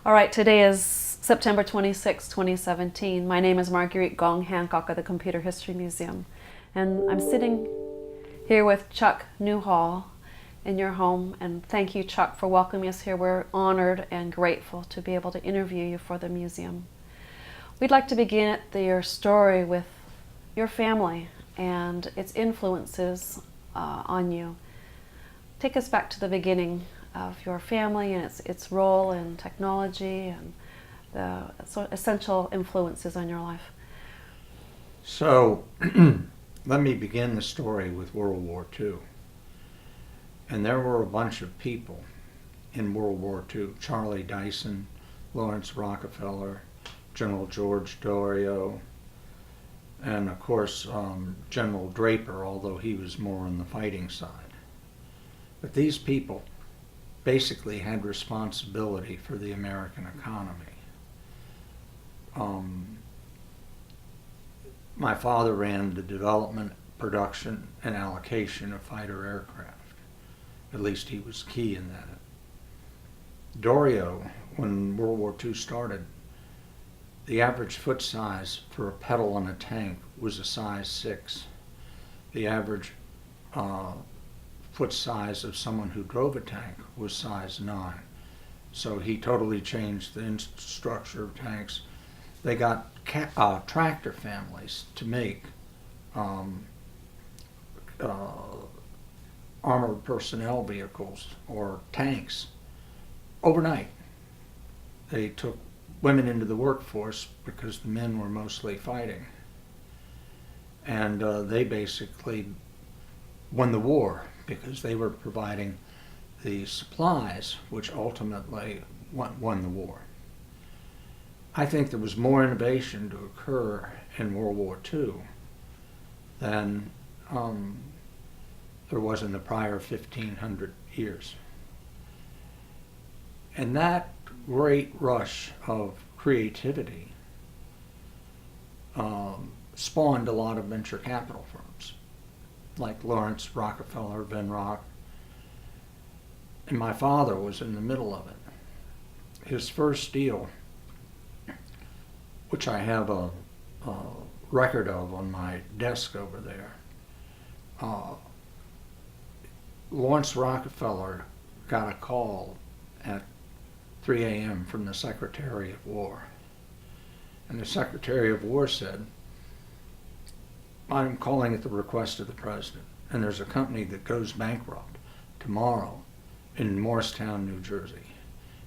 All right, today is September 26, 2017. My name is Marguerite Gong, Hancock of the Computer History Museum. And I'm sitting here with Chuck Newhall in your home. And thank you, Chuck, for welcoming us here. We're honored and grateful to be able to interview you for the museum. We'd like to begin your story with your family and its influences on you. Take us back to the beginning of your family and its role in technology and the sort of essential influences on your life. So let me begin the story with World War II. And there were a bunch of people in World War II: Charlie Dyson, Lawrence Rockefeller, General George Dorio, and of course General Draper, although he was more on the fighting side. But these people basically had responsibility for the American economy. My father ran the development, production, and allocation of fighter aircraft. At least he was key in that. Dorio, when World War II started, the average foot size for a pedal on a tank was a size 6. The average foot size of someone who drove a tank was size 9. So he totally changed the structure of tanks. They got tractor families to make armored personnel vehicles or tanks overnight. They took women into the workforce because the men were mostly fighting. And they basically won the war because they were providing the supplies which ultimately won the war. I think there was more innovation to occur in World War II than there was in the prior 1,500 years. And that great rush of creativity spawned a lot of venture capital firms, like Lawrence Rockefeller, Venrock, and my father was in the middle of it. His first deal, which I have a record of on my desk over there, Lawrence Rockefeller got a call at 3 a.m. from the Secretary of War. And the Secretary of War said, "I'm calling at the request of the President, and there's a company that goes bankrupt tomorrow in Morristown, New Jersey.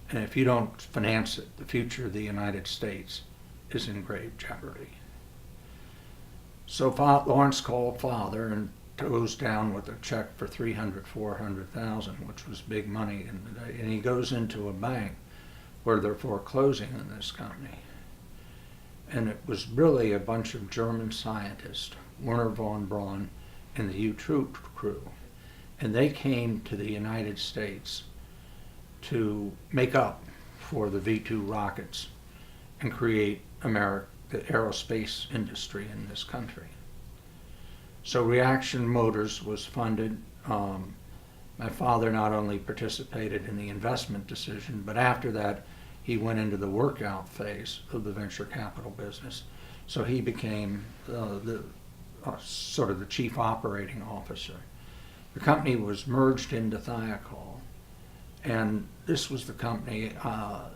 And if you don't finance it, the future of the United States is in grave jeopardy." So Lawrence called father and goes down with a check for $300,000-400,000, which was big money in the day. And he goes into a bank where they're foreclosing on this company. And it was really a bunch of German scientists, Werner von Braun and the U-2 crew. And they came to the United States to make up for the V-2 rockets and create the aerospace industry in this country. So Reaction Motors was funded. My father not only participated in the investment decision, but after that he went into the workout phase of the venture capital business. So he became sort of the chief operating officer. The company was merged into Thiokol, and this was the company I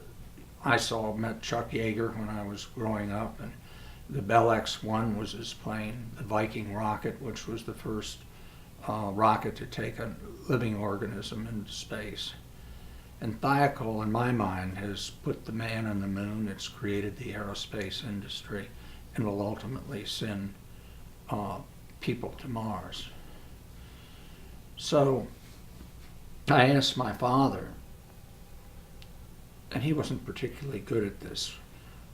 met Chuck Yeager when I was growing up, and the Bell X-1 was his plane, the Viking rocket, which was the first rocket to take a living organism into space. And Thiokol, in my mind, has put the man on the moon. It's created the aerospace industry and will ultimately send people to Mars. So I asked my father, and he wasn't particularly good at this,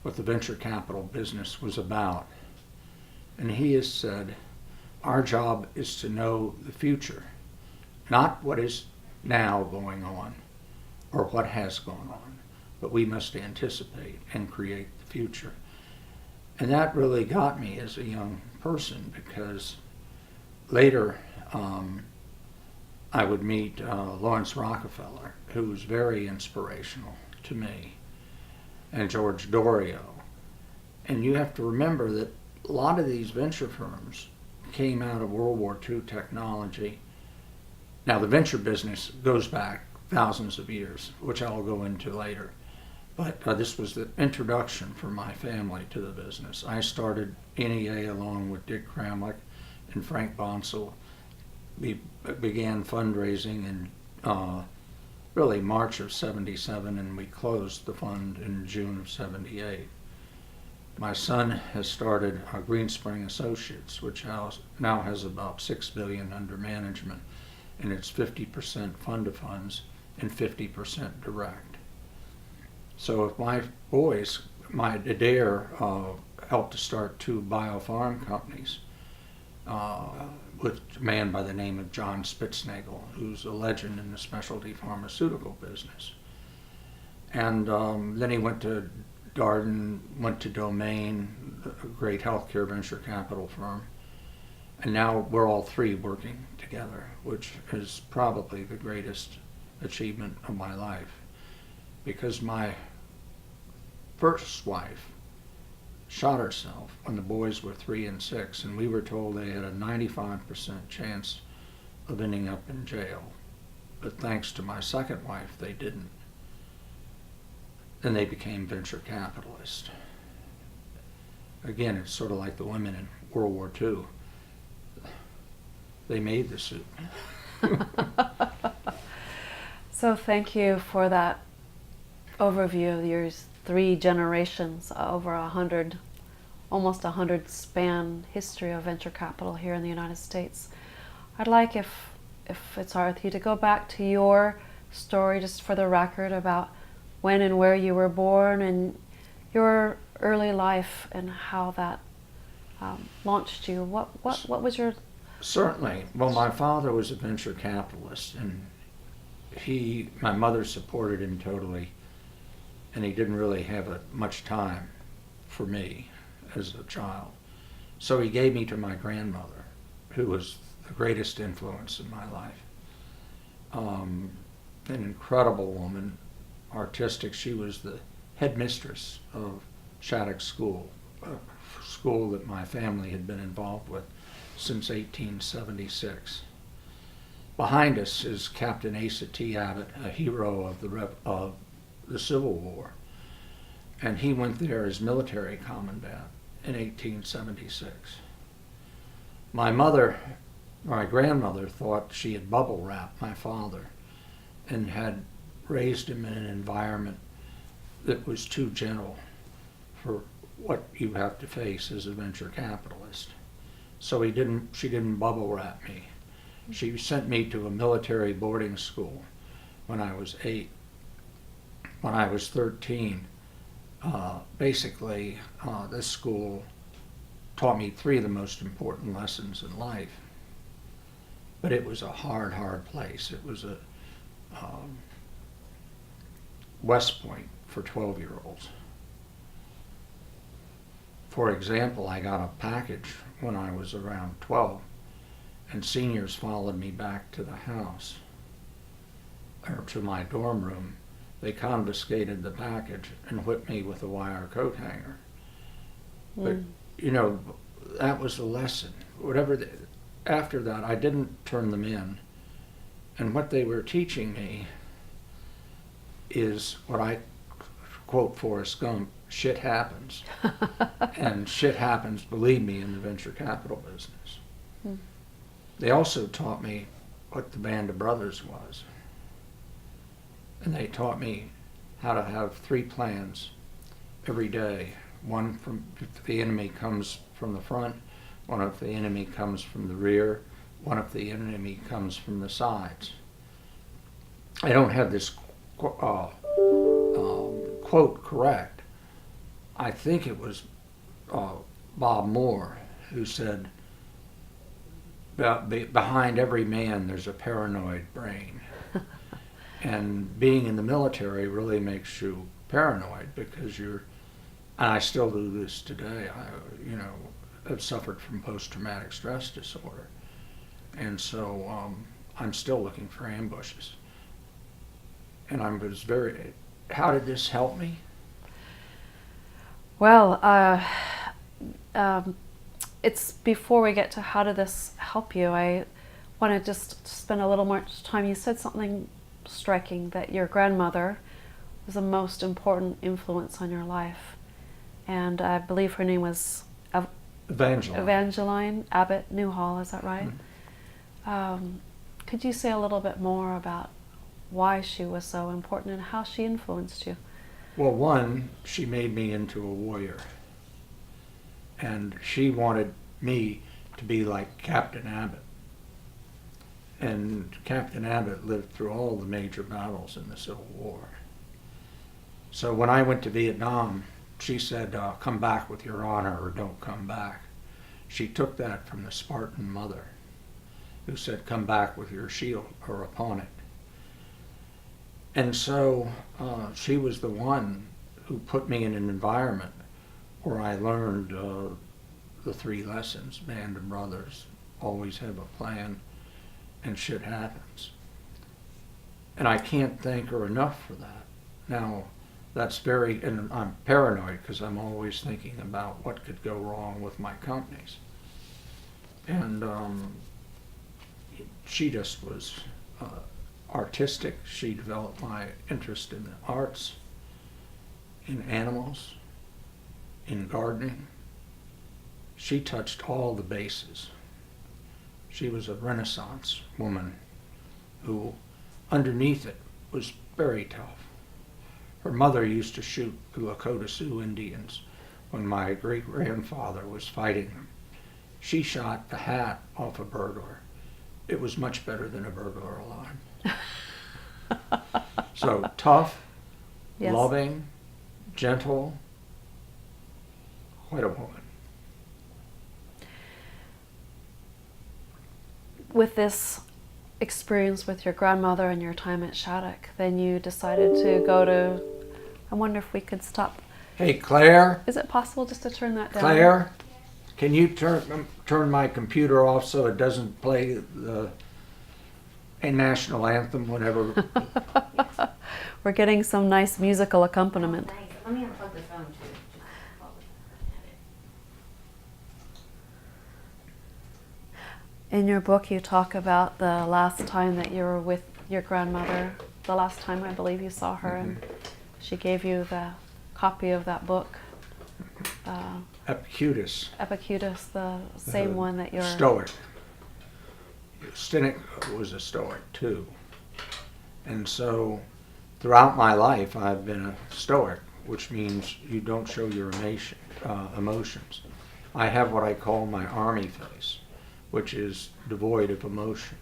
what the venture capital business was about. And he has said, our job is to know the future, not what is now going on or what has gone on, but we must anticipate and create the future. And that really got me as a young person, because later I would meet Lawrence Rockefeller, who was very inspirational to me. and George Dorio. And you have to remember that a lot of these venture firms came out of World War II technology. Now, the venture business goes back thousands of years, which I'll go into later. But this was the introduction for my family to the business. I started NEA along with Dick Kramlich and Frank Bonsall. We began fundraising in really March of '77, and we closed the fund in June of '78. My son has started Greenspring Associates, which now has about $6 billion under management, and it's 50% fund of funds and 50% direct. So if my boys, my Adair helped to start 2 biofarm companies with a man by the name of John Spitznagel, who's a legend in the specialty pharmaceutical business. And then he went to Darden, went to Domain, a great healthcare venture capital firm. And now we're all 3 working together, which is probably the greatest achievement of my life. Because my first wife shot herself when the boys were 3 and 6, and we were told they had a 95% chance of ending up in jail. But thanks to my second wife, they didn't. Then they became venture capitalists. Again, it's sort of like the women in World War II. They made the suit. So thank you for that overview of your 3 generations, over almost 100 span history of venture capital here in the United States. I'd like, if it's all right with you, to go back to your story, just for the record, about when and where you were born and your early life and how that launched you. What was your... Certainly. Well, my father was a venture capitalist, and my mother supported him totally, and he didn't really have much time for me as a child. So he gave me to my grandmother, who was the greatest influence in my life. An incredible woman, artistic. She was the headmistress of Shattuck School, a school that my family had been involved with since 1876. Behind us is Captain Asa T. Abbott, a hero of the Civil War, and he went there as military commandant in 1876. My grandmother thought she had bubble wrapped my father and had raised him in an environment that was too gentle for what you have to face as a venture capitalist. So she didn't bubble wrap me. She sent me to a military boarding school when I was 8. When I was 13, this school taught me 3 of the most important lessons in life. But it was a hard, hard place. It was a West Point for 12-year-olds. For example, I got a package when I was around 12, and seniors followed me back to the house, or to my dorm room. They confiscated the package and whipped me with a wire coat hanger. But, that was the lesson. After that, I didn't turn them in. And what they were teaching me is what I quote Forrest Gump, shit happens. And shit happens, believe me, in the venture capital business. They also taught me what the Band of Brothers was. And they taught me how to have 3 plans every day. One if the enemy comes from the front, one if the enemy comes from the rear, one if the enemy comes from the sides. I don't have this quote correct. I think it was Bob Moore who said, behind every man there's a paranoid brain. And being in the military really makes you paranoid because and I still do this today. I've suffered from post-traumatic stress disorder. And so I'm still looking for ambushes. And how did this help me? Well, it's before we get to how did this help you, I want to just spend a little more time. You said something striking, that your grandmother was the most important influence on your life. And I believe her name was Evangeline Abbott Newhall, is that right? Mm-hmm. Could you say a little bit more about why she was so important and how she influenced you? Well, one, she made me into a warrior. And she wanted me to be like Captain Abbott. And Captain Abbott lived through all the major battles in the Civil War. So when I went to Viet Nam, she said, come back with your honor or don't come back. She took that from the Spartan mother, who said, come back with your shield or upon it. And so she was the one who put me in an environment where I learned the 3 lessons: band of brothers, always have a plan, and shit happens. And I can't thank her enough for that. Now, that's and I'm paranoid because I'm always thinking about what could go wrong with my companies. And she just was artistic. She developed my interest in the arts, in animals, in gardening. She touched all the bases. She was a Renaissance woman who, underneath it, was very tough. Her mother used to shoot the Lakota Sioux Indians when my great-grandfather was fighting them. She shot the hat off a burglar. It was much better than a burglar alarm. So tough, yes. Loving, gentle, quite a woman. With this experience with your grandmother and your time at Shattuck, then you decided to go to, I wonder if we could stop. Hey, Claire? Is it possible just to turn that down? Claire, can you turn my computer off so it doesn't play a national anthem whenever? We're getting some nice musical accompaniment. Oh, nice. Let me unplug the phone too. In your book, you talk about the last time that you were with your grandmother, the last time I believe you saw her, mm-hmm. and she gave you the copy of that book. Epictetus. Epictetus, the same one that you're... Stoic. Stoic was a Stoic too. And so throughout my life I've been a Stoic, which means you don't show your emotions. I have what I call my army face, which is devoid of emotion.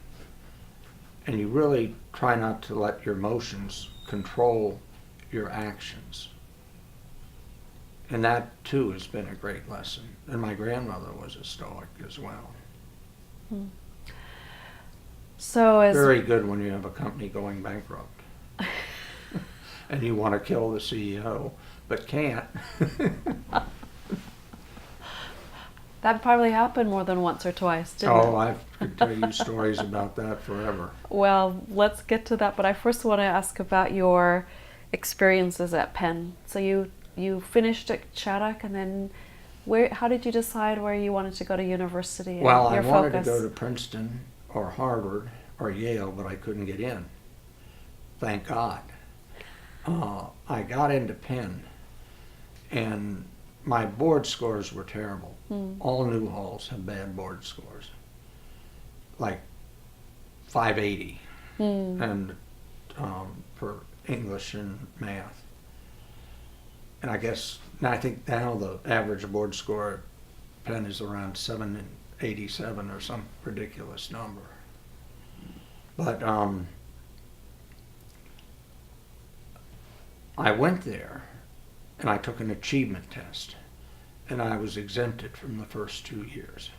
And you really try not to let your emotions control your actions. And that too has been a great lesson. And my grandmother was a Stoic as well. Hmm. So very good when you have a company going bankrupt. And you want to kill the CEO, but can't. That probably happened more than once or twice, didn't it? Oh, I could tell you stories about that forever. Well, let's get to that, but I first want to ask about your experiences at Penn. So you finished at Shattuck, and then how did you decide where you wanted to go to university? Well, I wanted to go to Princeton or Harvard or Yale, but I couldn't get in. Thank God. I got into Penn, and my board scores were terrible. All Newhalls have bad board scores, like 580, and for English and math. And I think now the average board score at Penn is around 787 or some ridiculous number. But I went there and I took an achievement test, and I was exempted from the first 2 years.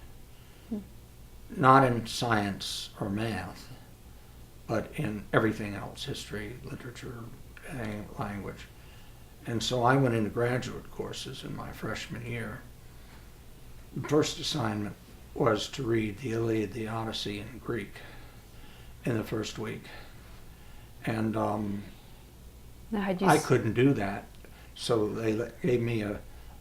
Not in science or math, but in everything else: history, literature, language. And so I went into graduate courses in my freshman year. The first assignment was to read the Iliad, the Odyssey in Greek in the first week. And I couldn't do that, so they gave me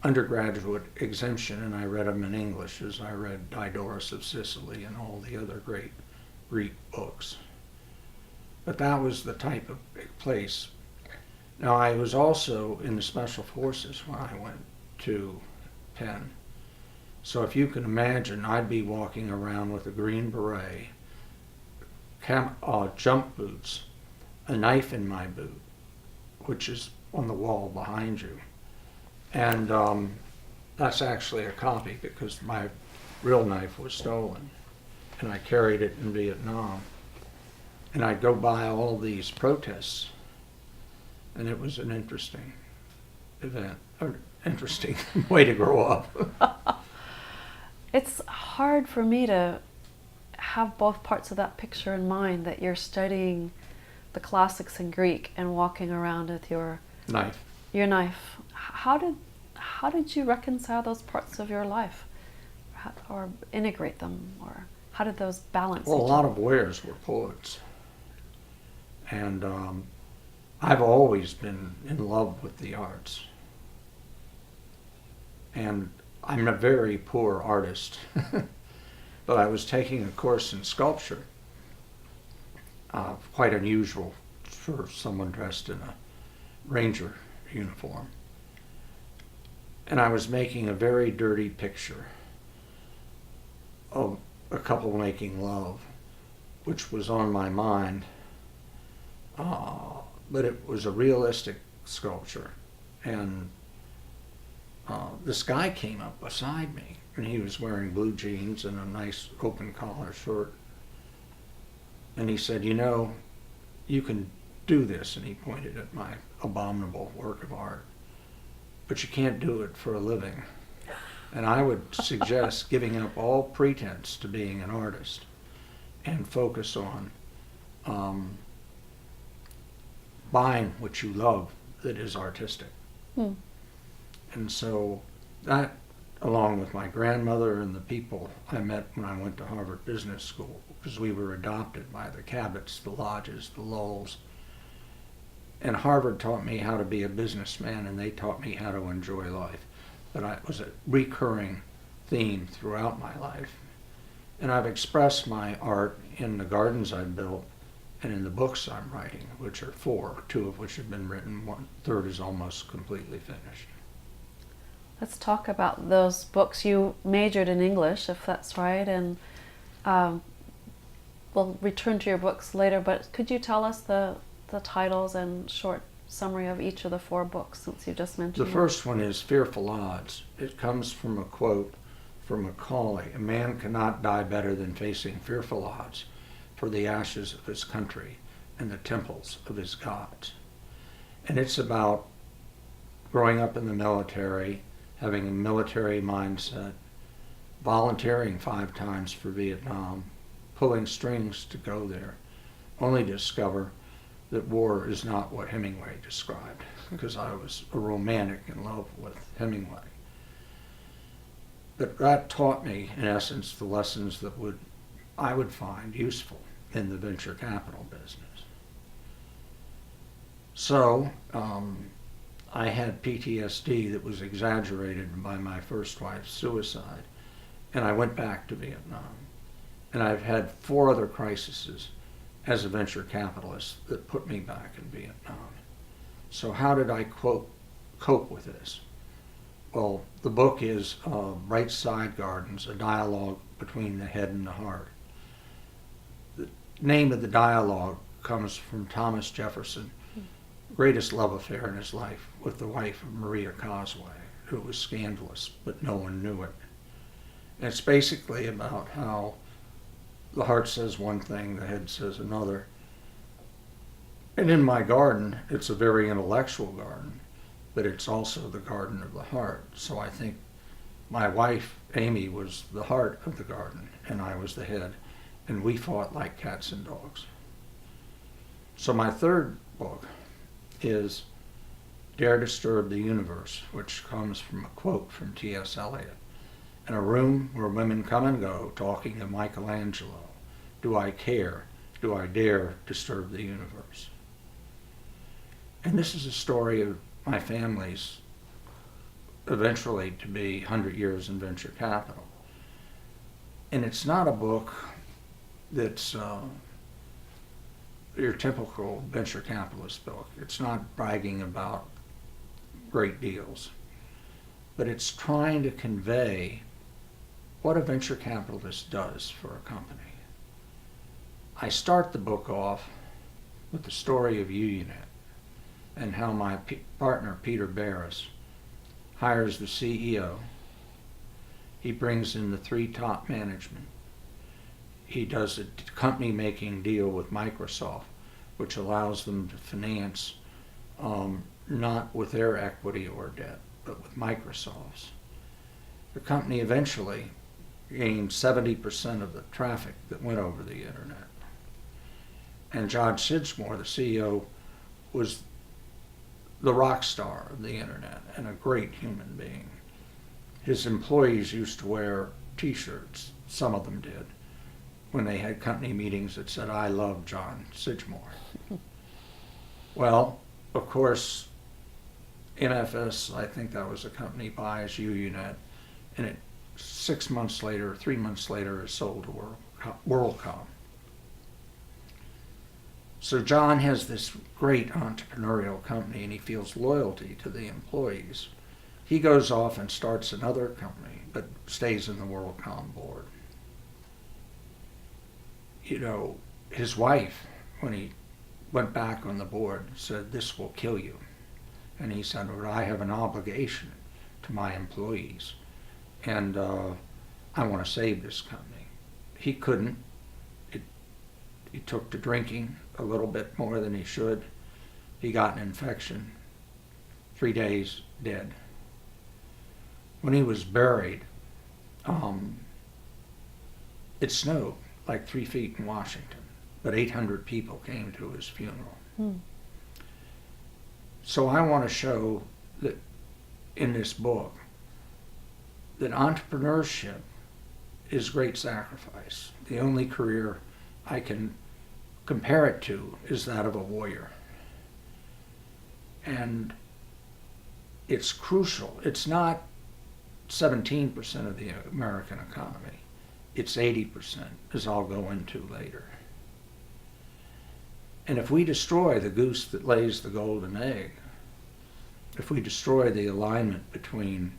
a undergraduate exemption, and I read them in English, as I read Diodorus of Sicily and all the other great Greek books. But that was the type of place. Now, I was also in the Special Forces when I went to Penn. So if you can imagine, I'd be walking around with a green beret, jump boots, a knife in my boot, which is on the wall behind you. And that's actually a copy because my real knife was stolen, and I carried it in Viet Nam. And I'd go by all these protests, and it was an interesting event, or interesting way to grow up. It's hard for me to have both parts of that picture in mind, that you're studying the classics in Greek and walking around with your Knife. How did you reconcile those parts of your life, or integrate them, or how did those balance? Well, a lot of lawyers were poets, and I've always been in love with the arts, and I'm a very poor artist, but I was taking a course in sculpture, quite unusual for someone dressed in a ranger uniform. And I was making a very dirty picture of a couple making love, which was on my mind, but it was a realistic sculpture. And this guy came up beside me, and he was wearing blue jeans and a nice open collar shirt. And he said, "You know, you can do this," and he pointed at my abominable work of art, "but you can't do it for a living. And I would suggest giving up all pretense to being an artist and focus on buying what you love that is artistic." And so that, along with my grandmother and the people I met when I went to Harvard Business School, because we were adopted by the Cabots, the Lodges, the Lowells. And Harvard taught me how to be a businessman, and they taught me how to enjoy life. But it was a recurring theme throughout my life. And I've expressed my art in the gardens I've built and in the books I'm writing, which are 4, 2 of which have been written, 1/3 is almost completely finished. Let's talk about those books. You majored in English, if that's right, and we'll return to your books later, but could you tell us the titles and short summary of each of the 4 books, since you just mentioned The them? first one is Fearful Odds. It comes from a quote from Macaulay: "A man cannot die better than facing fearful odds for the ashes of his country and the temples of his gods." And it's about growing up in the military, having a military mindset, volunteering 5 times for Viet Nam, pulling strings to go there, only to discover that war is not what Hemingway described, because I was a romantic in love with Hemingway. But that taught me, in essence, the lessons that I would find useful in the venture capital business. So I had PTSD that was exaggerated by my first wife's suicide, and I went back to Vietnam. And I've had 4 other crises as a venture capitalist that put me back in Vietnam. So how did I cope with this? Well, the book is Brightside Gardens, a dialogue between the head and the heart. The name of the dialogue comes from Thomas Jefferson, greatest love affair in his life with the wife of Maria Causeway, who was scandalous, but no one knew it. And it's basically about how the heart says one thing, the head says another. And in my garden, it's a very intellectual garden, but it's also the garden of the heart. So I think my wife, Amy, was the heart of the garden, and I was the head, and we fought like cats and dogs. So my third book is Dare Disturb the Universe, which comes from a quote from T.S. Eliot. "In a room where women come and go, talking of Michelangelo, do I care, do I dare disturb the universe?" And this is a story of my family's eventually to be 100 Years in Venture Capital. And it's not a book that's your typical venture capitalist book. It's not bragging about great deals, but it's trying to convey what a venture capitalist does for a company. I start the book off with the story of UUNet and how my partner, Peter Barris, hires the CEO. He brings in the 3 top management. He does a company-making deal with Microsoft, which allows them to finance not with their equity or debt, but with Microsoft's. The company eventually gained 70% of the traffic that went over the internet. And John Sidgmore, the CEO, was the rock star of the internet and a great human being. His employees used to wear t-shirts, some of them did, when they had company meetings that said, "I love John Sidgmore." Well, of course, MFS, I think that was a company, buys UUNet, and it 3 months later, is sold to WorldCom. So John has this great entrepreneurial company, and he feels loyalty to the employees. He goes off and starts another company, but stays in the WorldCom board. You know, his wife, when he went back on the board, said, "This will kill you." And he said, "Well, I have an obligation to my employees, and I want to save this company." He couldn't. He took to drinking a little bit more than he should. He got an infection. 3 days, dead. When he was buried, it snowed like 3 feet in Washington, but 800 people came to his funeral. So I want to show that in this book that entrepreneurship is great sacrifice. The only career I can compare it to is that of a warrior. And it's crucial. It's not 17% of the American economy. It's 80%, as I'll go into later. And if we destroy the goose that lays the golden egg, if we destroy the alignment between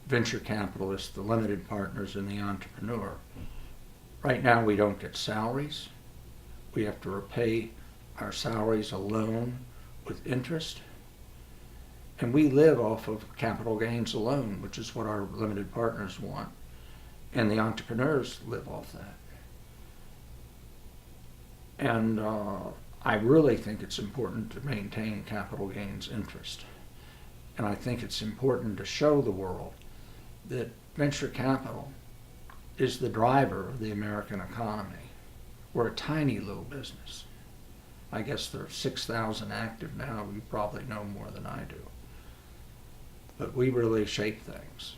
venture capitalists, the limited partners, and the entrepreneur, right now we don't get salaries. We have to repay our salaries alone with interest. And we live off of capital gains alone, which is what our limited partners want. And the entrepreneurs live off that. And I really think it's important to maintain capital gains interest. And I think it's important to show the world that venture capital is the driver of the American economy. We're a tiny little business. I guess there are 6,000 active now. You probably know more than I do. But we really shape things.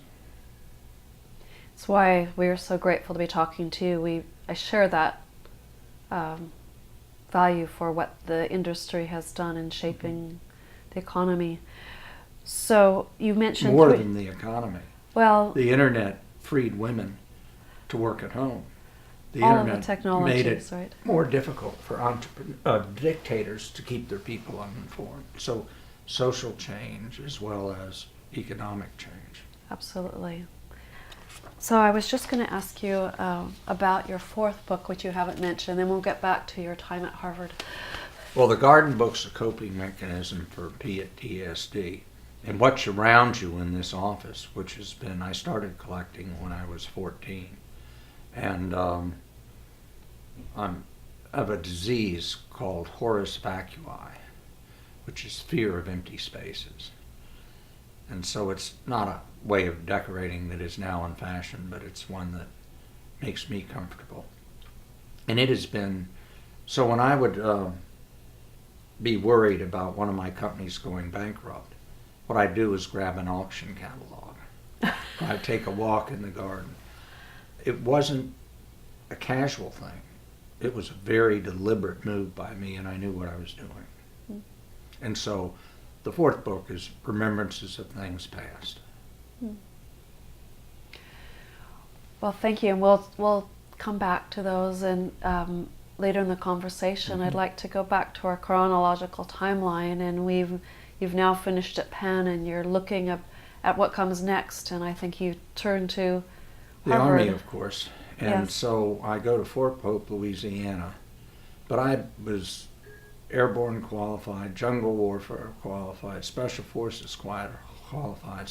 That's why we are so grateful to be talking to you. I share that value for what the industry has done in shaping the economy. So you mentioned more than the economy. Well, the internet freed women to work at home. The all internet of the technologies, made it right? more difficult for dictators to keep their people uninformed. So social change as well as economic change. Absolutely. So I was just going to ask you about your 4th book, which you haven't mentioned, then we'll get back to your time at Harvard. Well, the garden book's a coping mechanism for PTSD. And what's around you in this office, which has been, I started collecting when I was 14. And I have a disease called horus vacui, which is fear of empty spaces. And so it's not a way of decorating that is now in fashion, but it's one that makes me comfortable. And it has been, so when I would be worried about one of my companies going bankrupt, what I'd do is grab an auction catalog. I'd take a walk in the garden. It wasn't a casual thing. It was a very deliberate move by me, and I knew what I was doing. And so the 4th book is Remembrances of Things Past. Well, thank you, and we'll come back to those and later in the conversation. I'd like to go back to our chronological timeline, and you've now finished at Penn, and you're looking at what comes next, and I think you turn to the Harvard. Army, of course. And Yes. so I go to Fort Pope, Louisiana, but I was airborne qualified, jungle warfare qualified, special forces qualified,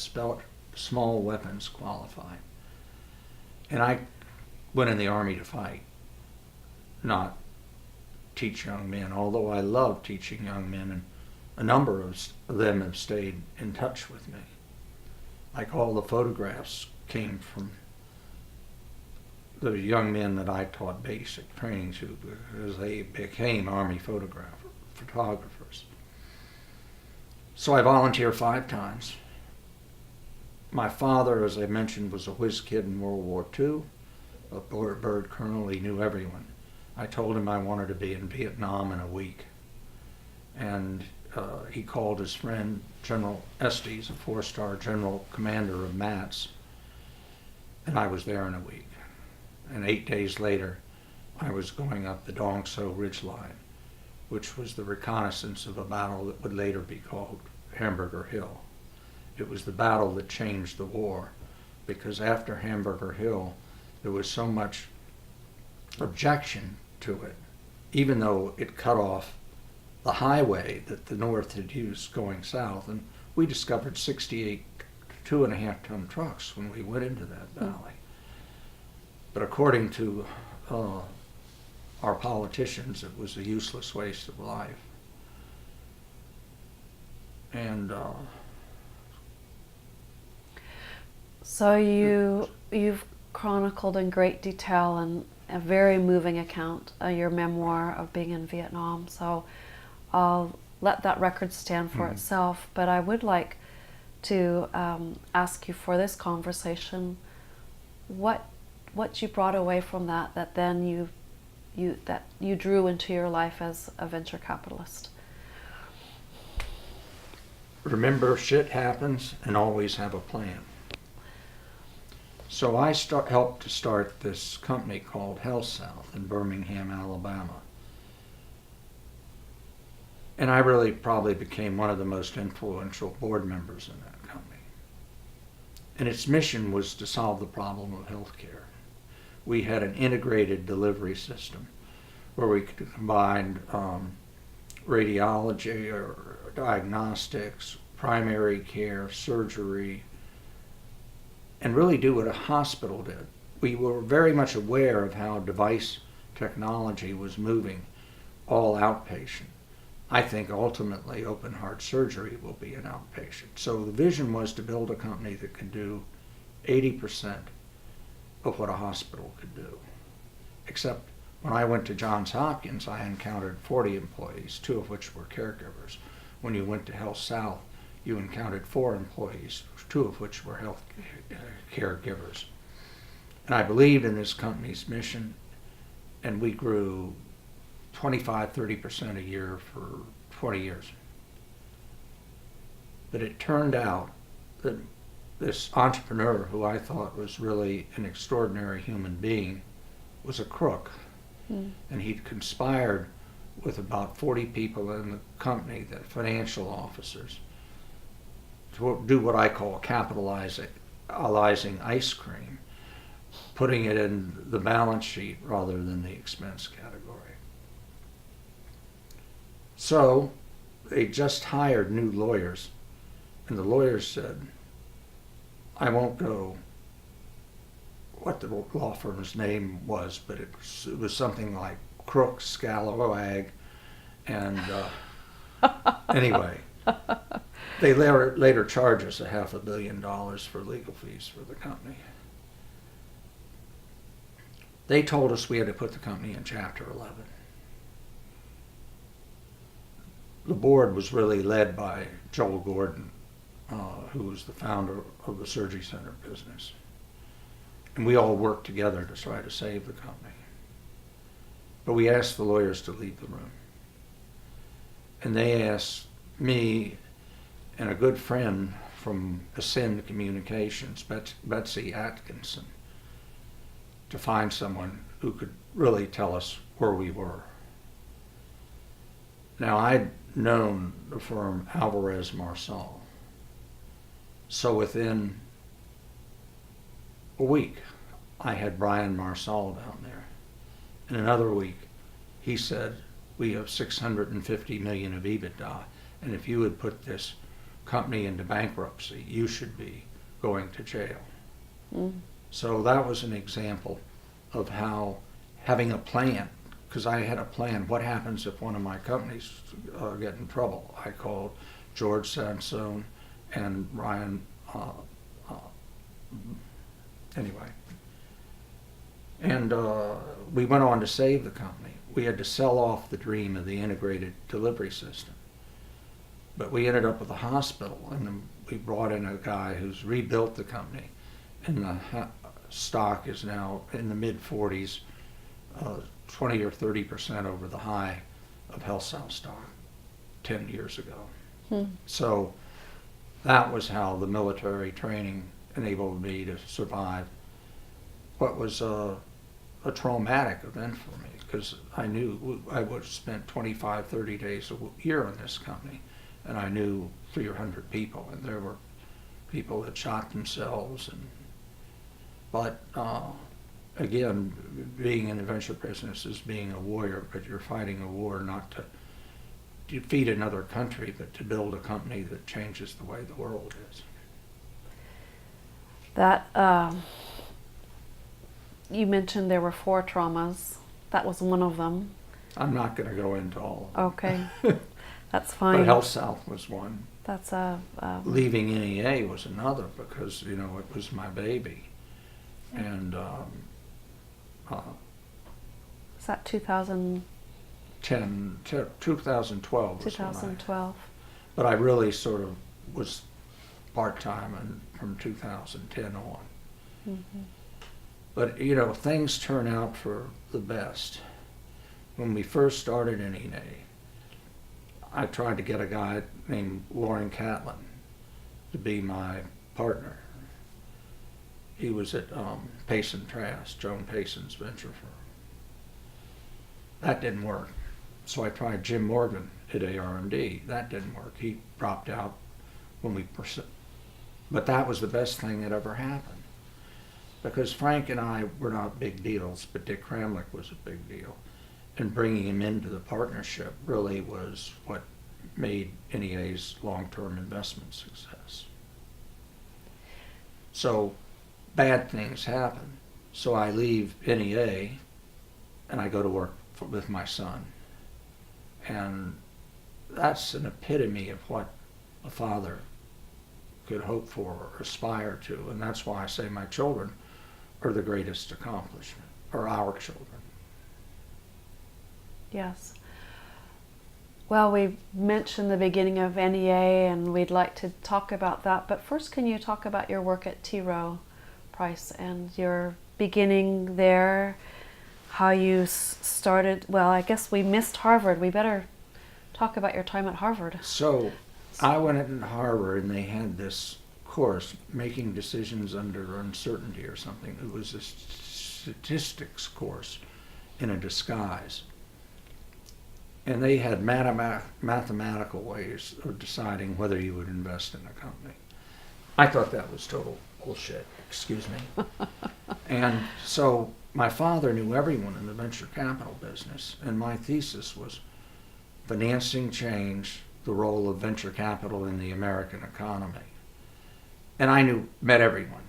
small weapons qualified. And I went in the Army to fight, not teach young men, although I love teaching young men, and a number of them have stayed in touch with me. Like all the photographs came from the young men that I taught basic training to, because they became Army photographers. So I volunteered 5 times. My father, as I mentioned, was a whiz kid in World War II, a bird colonel. He knew everyone. I told him I wanted to be in Viet Nam in a week. And he called his friend, General Estes, a 4-star general commander of MATS, and I was there in a week. And 8 days later, I was going up the Dong So Ridge Line, which was the reconnaissance of a battle that would later be called Hamburger Hill. It was the battle that changed the war, because after Hamburger Hill, there was so much objection to it, even though it cut off the highway that the North had used going south. And we discovered 68 2.5-ton trucks when we went into that valley. But according to our politicians, it was a useless waste of life. And so you've chronicled in great detail and a very moving account your memoir of being in Vietnam. So I'll let that record stand for itself. But I would like to ask you for this conversation, what you brought away from that then you drew into your life as a venture capitalist. Remember, shit happens, and always have a plan. So I helped to start this company called HealthSouth in Birmingham, Alabama. And I really probably became one of the most influential board members in that company. And its mission was to solve the problem of healthcare. We had an integrated delivery system where we could combine radiology or diagnostics, primary care, surgery, and really do what a hospital did. We were very much aware of how device technology was moving, all outpatient. I think ultimately open heart surgery will be an outpatient. So the vision was to build a company that could do 80% of what a hospital could do. Except when I went to Johns Hopkins, I encountered 40 employees, 2 of which were caregivers. When you went to HealthSouth, you encountered 4 employees, 2 of which were health caregivers. And I believed in this company's mission, and we grew 25-30% a year for 20 years. But it turned out that this entrepreneur, who I thought was really an extraordinary human being, was a crook. And he'd conspired with about 40 people in the company, the financial officers, to do what I call capitalizing ice cream, putting it in the balance sheet rather than the expense category. So they just hired new lawyers, and the lawyers said, I won't go what the law firm's name was, but it was something like Crook, Scalawag, and anyway, they later charged us $500 million for legal fees for the company. They told us we had to put the company in Chapter 11. The board was really led by Joel Gordon, who was the founder of the Surgery Center business. And we all worked together to try to save the company. But we asked the lawyers to leave the room. And they asked me and a good friend from Ascend Communications, Betsy Atkinson, to find someone who could really tell us where we were. Now, I'd known the firm Alvarez Marsal. So within a week, I had Brian Marsal down there. In another week, he said, we have 650 million of EBITDA, and if you would put this company into bankruptcy, you should be going to jail. Mm. So that was an example of how having a plan, because I had a plan, what happens if one of my companies get in trouble? I called George Sansone and Ryan, anyway. And we went on to save the company. We had to sell off the dream of the integrated delivery system. But we ended up with a hospital, and then we brought in a guy who's rebuilt the company, and the stock is now in the mid-40s, 20 or 30% over the high of HealthSouth stock 10 years ago. So that was how the military training enabled me to survive what was a traumatic event for me, because I knew I would have spent 25, 30 days a year on this company, and I knew 300 people, and there were people that shot themselves. But again, being in the venture business is being a warrior, but you're fighting a war not to defeat another country, but to build a company that changes the way the world is. That you mentioned there were 4 traumas. That was one of them. I'm not going to go into all of them. Okay, that's fine. But HealthSouth was one. That's Leaving NEA was another, because it was my baby, and is that 2000? 2012 was 2012. But I really sort of was part-time and from 2010 on. Mm-hmm. But things turn out for the best. When we first started in NEA, I tried to get a guy named Lauren Catlin to be my partner. He was at Payson Trask, Joan Payson's venture firm. That didn't work. So I tried Jim Morgan at AR&D. That didn't work. He dropped out when we pursued. But that was the best thing that ever happened. Because Frank and I were not big deals, but Dick Kramlich was a big deal. And bringing him into the partnership really was what made NEA's long-term investment success. So bad things happen. So I leave NEA and I go to work with my son. And that's an epitome of what a father could hope for or aspire to. And that's why I say my children are the greatest accomplishment, or our children. Yes. Well, we mentioned the beginning of NEA, and we'd like to talk about that. But first, can you talk about your work at T. Rowe Price and your beginning there, how you started? Well, I guess we missed Harvard. We better talk about your time at Harvard. So I went into Harvard, and they had this course, Making Decisions Under Uncertainty or something. It was a statistics course in a disguise. And they had mathematical ways of deciding whether you would invest in a company. I thought that was total bullshit, excuse me. And so my father knew everyone in the venture capital business, and my thesis was financing change, the role of venture capital in the American economy. And I met everyone.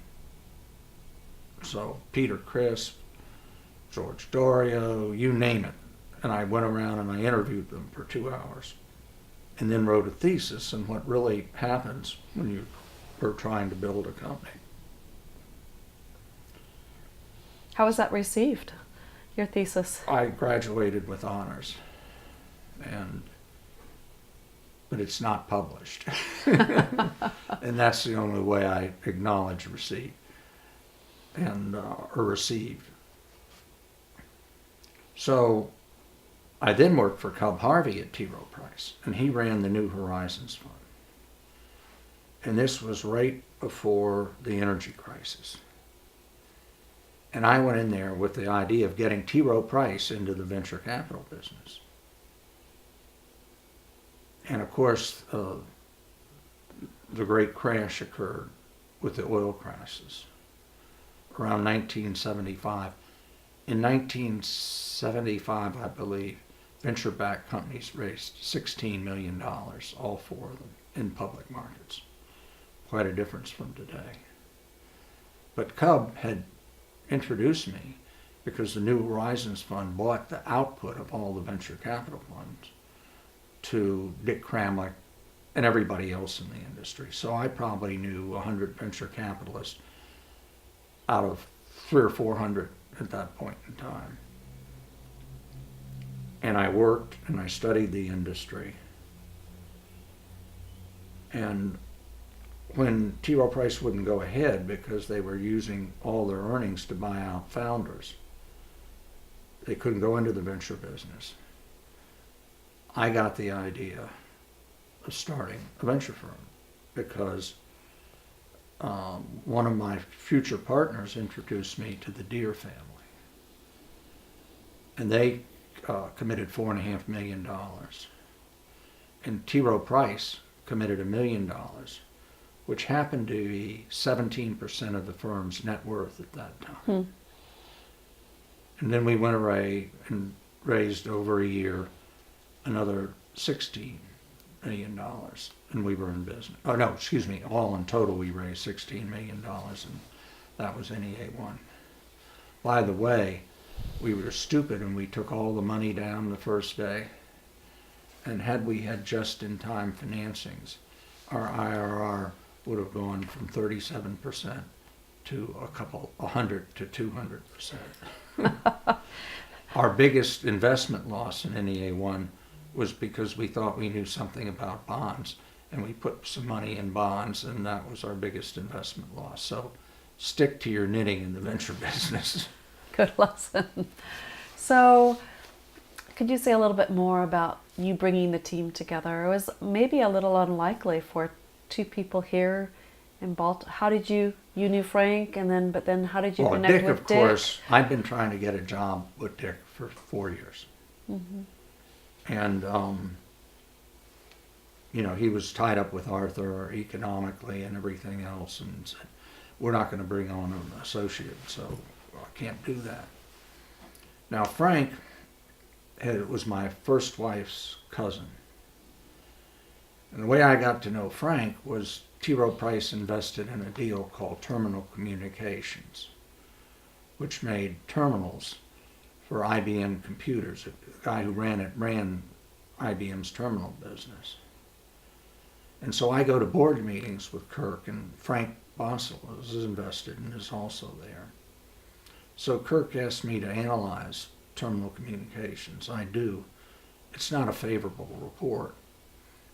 So Peter Crisp, George Dorio, you name it. And I went around and I interviewed them for 2 hours and then wrote a thesis on what really happens when you are trying to build a company. How was that received, your thesis? I graduated with honors, but it's not published. And that's the only way I acknowledge receipt and or received. So I then worked for Cub Harvey at T. Rowe Price, and he ran the New Horizons Fund. And this was right before the energy crisis. And I went in there with the idea of getting T. Rowe Price into the venture capital business. And of course, the great crash occurred with the oil crisis around 1975. In 1975, I believe, venture-backed companies raised $16 million, all four of them, in public markets. Quite a difference from today. But Cub had introduced me because the New Horizons Fund bought the output of all the venture capital funds to Dick Kramlich and everybody else in the industry. So I probably knew 100 venture capitalists out of 300 or 400 at that point in time. And I worked and I studied the industry. And when T. Rowe Price wouldn't go ahead because they were using all their earnings to buy out founders, they couldn't go into the venture business. I got the idea of starting a venture firm because one of my future partners introduced me to the Deere family. And they committed $4.5 million. And T. Rowe Price committed $1 million, which happened to be 17% of the firm's net worth at that time. And then we went away and raised over a year another $16 million, and we were in business. Oh no, excuse me, all in total we raised $16 million, and that was NEA 1. By the way, we were stupid and we took all the money down the first day, and had we had just-in-time financings, our IRR would have gone from 37% to 100 to 200%. Our biggest investment loss in NEA 1 was because we thought we knew something about bonds, and we put some money in bonds, and that was our biggest investment loss. So stick to your knitting in the venture business. Good lesson. So could you say a little bit more about you bringing the team together? It was maybe a little unlikely for two people here in Baltimore. How did you knew Frank, and but then how did you connect Dick, with of Dick? course, I've been trying to get a job with Dick for 4 years. Mm-hmm. And, he was tied up with Arthur economically and everything else, and said, we're not going to bring on an associate, so I can't do that. Now, Frank was my first wife's cousin. And the way I got to know Frank was T. Rowe Price invested in a deal called Terminal Communications, which made terminals for IBM computers. The guy who ran it ran IBM's terminal business. And so I go to board meetings with Kirk, and Frank Bossel is invested and is also there. So Kirk asked me to analyze Terminal Communications. I do. It's not a favorable report.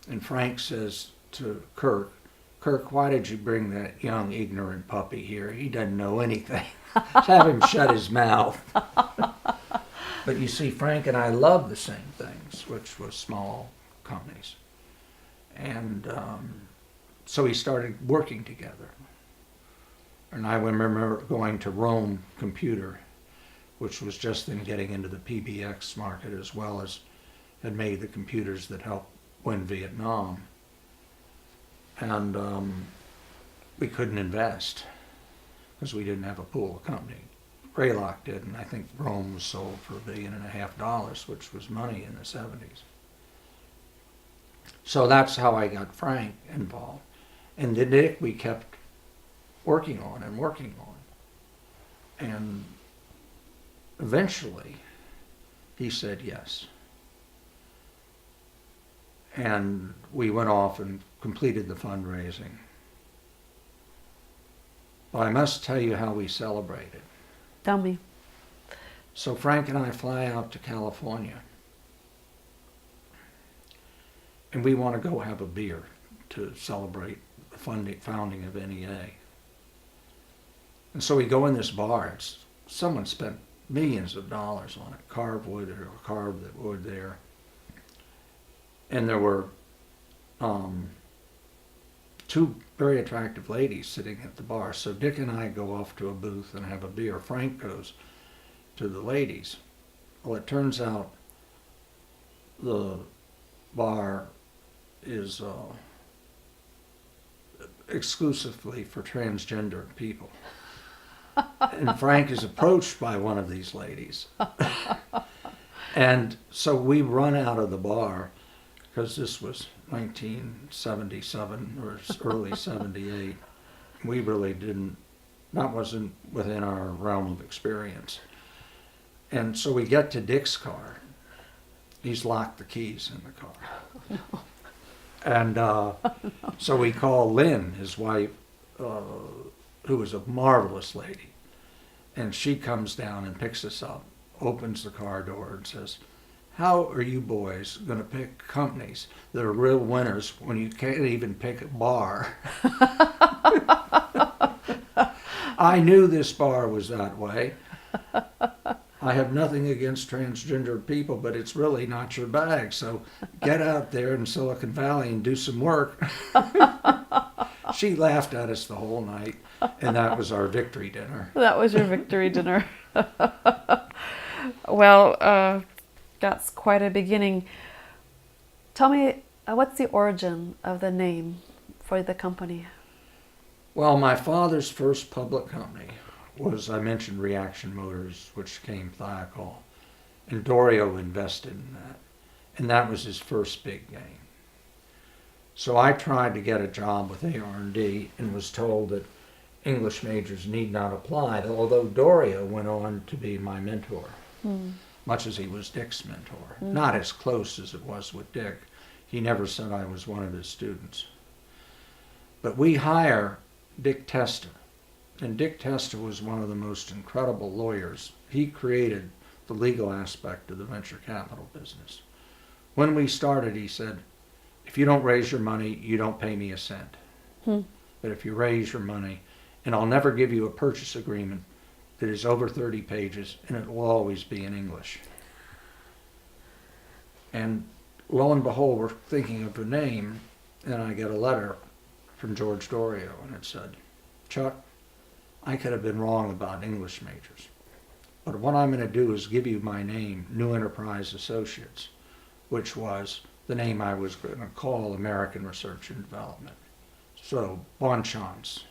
And Frank says to Kirk, why did you bring that young, ignorant puppy here? He doesn't know anything. Just have him shut his mouth. But you see, Frank and I love the same things, which was small companies. And so we started working together. And I remember going to Rome Computer, which was just then getting into the PBX market, as well as had made the computers that helped win Viet Nam. And we couldn't invest because we didn't have a pool of company. Greylock did, and I think Rome was sold for $1.5 billion, which was money in the 70s. So that's how I got Frank involved. And the Dick we kept working on. And eventually he said yes. And we went off and completed the fundraising. Well, I must tell you how we celebrated. Tell me. So Frank and I fly out to California. And we want to go have a beer to celebrate the founding of NEA. And so we go in this bar. Someone spent millions of dollars on it, carved wood there. And there were two very attractive ladies sitting at the bar. So Dick and I go off to a booth and have a beer. Frank goes to the ladies. Well, it turns out the bar is exclusively for transgender people. And Frank is approached by one of these ladies. And so we run out of the bar, because this was 1977 or early 78. We really didn't, that wasn't within our realm of experience. And so we get to Dick's car. He's locked the keys in the car. And so we call Lynn, his wife, who was a marvelous lady. And she comes down and picks us up, opens the car door and says, "How are you boys going to pick companies that are real winners when you can't even pick a bar?" I knew this bar was that way. I have nothing against transgender people, but it's really not your bag. So get out there in Silicon Valley and do some work. She laughed at us the whole night, and that was our victory dinner. That was your victory dinner. Well, that's quite a beginning. Tell me, what's the origin of the name for the company? Well, my father's first public company was, I mentioned, Reaction Motors, which became Thiokol. And Dorio invested in that. And that was his first big game. So I tried to get a job with AR&D and was told that English majors need not apply, although Dorio went on to be my mentor, much as he was Dick's mentor. Not as close as it was with Dick. He never said I was one of his students. But we hire Dick Testa. And Dick Testa was one of the most incredible lawyers. He created the legal aspect of the venture capital business. When we started, he said, "If you don't raise your money, you don't pay me a cent. But if you raise your money, and I'll never give you a purchase agreement that is over 30 pages, and it will always be in English." And lo and behold, we're thinking of a name, and I get a letter from George Dorio, and it said, "Chuck, I could have been wrong about English majors, but what I'm going to do is give you my name, New Enterprise Associates," which was the name I was going to call American Research and Development. So, bon chance.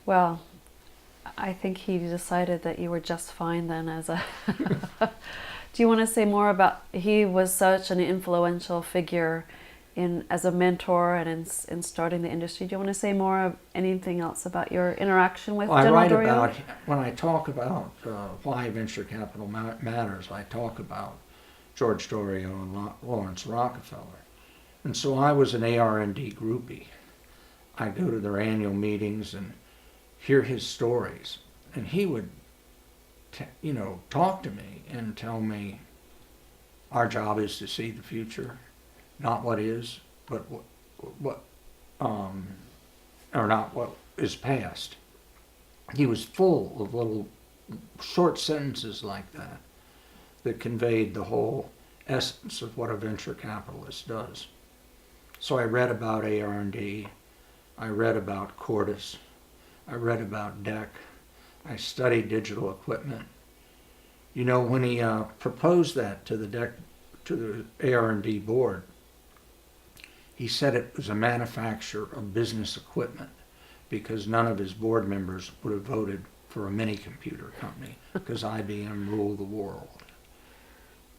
Well, I think he decided that you were just fine then as a... Do you want to say more about... He was such an influential figure as a mentor and in starting the industry. Do you want to say more of anything else about your interaction with General Dorio? When I talk about why venture capital matters, I talk about George Dorio and Lawrence Rockefeller. And so I was an AR&D groupie. I go to their annual meetings and hear his stories. And he would, talk to me and tell me, our job is to see the future. Not what is, but or not what is past. He was full of little short sentences like that conveyed the whole essence of what a venture capitalist does. So I read about AR&D, I read about Cordis, I read about DEC, I studied digital equipment. When he proposed that to the AR&D board, he said it was a manufacturer of business equipment because none of his board members would have voted for a mini-computer company because IBM ruled the world.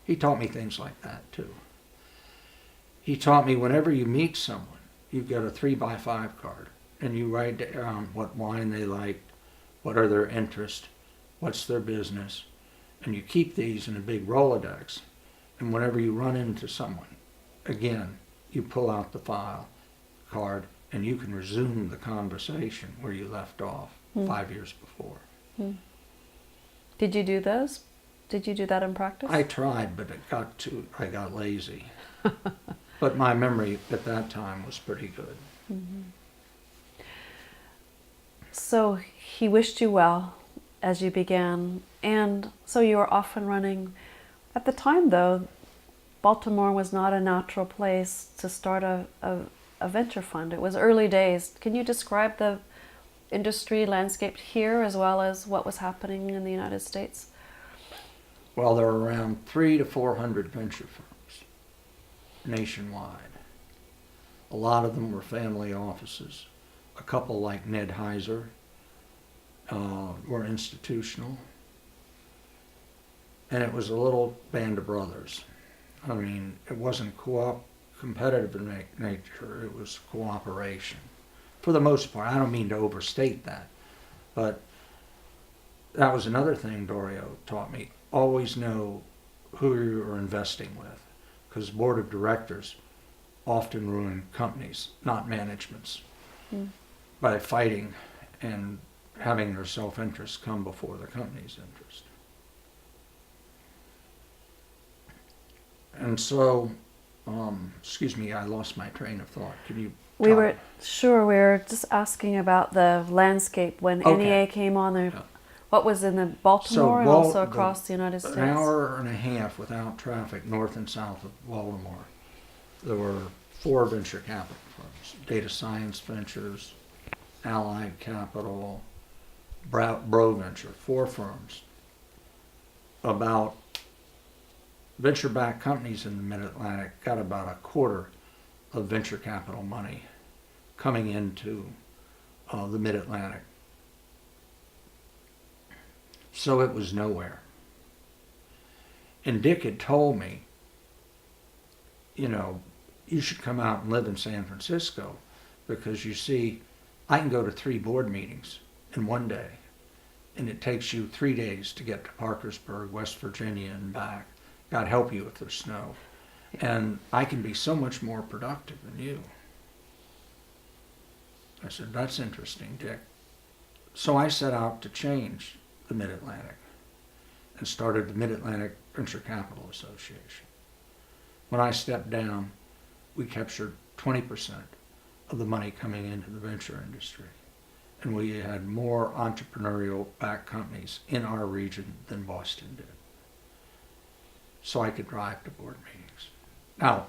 He taught me things like that too. He taught me whenever you meet someone, you get a 3x5 card and you write down what wine they like, what are their interests, what's their business, and you keep these in a big Rolodex. And whenever you run into someone, again, you pull out the file card and you can resume the conversation where you left off 5 years before. Did you do those? Did you do that in practice? I tried, but I got lazy. But my memory at that time was pretty good. So he wished you well as you began, and so you were off and running. At the time, though, Baltimore was not a natural place to start a venture fund. It was early days. Can you describe the industry landscape here as well as what was happening in the United States? Well, there are around 300 to 400 venture firms nationwide. A lot of them were family offices. A couple like Ned Heiser were institutional. And it was a little band of brothers. I mean, it wasn't competitive in nature, it was cooperation. For the most part, I don't mean to overstate that, but that was another thing Dorio taught me. Always know who you're investing with, because board of directors often ruin companies, not managements, by fighting and having their self-interest come before the company's interest. And so, excuse me, I lost my train of thought. Can you We were just asking about the landscape when NEA came on there. Yeah. What was in the Baltimore and also across the United States? An hour and a half without traffic north and south of Baltimore. There were 4 venture capital firms: Data Science Ventures, Allied Capital, Bro Venture, 4 firms. About venture-backed companies in the Mid-Atlantic got about a quarter of venture capital money coming into the Mid-Atlantic. So it was nowhere. And Dick had told me, you know, you should come out and live in San Francisco, because you see, I can go to 3 board meetings in one day, and it takes you 3 days to get to Parkersburg, West Virginia, and back. God help you if there's snow. And I can be so much more productive than you. I said, that's interesting, Dick. So I set out to change the Mid-Atlantic and started the Mid-Atlantic Venture Capital Association. When I stepped down, we captured 20% of the money coming into the venture industry. And we had more entrepreneurial-backed companies in our region than Boston did. So I could drive to board meetings. Now,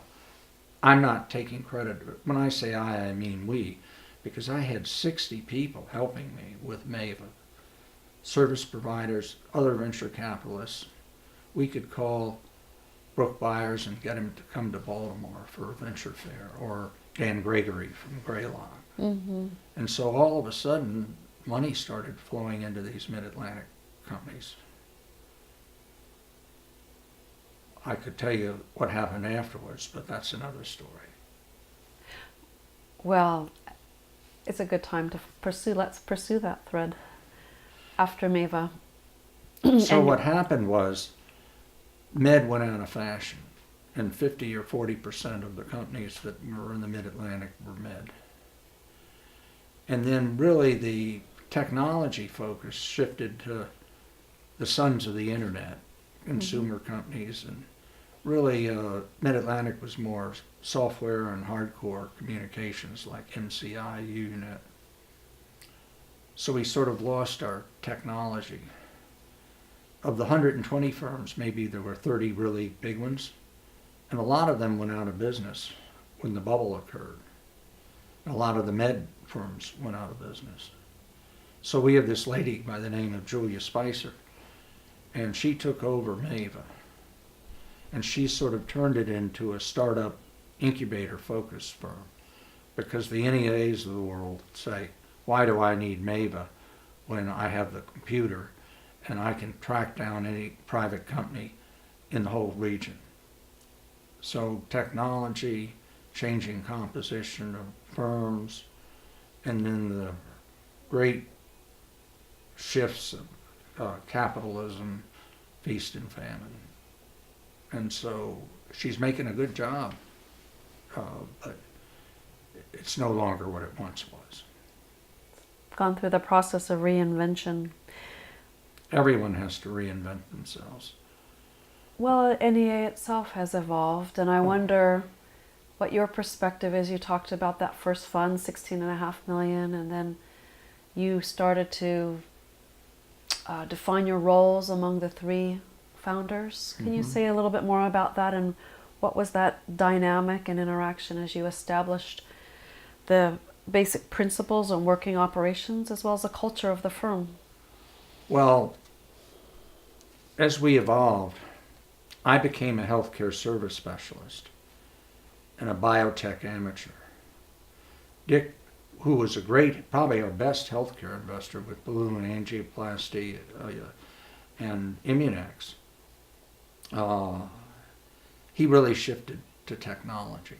I'm not taking credit. When I say I mean we, because I had 60 people helping me with MAVA. Service providers, other venture capitalists. We could call Brooke Byers and get him to come to Baltimore for a venture fair, or Dan Gregory from Greylock. Mm-hmm. And so all of a sudden, money started flowing into these Mid-Atlantic companies. I could tell you what happened afterwards, but that's another story. Well, it's a good time to let's pursue that thread after MAVA. So what happened was, Med went out of fashion, and 50 or 40% of the companies that were in the Mid-Atlantic were Med. And then really the technology focus shifted to the sons of the internet, consumer companies, and really Mid-Atlantic was more software and hardcore communications like MCI, UNet. So we sort of lost our technology. Of the 120 firms, maybe there were 30 really big ones, and a lot of them went out of business when the bubble occurred. And a lot of the med firms went out of business. So we have this lady by the name of Julia Spicer, and she took over MAVA, and she sort of turned it into a startup incubator focused firm, because the NEAs of the world say, why do I need MAVA when I have the computer and I can track down any private company in the whole region? So technology, changing composition of firms, and then the great shifts of capitalism, feast and famine. And so she's making a good job, but it's no longer what it once was. Gone through the process of reinvention. Everyone has to reinvent themselves. Well, NEA itself has evolved, and I wonder what your perspective is. You talked about that first fund, $16.5 million, and then you started to define your roles among the 3 founders. Can you say a little bit more about that, and What was that dynamic and interaction as you established the basic principles and working operations as well as the culture of the firm? Well, as we evolved, I became a healthcare service specialist and a biotech amateur. Dick, who was a great, probably our best healthcare investor with balloon angioplasty and Immunex, he really shifted to technology.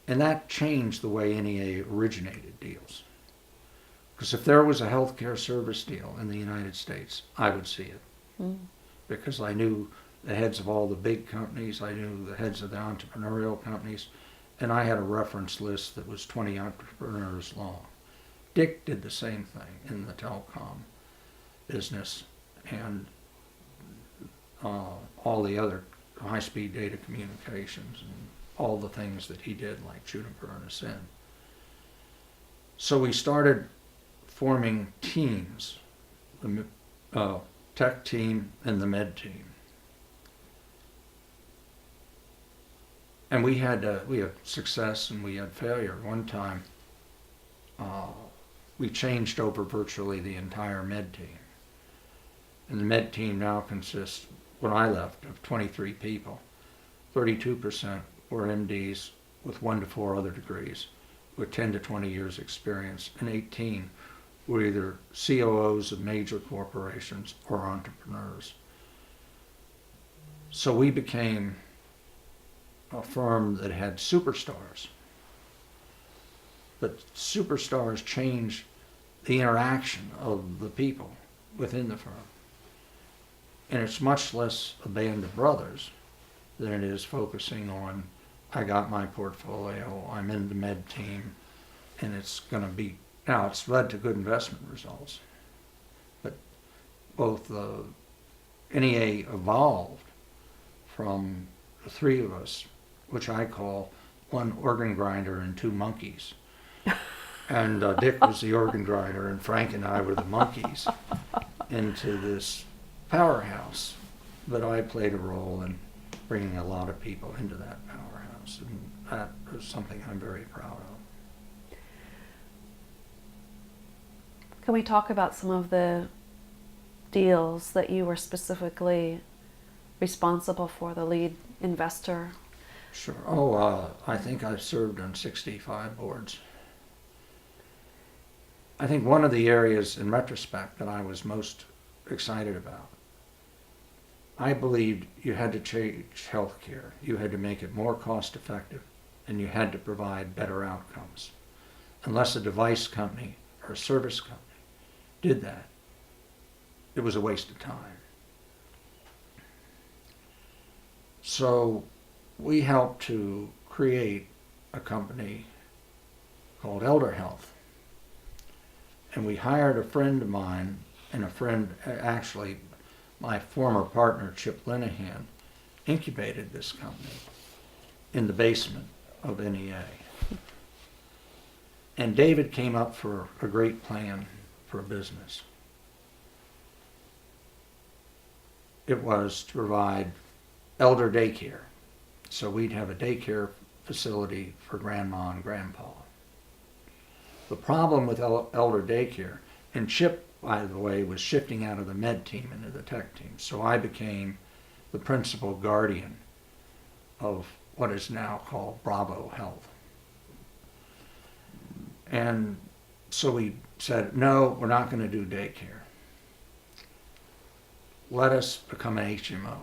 And that changed the way NEA originated deals. Because if there was a healthcare service deal in the United States, I would see it. Because I knew the heads of all the big companies, I knew the heads of the entrepreneurial companies, and I had a reference list that was 20 entrepreneurs long. Dick did the same thing in the telecom business and all the other high-speed data communications and all the things that he did, like Juniper and Ascend. So we started forming teams, the tech team and the med team. And we had success and we had failure. One time, we changed over virtually the entire med team. And the med team now consists, when I left, of 23 people. 32% were MDs with 1 to 4 other degrees, with 10 to 20 years experience, and 18 were either COOs of major corporations or entrepreneurs. So we became a firm that had superstars. But superstars change the interaction of the people within the firm. And it's much less a band of brothers than it is focusing on, I got my portfolio, I'm in the med team, and it's going to be, now it's led to good investment results. But both the NEA evolved from the three of us, which I call one organ grinder and 2 monkeys. And Dick was the organ grinder and Frank and I were the monkeys, into this powerhouse. But I played a role in bringing a lot of people into that powerhouse, and that was something I'm very proud of. Can we talk about some of the deals that you were specifically responsible for, the lead investor? Sure. I think I've served on 65 boards. I think one of the areas in retrospect that I was most excited about, I believed you had to change healthcare. You had to make it more cost effective, and you had to provide better outcomes. Unless a device company or a service company did that, it was a waste of time. So we helped to create a company called Elder Health. And we hired a friend of mine, and a friend, actually my former partner, Chip Linehan, incubated this company in the basement of NEA. And David came up for a great plan for a business. It was to provide elder daycare. So we'd have a daycare facility for grandma and grandpa. The problem with elder daycare, and Chip, by the way, was shifting out of the med team into the tech team. So I became the principal guardian of what is now called Bravo Health. And so we said, no, we're not going to do daycare. Let us become an HMO.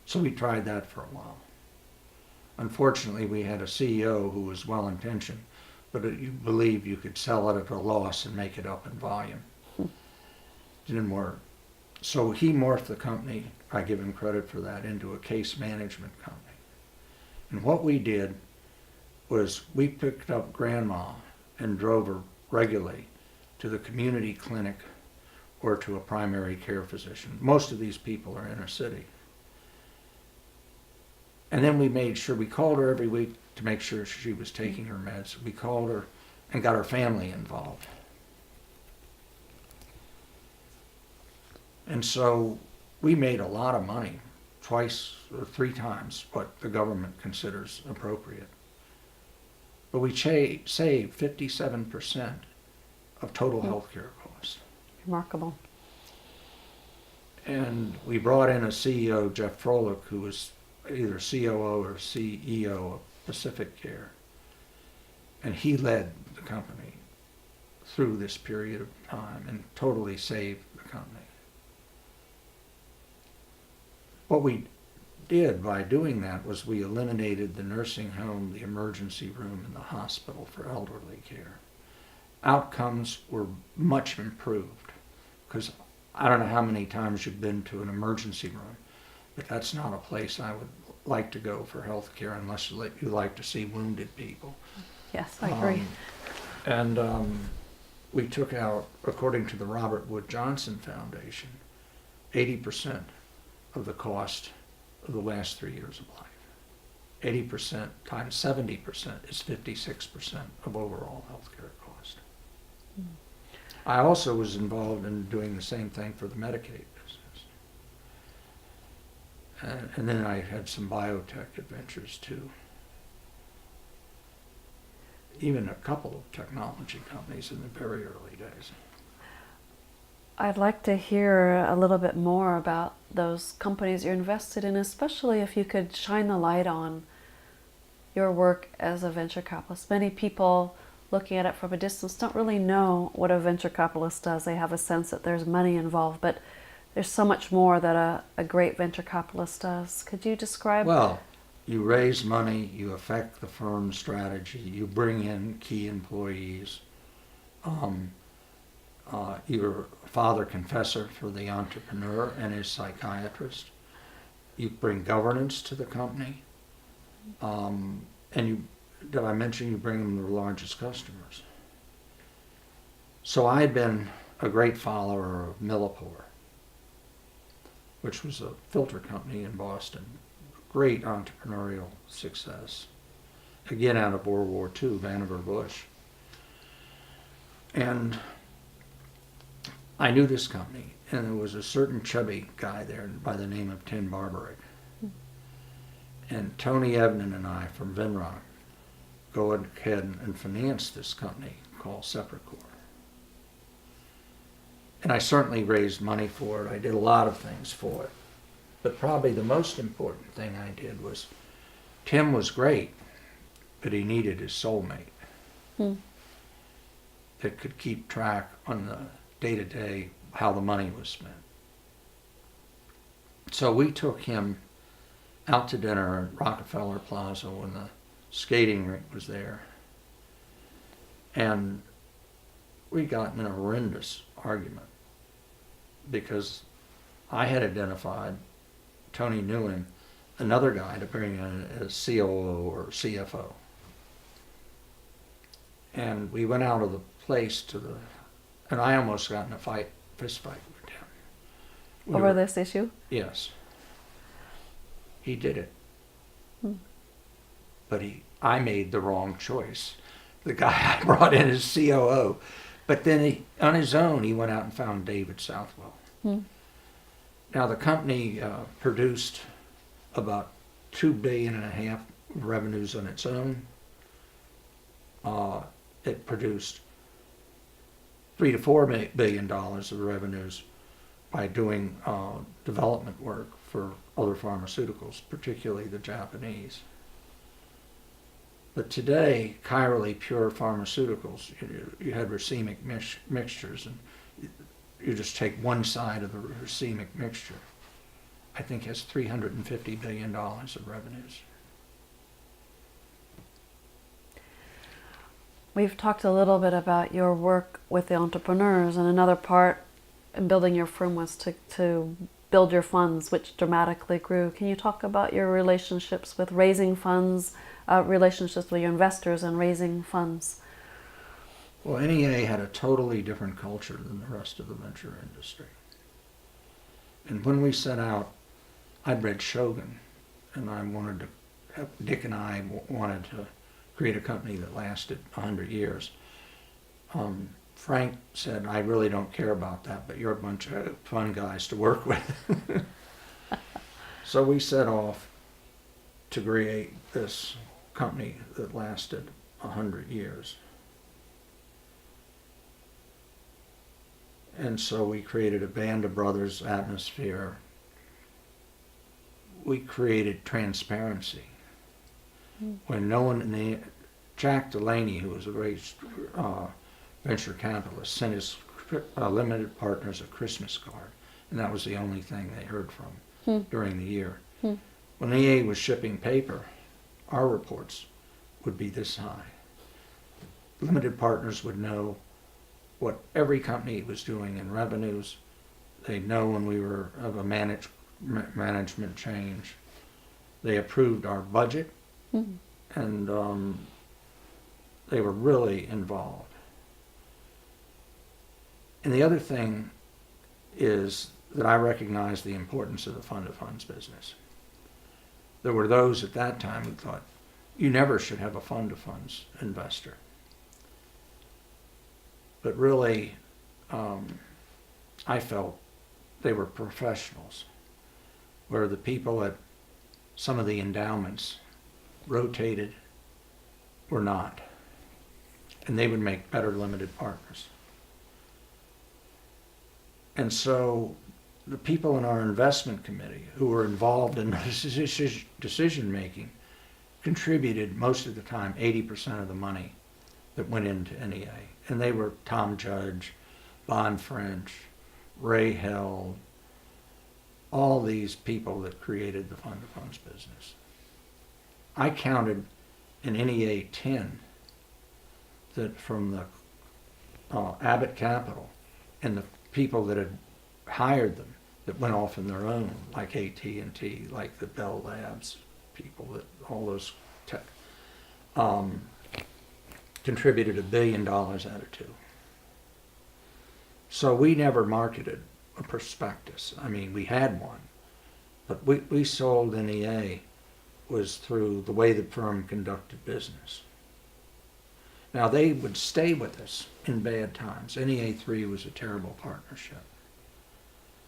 So we tried that for a while. Unfortunately, we had a CEO who was well-intentioned, but you believe you could sell it at a loss and make it up in volume. Didn't work. So he morphed the company, I give him credit for that, into a case management company. And what we did was we picked up grandma and drove her regularly to the community clinic or to a primary care physician. Most of these people are inner city. And then we made sure, we called her every week to make sure she was taking her meds. We called her and got her family involved. And so we made a lot of money, twice or three times what the government considers appropriate. But we saved 57% of total health care costs. Remarkable. And we brought in a CEO, Jeff Froelich, who was either COO or CEO of Pacific Care. And he led the company through this period of time and totally saved the company. What we did by doing that was we eliminated the nursing home, the emergency room, and the hospital for elderly care. Outcomes were much improved, because I don't know how many times you've been to an emergency room, but that's not a place I would like to go for health care unless you like to see wounded people. Yes, I agree. We took out, according to the Robert Wood Johnson Foundation, 80% of the cost of the last 3 years of life. 80% times 70% is 56% of overall healthcare cost. Mm. I also was involved in doing the same thing for the Medicaid business. And then I had some biotech adventures too. Even a couple of technology companies in the very early days. I'd like to hear a little bit more about those companies you're invested in, especially if you could shine the light on your work as a venture capitalist. Many people looking at it from a distance don't really know what a venture capitalist does. They have a sense that there's money involved, but there's so much more that a great venture capitalist does. Could you describe? Well, you raise money, you affect the firm's strategy, you bring in key employees. You're a father confessor for the entrepreneur and his psychiatrist. You bring governance to the company. And did I mention you bring them the largest customers? So I had been a great follower of Millipore, which was a filter company in Boston. Great entrepreneurial success. Again, out of World War II, Vannevar Bush. And I knew this company, and there was a certain chubby guy there by the name of Tim Barbaric. And Tony Ebnen and I from Vinrock go ahead and finance this company called Sepulcor. And I certainly raised money for it. I did a lot of things for it. But probably the most important thing I did was, Tim was great, but he needed his soulmate that could keep track on the day-to-day how the money was spent. So we took him out to dinner at Rockefeller Plaza when the skating rink was there. And we got in a horrendous argument because I had identified, Tony knew him, another guy to bring in as COO or CFO. And we went out of the place and I almost got in a fist fight with him. Over this issue? Yes. He did it. But I made the wrong choice. The guy I brought in as COO. But then on his own, he went out and found David Southwell. Now the company produced about $2.5 billion revenues on its own. It produced $3 to $4 billion of revenues by doing development work for other pharmaceuticals, particularly the Japanese. But today, chirally pure pharmaceuticals, you had racemic mixtures, and you just take one side of the racemic mixture, I think has $350 billion of revenues. We've talked a little bit about your work with the entrepreneurs, and another part in building your firm was to build your funds, which dramatically grew. Can you talk about your relationships with raising funds, relationships with your investors and raising funds? Well, NEA had a totally different culture than the rest of the venture industry. And when we set out, I'd read Shogun, and Dick and I wanted to create a company that lasted 100 years. Frank said, I really don't care about that, but you're a bunch of fun guys to work with. So we set off to create this company that lasted 100 years. And so we created a band of brothers atmosphere. We created transparency. When no one, Jack Delaney, who was a great venture capitalist, sent his limited partners a Christmas card, and that was the only thing they heard from during the year. When EA was shipping paper, our reports would be this high. Limited partners would know what every company was doing in revenues. They'd know when we were of a management change. They approved our budget, and they were really involved. And the other thing is that I recognized the importance of the fund of funds business. There were those at that time who thought, you never should have a fund of funds investor. But really, I felt they were professionals, where the people at some of the endowments rotated were not. And they would make better limited partners. And so the people in our investment committee who were involved in decision making contributed most of the time 80% of the money that went into NEA. And they were Tom Judge, Bon French, Ray Held, all these people that created the fund of funds business. I counted in NEA 10 that from the Abbott Capital and the people that had hired them that went off on their own, like AT&T, like the Bell Labs people, that all those tech, contributed $1 billion out of two. So we never marketed a prospectus. I mean, we had one, but we sold NEA was through the way the firm conducted business. Now, they would stay with us in bad times. NEA 3 was a terrible partnership.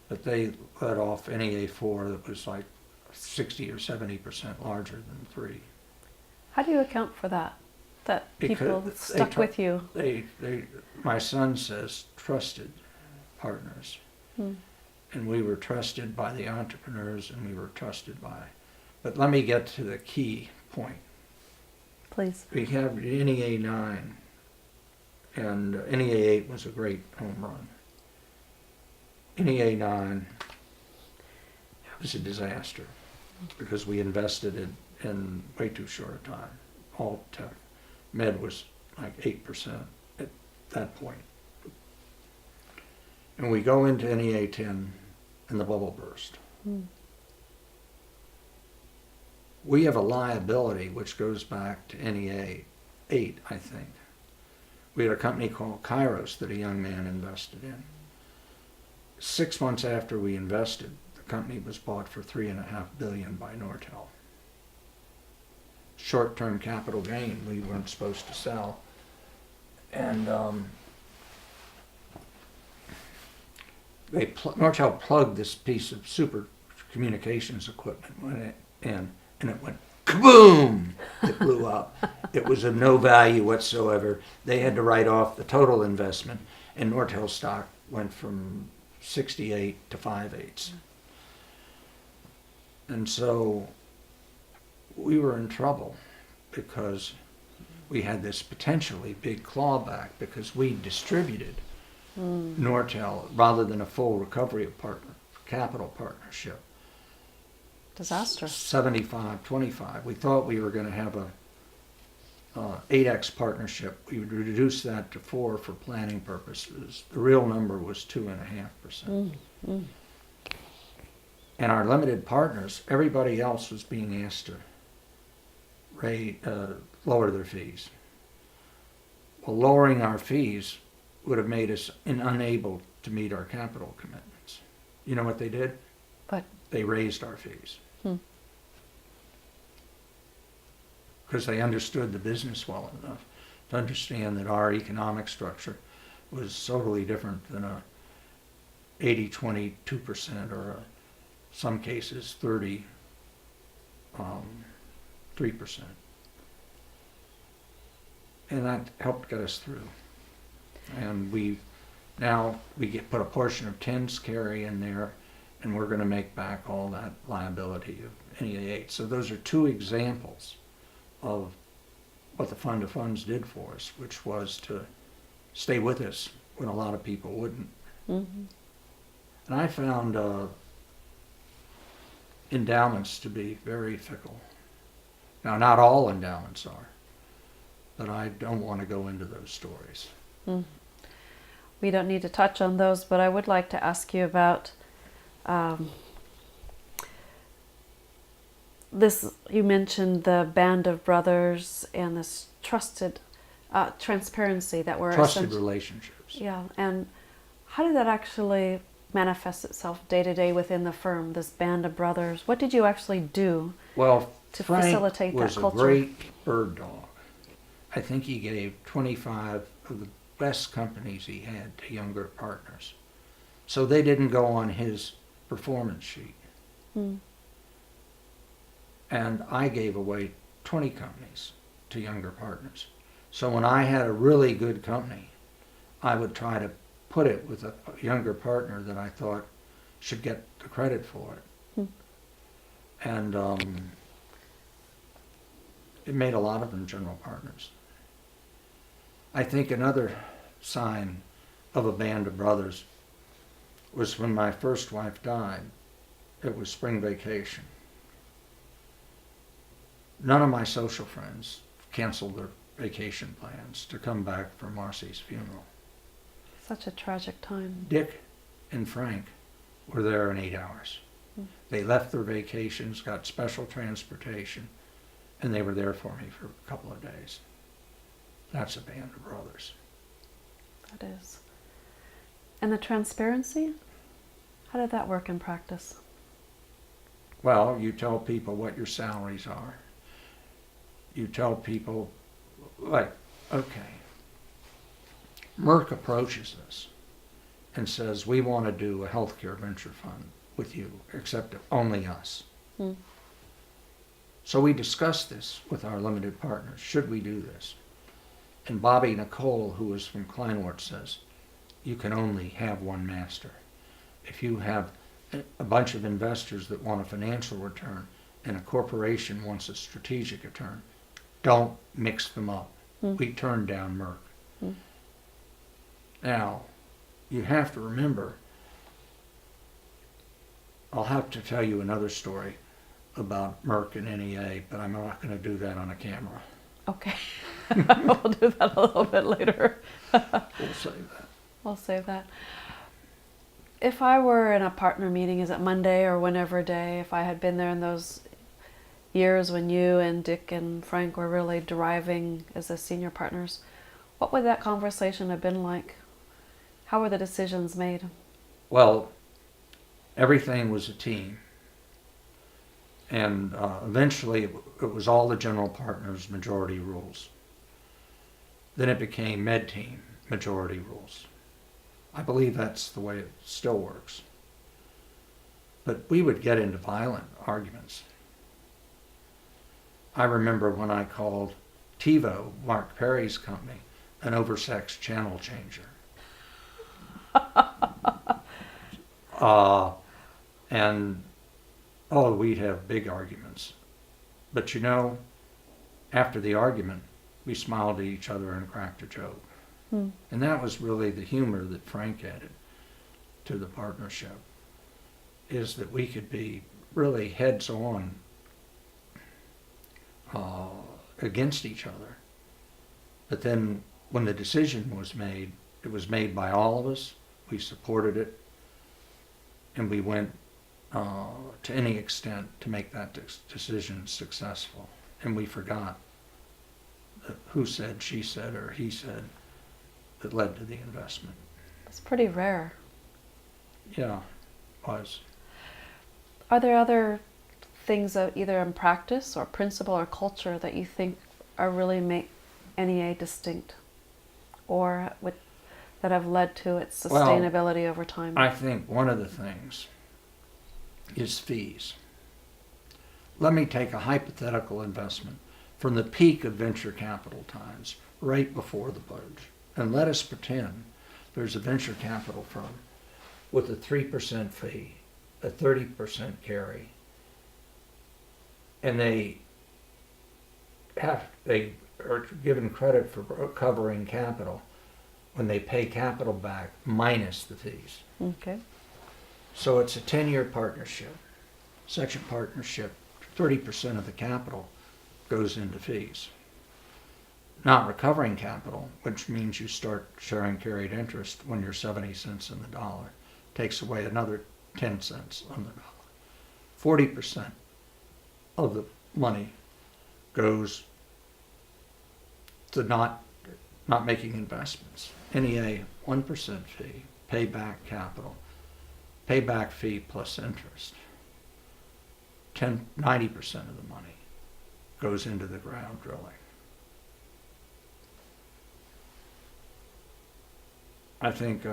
But they let off NEA 4 that was like 60 or 70% larger than 3. How do you account for that? That people stuck with you? My son says trusted partners. And we were trusted by the entrepreneurs, and we were trusted by... But let me get to the key point. Please. We have NEA 9, and NEA 8 was a great home run. NEA 9 was a disaster because we invested in way too short a time. All tech. Med was like 8% at that point. And we go into NEA 10 and the bubble burst. We have a liability which goes back to NEA 8, I think. We had a company called Kairos that a young man invested in. 6 months after we invested, the company was bought for $3.5 billion by Nortel. Short-term capital gain, we weren't supposed to sell. And Nortel plugged this piece of super communications equipment in, and it went kaboom! It blew up. It was of no value whatsoever. They had to write off the total investment, and Nortel stock went from 68 to 5/8. And so we were in trouble because we had this potentially big clawback because we distributed Nortel rather than a full recovery of capital partnership. Disaster. 75-25. We thought we were going to have a 8x partnership. We would reduce that to 4 for planning purposes. The real number was 2.5%. And our limited partners, everybody else was being asked to lower their fees. Well, lowering our fees would have made us unable to meet our capital commitments. You know what they did? But they raised our fees. Because they understood the business well enough to understand that our economic structure was totally different than a 80-20, 2% or some cases 33%. And that helped get us through. And we put a portion of 10's carry in there, and we're going to make back all that liability of Nea 8. So those are two examples of what the fund of funds did for us, which was to stay with us when a lot of people wouldn't. Mm-hmm. And I found endowments to be very fickle. Now, not all endowments are, but I don't want to go into those stories. Mm. We don't need to touch on those, but I would like to ask you about this. You mentioned the band of brothers and this trusted transparency that were Trusted relationships. Yeah, and how did that actually manifest itself day to day within the firm, this band of brothers? What did you actually do to Frank facilitate that was culture? a great bird dog. I think he gave 25 of the best companies he had to younger partners. So they didn't go on his performance sheet. Mm. And I gave away 20 companies to younger partners. So when I had a really good company, I would try to put it with a younger partner that I thought should get the credit for it. Mm. And it made a lot of them general partners. I think another sign of a band of brothers was when my first wife died. It was spring vacation. None of my social friends canceled their vacation plans to come back for Marcy's funeral. Such a tragic time. Dick and Frank were there in 8 hours. Mm. They left their vacations, got special transportation, and they were there for me for a couple of days. That's a band of brothers. That is. And the transparency? How did that work in practice? Well, you tell people what your salaries are. You tell people, like, okay, Merck approaches us and says, we want to do a healthcare venture fund with you, except only us. Mm. So we discussed this with our limited partners. Should we do this? And Bobby Nicole, who is from Kleinwort, says, you can only have one master. If you have a bunch of investors that want a financial return and a corporation wants a strategic return, don't mix them up. Mm. We turned down Merck. Mm. Now, you have to remember, I'll have to tell you another story about Merck and NEA, but I'm not going to do that on a camera. Okay. We'll do that a little bit later. We'll save that. We'll save that. If I were in a partner meeting, is it Monday or whenever day, if I had been there in those years when you and Dick and Frank were really driving as the senior partners, what would that conversation have been like? How were the decisions made? Well, everything was a team. And eventually it was all the general partners' majority rules. Then it became med team majority rules. I believe that's the way it still works. But we would get into violent arguments. I remember when I called TiVo, Mark Perry's company, an oversexed channel changer. We'd have big arguments. But you know, after the argument, we smiled at each other and cracked a joke. Hmm. And that was really the humor that Frank added to the partnership, is that we could be really heads on against each other. But then when the decision was made, it was made by all of us. We supported it, and we went to any extent to make that decision successful. And we forgot who said, she said, or he said that led to the investment. It's pretty rare. Yeah, it was. Are there other things that either in practice or principle or culture that you think are really make NEA distinct, or that have led to its sustainability over time? I think one of the things is fees. Let me take a hypothetical investment from the peak of venture capital times, right before the bulge, and let us pretend there's a venture capital firm with a 3% fee, a 30% carry, and they are given credit for covering capital when they pay capital back minus the fees. Okay. So it's a 10-year partnership. Such a partnership, 30% of the capital goes into fees. Not recovering capital, which means you start sharing carried interest when you're 70 cents in the dollar, takes away another 10 cents on the dollar. 40% of the money goes to not making investments. NEA, 1% fee, payback capital, payback fee plus interest. 90% of the money goes into the ground drilling. I think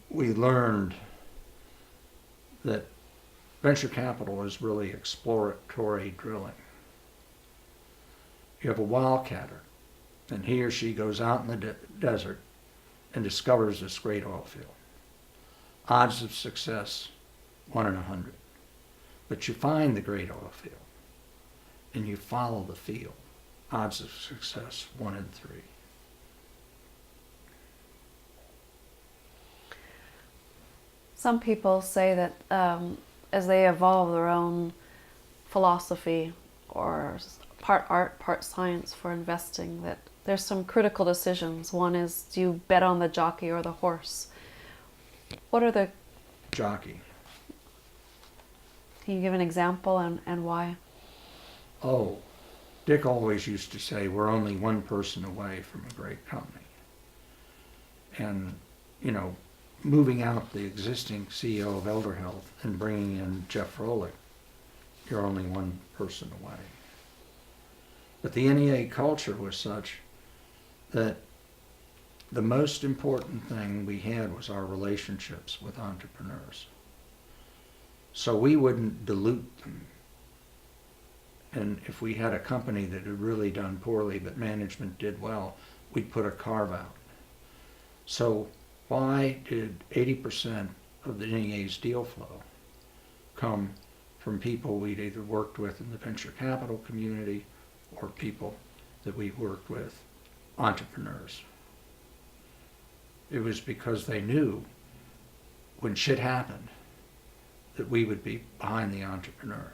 we learned that venture capital is really exploratory drilling. You have a wildcatter, and he or she goes out in the desert and discovers this great oil field. Odds of success, 1 in 100. But you find the great oil field, and you follow the field. Odds of success, 1 in 3. Some people say that as they evolve their own philosophy or part art, part science for investing, that there's some critical decisions. One is, do you bet on the jockey or the horse? What are the... Jockey. Can you give an example and why? Oh, Dick always used to say, we're only one person away from a great company. And, you know, moving out the existing CEO of Elder Health and bringing in Jeff Froelich, you're only one person away. But the NEA culture was such that the most important thing we had was our relationships with entrepreneurs. So we wouldn't dilute them. And if we had a company that had really done poorly but management did well, we'd put a carve out. So why did 80% of the NEA's deal flow come from people we'd either worked with in the venture capital community or people that we worked with, entrepreneurs? It was because they knew when shit happened that we would be behind the entrepreneur.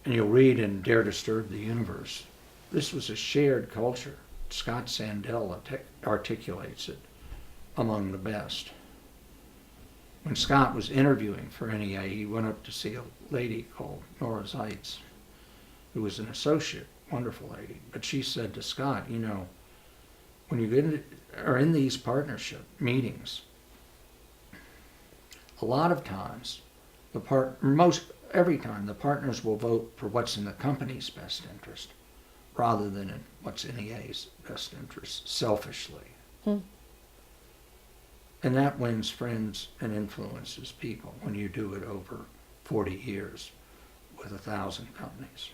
And you'll read in Dare Disturb the Universe, this was a shared culture. Scott Sandell articulates it among the best. When Scott was interviewing for NEA, he went up to see a lady called Nora Zeitz, who was an associate, wonderful lady. But she said to Scott, you know, when you are in these partnership meetings, a lot of times, every time, the partners will vote for what's in the company's best interest rather than in what's in NEA's best interest, selfishly. And that wins friends and influences people when you do it over 40 years with 1,000 companies.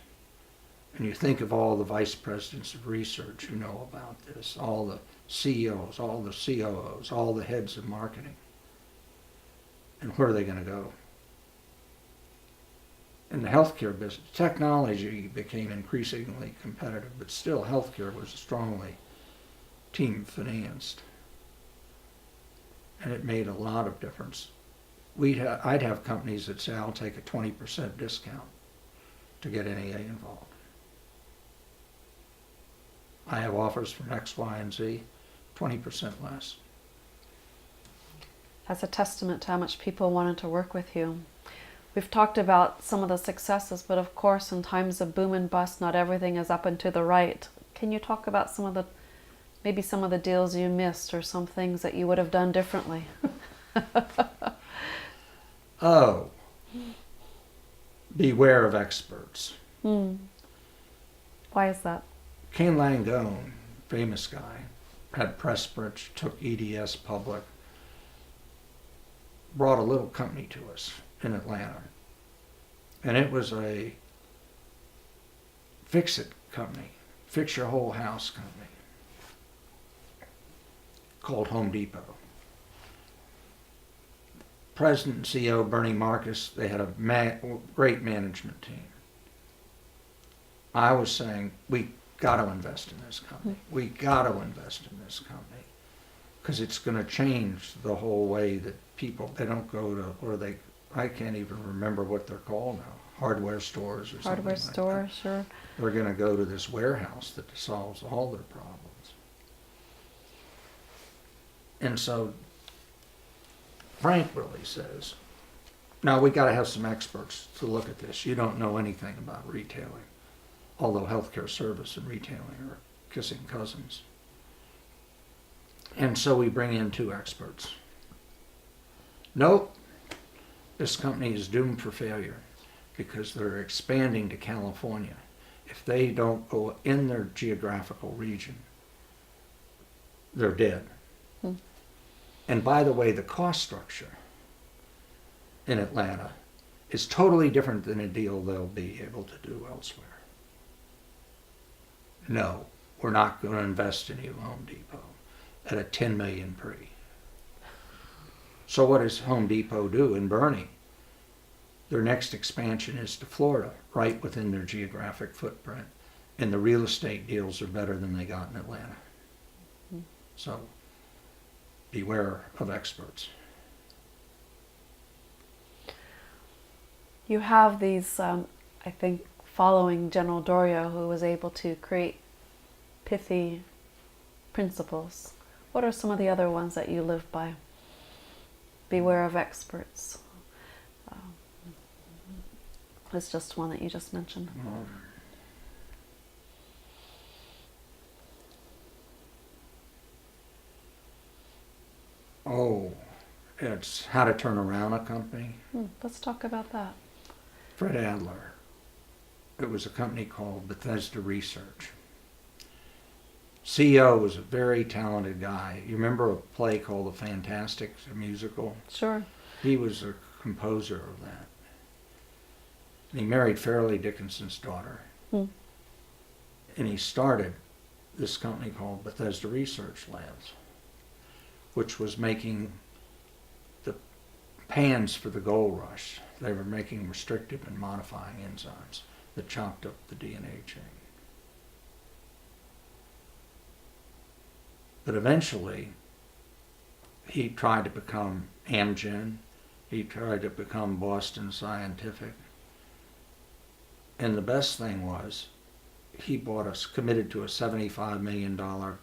And you think of all the vice presidents of research who know about this, all the CEOs, all the COOs, all the heads of marketing. And where are they going to go? In the healthcare business, technology became increasingly competitive, but still healthcare was strongly team financed. And it made a lot of difference. I'd have companies that say, I'll take a 20% discount to get NEA involved. I have offers from X, Y, and Z, 20% less. That's a testament to how much people wanted to work with you. We've talked about some of the successes, but of course in times of boom and bust, not everything is up and to the right. Can you talk about maybe some of the deals you missed or some things that you would have done differently? Oh, beware of experts. Why is that? Ken Langone, famous guy, had Pressbridge, took EDS public, brought a little company to us in Atlanta. And it was a fix-it company, fix your whole house company, called Home Depot. President and CEO Bernie Marcus, they had a great management team. I was saying, we got to invest in this company. We got to invest in this company because it's going to change the whole way that people, they don't go to, or they, I can't even remember what they're called now, hardware stores or something like that. Hardware store, sure. They're going to go to this warehouse that solves all their problems. And so Frank really says, now we got to have some experts to look at this. You don't know anything about retailing, although healthcare service and retailing are kissing cousins. And so we bring in 2 experts. Nope, this company is doomed for failure because they're expanding to California. If they don't go in their geographical region, they're dead. And by the way, the cost structure in Atlanta is totally different than a deal they'll be able to do elsewhere. No, we're not going to invest in you, Home Depot, at a $10 million pre. So what does Home Depot do in Bernie? Their next expansion is to Florida, right within their geographic footprint. And the real estate deals are better than they got in Atlanta. So beware of experts. You have these, I think, following General Dorio, who was able to create pithy principles. What are some of the other ones that you live by? Beware of experts. It's just one that you just mentioned. Oh, it's how to turn around a company. Let's talk about that. Fred Adler. It was a company called Bethesda Research. CEO was a very talented guy. You remember a play called The Fantastics, a musical? Sure. He was a composer of that. And he married Fairleigh Dickinson's daughter. And he started this company called Bethesda Research Labs, which was making the pans for the gold rush. They were making restrictive and modifying enzymes that chopped up the DNA chain. But eventually, he tried to become Amgen. He tried to become Boston Scientific. And the best thing was, he bought us, committed to a $75 million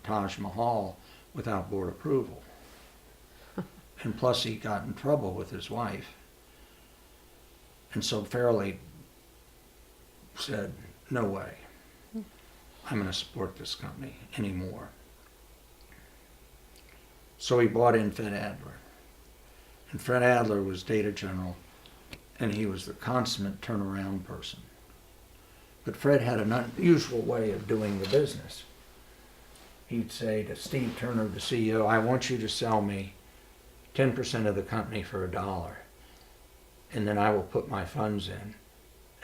Taj Mahal without board approval. And plus he got in trouble with his wife. And so Fairleigh said, no way, I'm going to support this company anymore. So he bought in Fred Adler. And Fred Adler was data general, and he was the consummate turnaround person. But Fred had an unusual way of doing the business. He'd say to Steve Turner, the CEO, I want you to sell me 10% of the company for $1, and then I will put my funds in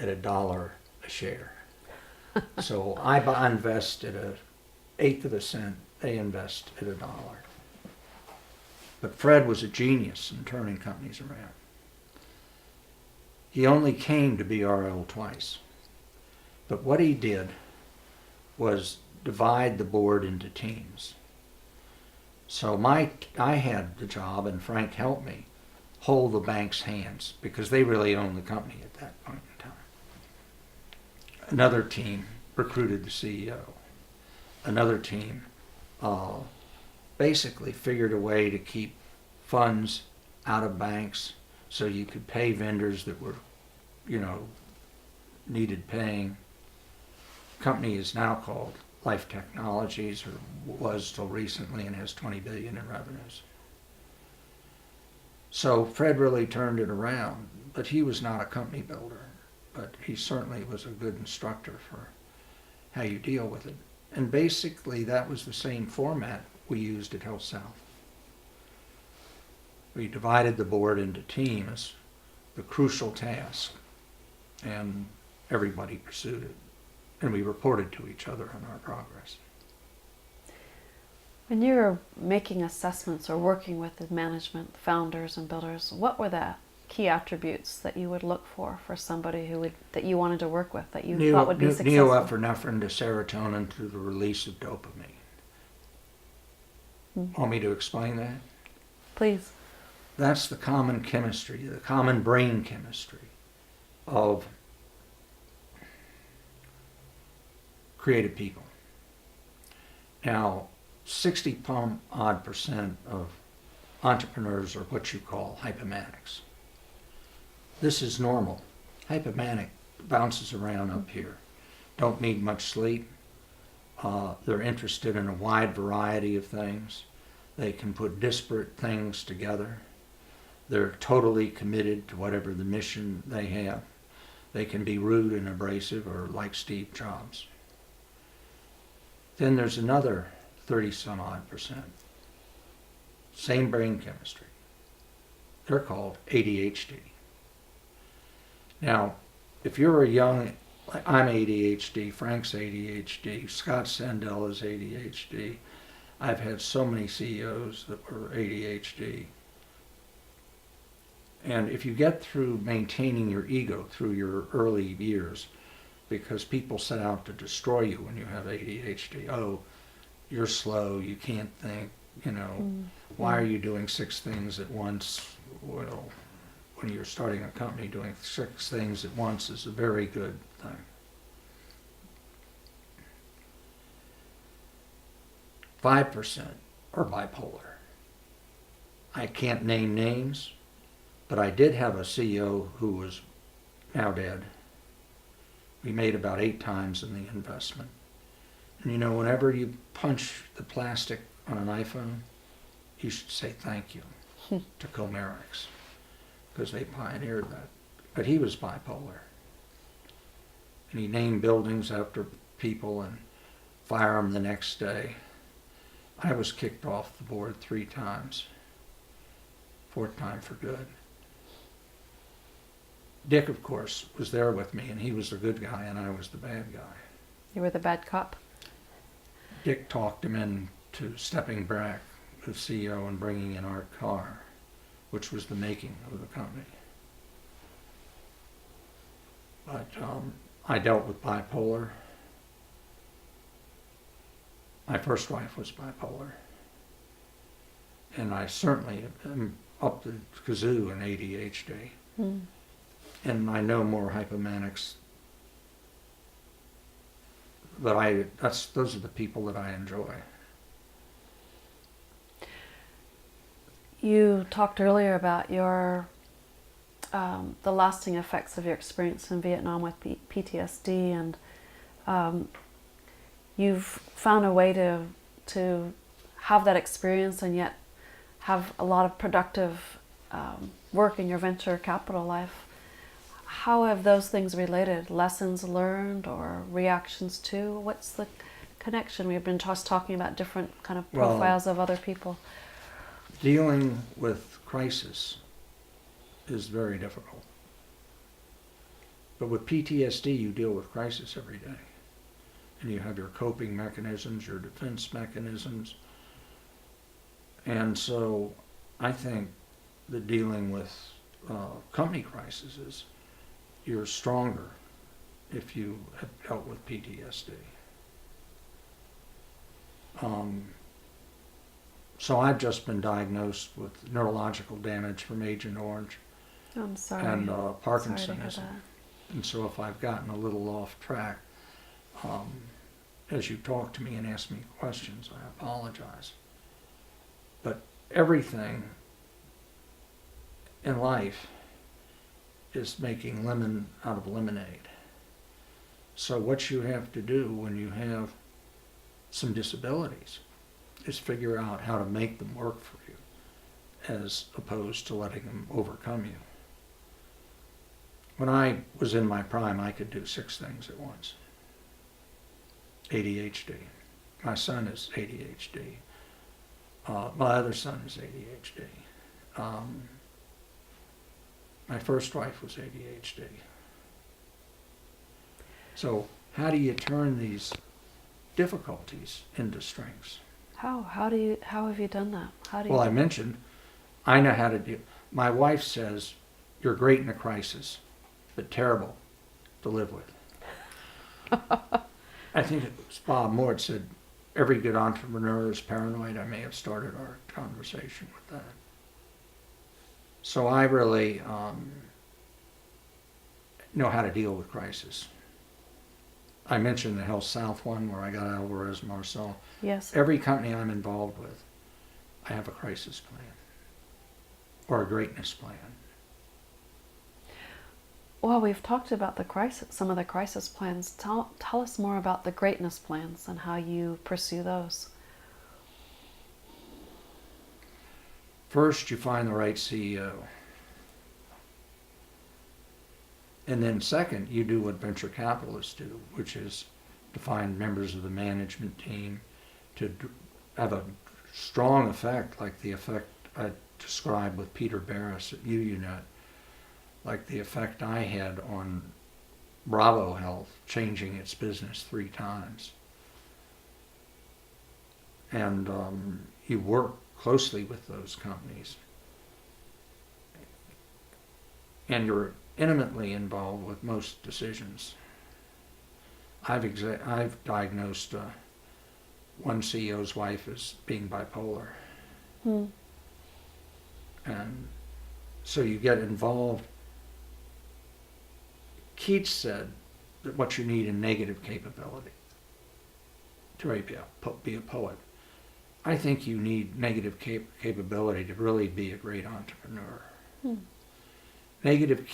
at $1 a share. So I invest at an eighth of a cent, they invest at $1. But Fred was a genius in turning companies around. He only came to BRL twice. But what he did was divide the board into teams. So I had the job, and Frank helped me, hold the bank's hands, because they really owned the company at that point in time. Another team recruited the CEO. Another team basically figured a way to keep funds out of banks so you could pay vendors that were, needed paying. Company is now called Life Technologies, or was till recently, and has $20 billion in revenues. So Fred really turned it around, but he was not a company builder, but he certainly was a good instructor for how you deal with it. And basically that was the same format we used at Health South. we divided the board into teams, the crucial task, and everybody pursued it. And we reported to each other on our progress. When you were making assessments or working with the management, founders and builders, what were the key attributes that you would look for somebody that you wanted to work with, that you thought would be successful? Neoepinephrine to serotonin to the release of dopamine. Want me to explain that? Please. That's the common chemistry, the common brain chemistry of creative people. Now, 60-odd% of entrepreneurs are what you call hypomanics. This is normal. Hypomanic bounces around up here. Don't need much sleep. They're interested in a wide variety of things. They can put disparate things together. They're totally committed to whatever the mission they have. They can be rude and abrasive or like Steve Jobs. Then there's another 30-some-odd%. Same brain chemistry. They're called ADHD. Now, if you're a young, I'm ADHD, Frank's ADHD, Scott Sandell is ADHD. I've had so many CEOs that were ADHD. And if you get through maintaining your ego through your early years, because people set out to destroy you when you have ADHD. Oh, you're slow, you can't think, why are you doing 6 things at once? Well, when you're starting a company, doing 6 things at once is a very good thing. %5 are bipolar. I can't name names, but I did have a CEO who was now dead. We made about 8 times in the investment. And whenever you punch the plastic on an iPhone, you should say thank you to Comerics, because they pioneered that. But he was bipolar. And he named buildings after people and fire them the next day. I was kicked off the board 3 times. 4th time for good. Dick, of course, was there with me, and he was the good guy, and I was the bad guy. You were the bad cop? Dick talked him into stepping back as CEO and bringing in Art Carr, which was the making of the company. But I dealt with bipolar. My first wife was bipolar. And I certainly am up the kazoo in ADHD. And I know more hypomanics. But those are the people that I enjoy. You talked earlier about your the lasting effects of your experience in Viet Nam with PTSD, and you've found a way to have that experience and yet have a lot of productive work in your venture capital life. How have those things related? Lessons learned or reactions to? What's the connection? We've been just talking about different kind of profiles of other people. Dealing with crisis is very difficult. But with PTSD, you deal with crisis every day. And you have your coping mechanisms, your defense mechanisms. And so I think that dealing with company crises, you're stronger if you have dealt with PTSD. So I've just been diagnosed with neurological damage from Agent Orange. I'm sorry. And Parkinsonism. Sorry to hear that. And so if I've gotten a little off track, as you talk to me and ask me questions, I apologize. But everything in life is making lemon out of lemonade. So what you have to do when you have some disabilities is figure out how to make them work for you, as opposed to letting them overcome you. When I was in my prime, I could do 6 things at once. ADHD. My son is ADHD. My other son is ADHD. my first wife was ADHD. So how do you turn these difficulties into strengths? How have you done that? How do you? Well, I mentioned I know how to do. My wife says you're great in a crisis, but terrible to live with. I think it was Bob Moore that said every good entrepreneur is paranoid. I may have started our conversation with that. So I really know how to deal with crisis. I mentioned the Health South one where I got Alvarez Marcel. Yes. Every company I'm involved with, I have a crisis plan or a greatness plan. Well, we've talked about the crisis, some of the crisis plans. Tell us more about the greatness plans and how you pursue those. First, you find the right CEO. And then second, you do what venture capitalists do, which is to find members of the management team to have a strong effect, like the effect I described with Peter Barris at UUNet, like the effect I had on Bravo Health, changing its business 3 times. And you work closely with those companies. And you're intimately involved with most decisions. I've diagnosed one CEO's wife as being bipolar. And so you get involved. Keats said that what you need is negative capability to really be a poet. I think you need negative capability to really be a great entrepreneur. Negative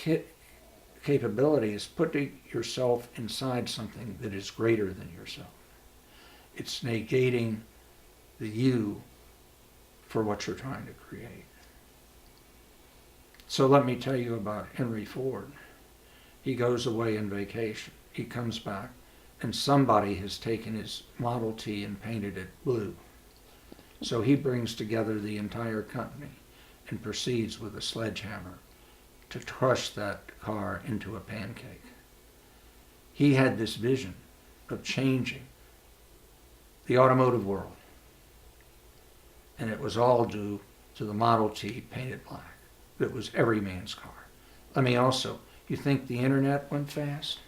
capability is putting yourself inside something that is greater than yourself. It's negating the you for what you're trying to create. So let me tell you about Henry Ford. He goes away on vacation. He comes back, and somebody has taken his Model T and painted it blue. So he brings together the entire company and proceeds with a sledgehammer to crush that car into a pancake. He had this vision of changing the automotive world, and it was all due to the Model T painted black. It was every man's car. Let me also, you think the internet went fast?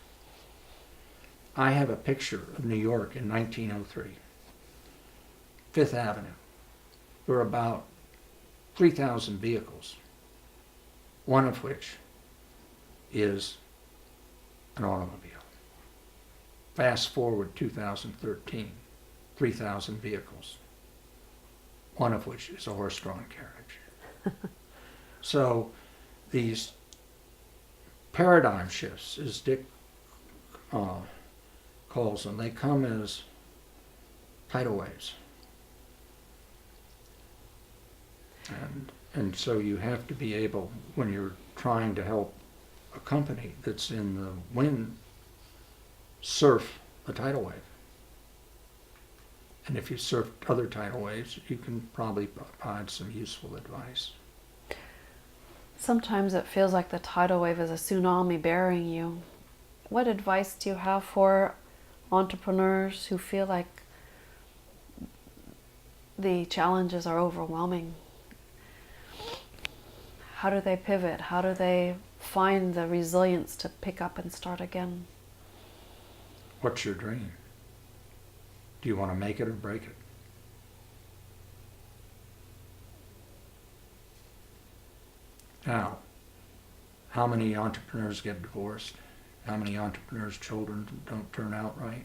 I have a picture of New York in 1903, Fifth Avenue. There were about 3,000 vehicles, one of which is an automobile. Fast forward 2013, 3,000 vehicles, one of which is a horse-drawn carriage. So these paradigm shifts, as Dick calls them, they come as tidal waves. And so you have to be able, when you're trying to help a company that's in the wind, surf a tidal wave. And if you surf other tidal waves, you can probably provide some useful advice. Sometimes it feels like the tidal wave is a tsunami bearing you. What advice do you have for entrepreneurs who feel like the challenges are overwhelming? How do they pivot? How do they find the resilience to pick up and start again? What's your dream? Do you want to make it or break it? Now, how many entrepreneurs get divorced? How many entrepreneurs' children don't turn out right?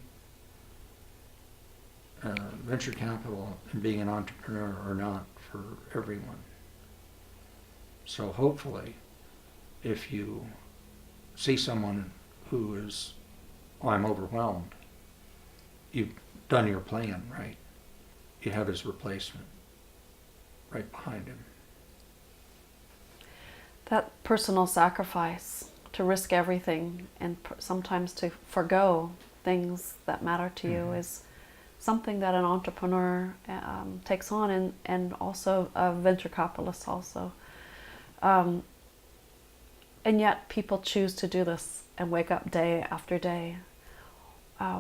Venture capital and being an entrepreneur are not for everyone. So hopefully, if you see someone who is, oh, I'm overwhelmed, you've done your plan, right? You have his replacement right behind him. That personal sacrifice to risk everything and sometimes to forgo things that matter to you is something that an entrepreneur takes on, and also a venture capitalist also. And yet people choose to do this and wake up day after day.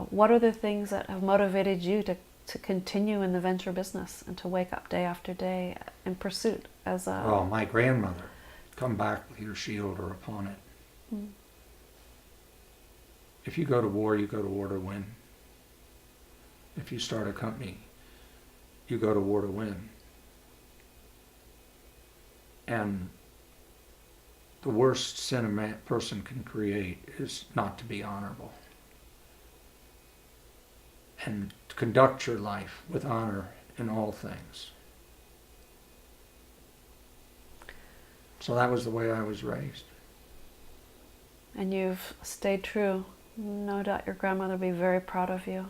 What are the things that have motivated you to continue in the venture business and to wake up day after day in pursuit as a... Well, my grandmother, come back with your shield or upon it. Mm. If you go to war, you go to war to win. If you start a company, you go to war to win. And the worst sin a person can create is not to be honorable. And to conduct your life with honor in all things. So that was the way I was raised. And you've stayed true. No doubt your grandmother will be very proud of you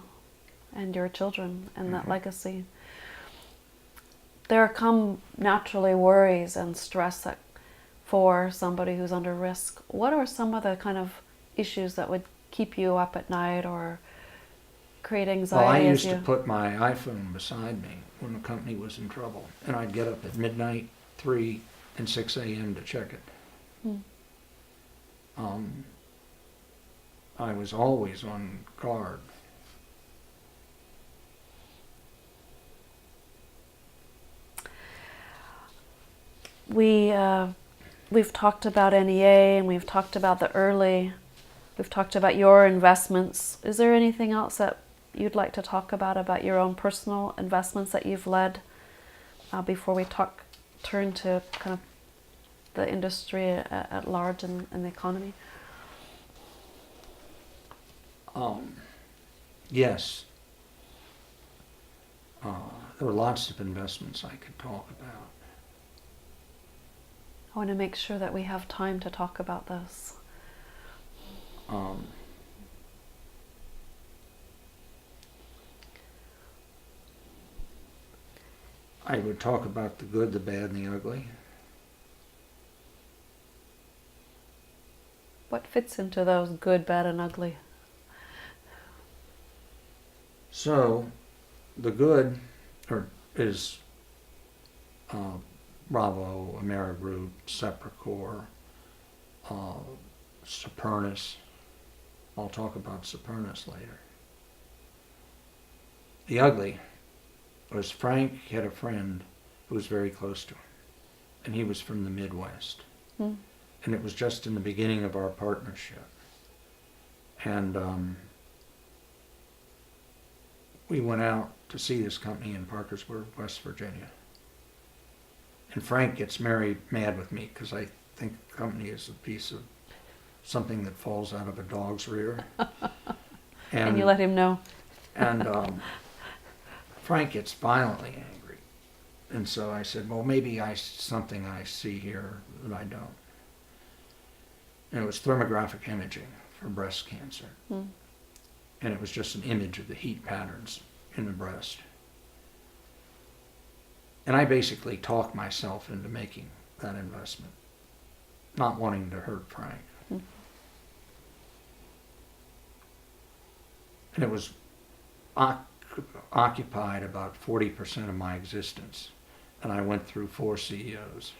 and your children and that legacy. There come naturally worries and stress that for somebody who's under risk. What are some of the kind of issues that would keep you up at night or create anxiety? Well, I used to put my iPhone beside me when the company was in trouble, and I'd get up at midnight, 3 and 6 a.m. to check it. I was always on guard. We've talked about NEA and we've talked about we've talked about your investments. Is there anything else that you'd like to talk about your own personal investments that you've led before we turn to kind of the industry at large and the economy? Yes. There were lots of investments I could talk about. I want to make sure that we have time to talk about this. I would talk about the good, the bad, and the ugly. What fits into those good, bad, and ugly? So, the good is Bravo, Amerigroup, Sepulchre, Supernus. I'll talk about Supernus later. The ugly was Frank had a friend who was very close to him, and he was from the Midwest. And it was just in the beginning of our partnership. And we went out to see this company in Parkersburg, West Virginia. And Frank gets mad with me because I think the company is a piece of something that falls out of a dog's rear. And you let him know. And Frank gets violently angry. And so I said, well, maybe something I see here that I don't. And it was thermographic imaging for breast cancer. And it was just an image of the heat patterns in the breast. And I basically talked myself into making that investment, not wanting to hurt Frank. And it was occupied about 40% of my existence. And I went through 4 CEOs.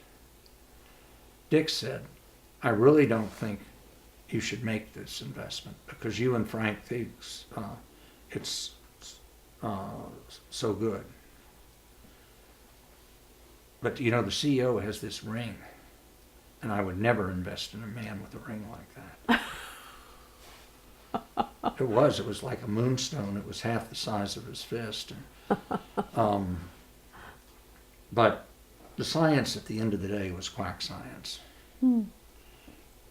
Dick said, I really don't think you should make this investment because you and Frank think it's so good. But you know, the CEO has this ring, and I would never invest in a man with a ring like that. It was like a moonstone. It was half the size of his fist. But the science at the end of the day was quack science.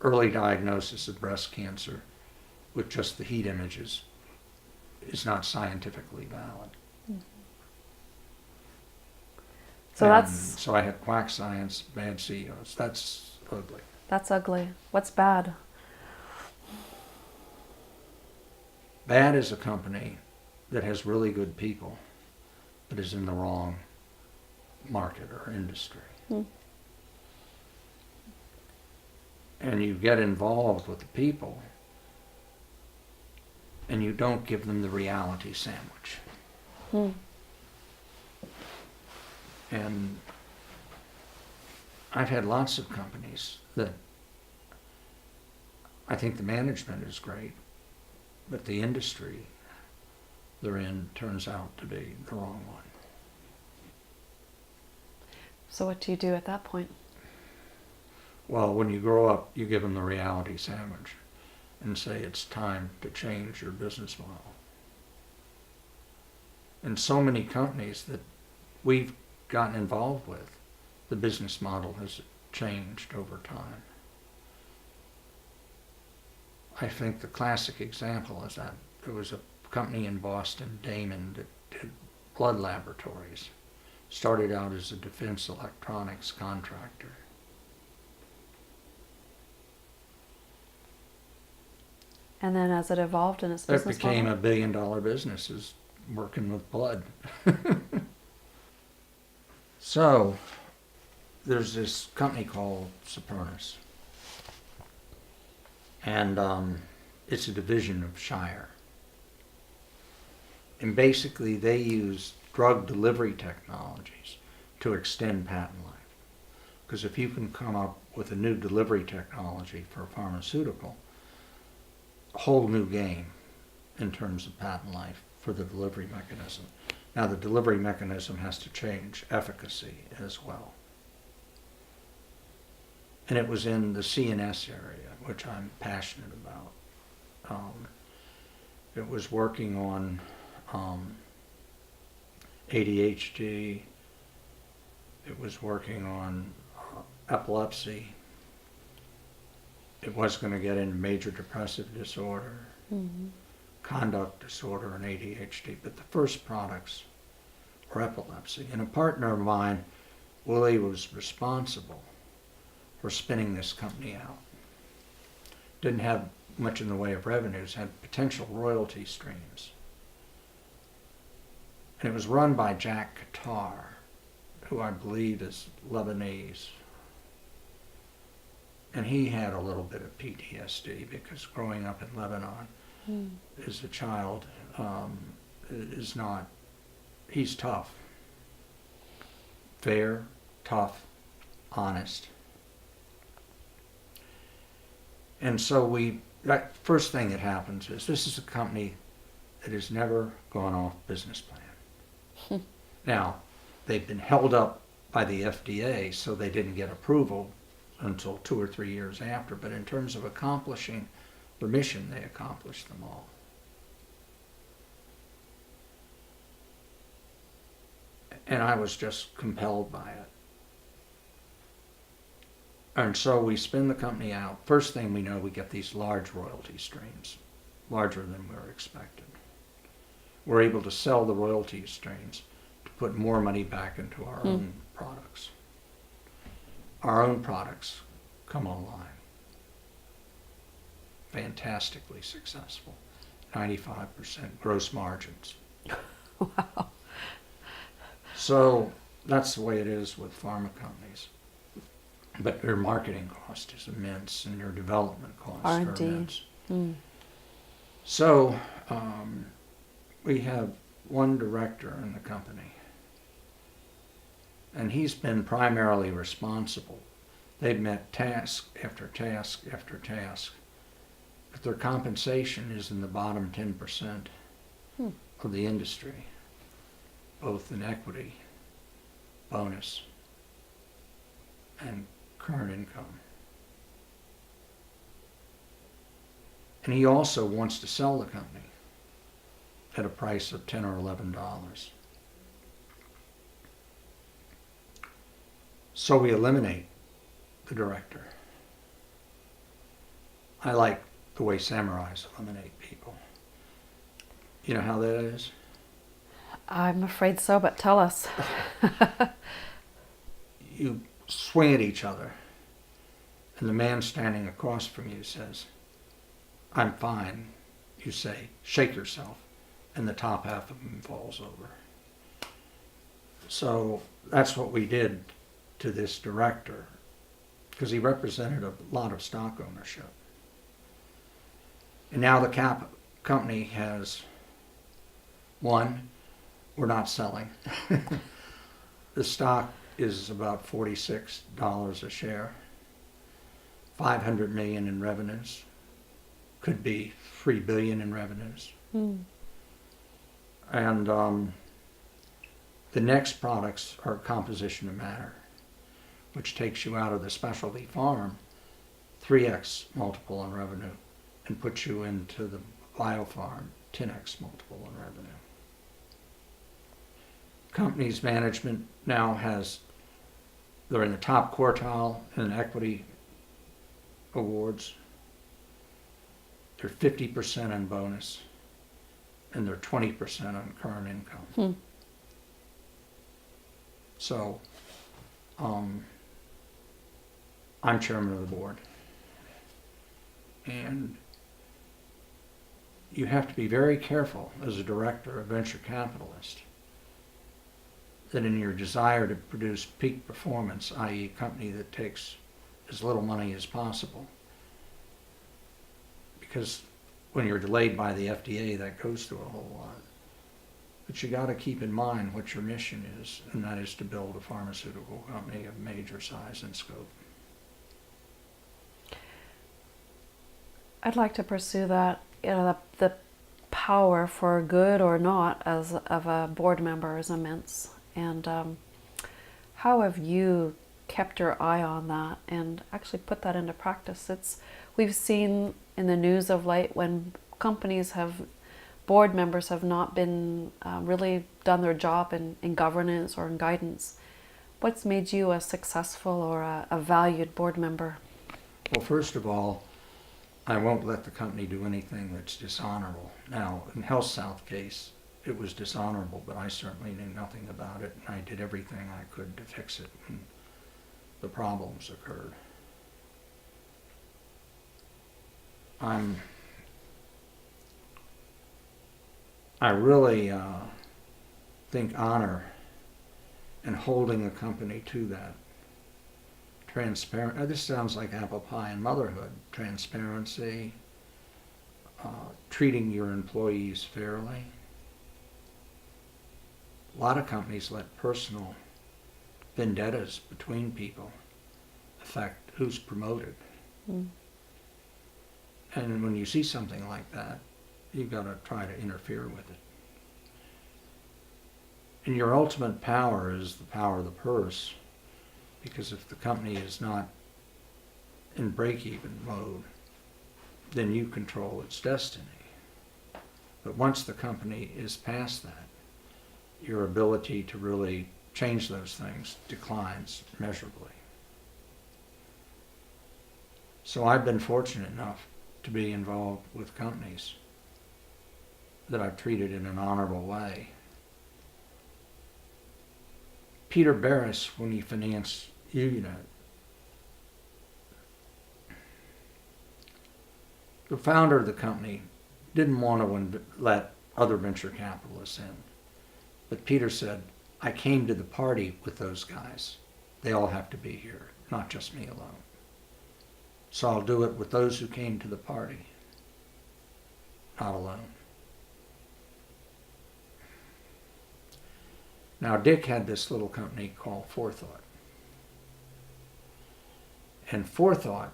Early diagnosis of breast cancer with just the heat images is not scientifically valid. So I had quack science, bad CEOs. That's ugly. That's ugly. What's bad? Bad is a company that has really good people but is in the wrong market or industry. And you get involved with the people and you don't give them the reality sandwich. And I've had lots of companies that I think the management is great, but the industry they're in turns out to be the wrong one. So what do you do at that point? Well, when you grow up, you give them the reality sandwich and say it's time to change your business model. And so many companies that we've gotten involved with, the business model has changed over time. I think the classic example is that there was a company in Boston, Damon, that did blood laboratories. Started out as a defense electronics contractor. And then as it evolved in its It business became model? $1 billion business, is working with blood. So there's this company called Supernus. And it's a division of Shire. And basically they use drug delivery technologies to extend patent life. Because if you can come up with a new delivery technology for a pharmaceutical, a whole new game in terms of patent life for the delivery mechanism. Now the delivery mechanism has to change efficacy as well. And it was in the CNS area, which I'm passionate about. It was working on ADHD. It was working on epilepsy. It was going to get into major depressive disorder, conduct disorder, and ADHD. But the first products were epilepsy. And a partner of mine, Willie, was responsible for spinning this company out. Didn't have much in the way of revenues, had potential royalty streams. And it was run by Jack Qatar, who I believe is Lebanese. And he had a little bit of PTSD because growing up in Lebanon as a child is not, he's tough. Fair, tough, honest. And so that first thing that happens is this is a company that has never gone off business plan. Now, they've been held up by the FDA, so they didn't get approval until 2 or 3 years after. But in terms of accomplishing their mission, they accomplished them all. And I was just compelled by it. And so we spin the company out. First thing we know, we get these large royalty streams, larger than we were expected. We're able to sell the royalty streams to put more money back into our own products. Our own products come online. Fantastically successful. 95% gross margins. Wow. So that's the way it is with pharma companies. But your marketing cost is immense and your development costs R&D. are immense. So we have one director in the company, and he's been primarily responsible. They've met task after task after task, but their compensation is in the bottom 10% of the industry, both in equity, bonus, and current income. And he also wants to sell the company at a price of $10 or $11. So we eliminate the director. I like the way samurais eliminate people. You know how that is? I'm afraid so, but tell us. You swing at each other, and the man standing across from you says, "I'm fine." You say, "Shake yourself," and the top half of him falls over. So that's what we did to this director, because he represented a lot of stock ownership. And now the company has, one, we're not selling. The stock is about $46 a share. 500 million in revenues. Could be 3 billion in revenues. And the next products are composition of matter, which takes you out of the specialty farm, 3x multiple on revenue, and puts you into the biofarm, 10x multiple on revenue. Company's management now they're in the top quartile in equity awards. They're 50% on bonus, and they're 20% on current income. So, I'm chairman of the board. And you have to be very careful as a director, a venture capitalist, that in your desire to produce peak performance, i.e. a company that takes as little money as possible, because when you're delayed by the FDA, that goes through a whole lot. But you got to keep in mind what your mission is, and that is to build a pharmaceutical company of major size and scope. I'd like to pursue that. The power for good or not of a board member is immense. And how have you kept your eye on that and actually put that into practice? We've seen in the news of late when board members have not been really done their job in governance or in guidance. What's made you a successful or a valued board member? Well, first of all, I won't let the company do anything that's dishonorable. Now, in Health South case, it was dishonorable, but I certainly knew nothing about it, and I did everything I could to fix it when the problems occurred. I really think honor and holding the company to that. Transparent. This sounds like apple pie and motherhood. Transparency, treating your employees fairly. A lot of companies let personal vendettas between people affect who's promoted. And when you see something like that, you've got to try to interfere with it. And your ultimate power is the power of the purse, because if the company is not in break-even mode, then you control its destiny. But once the company is past that, your ability to really change those things declines measurably. So I've been fortunate enough to be involved with companies that I've treated in an honorable way. Peter Barris, when he financed UNIT, the founder of the company didn't want to let other venture capitalists in. But Peter said, I came to the party with those guys. They all have to be here, not just me alone. So I'll do it with those who came to the party, not alone. Now, Dick had this little company called Forethought. And Forethought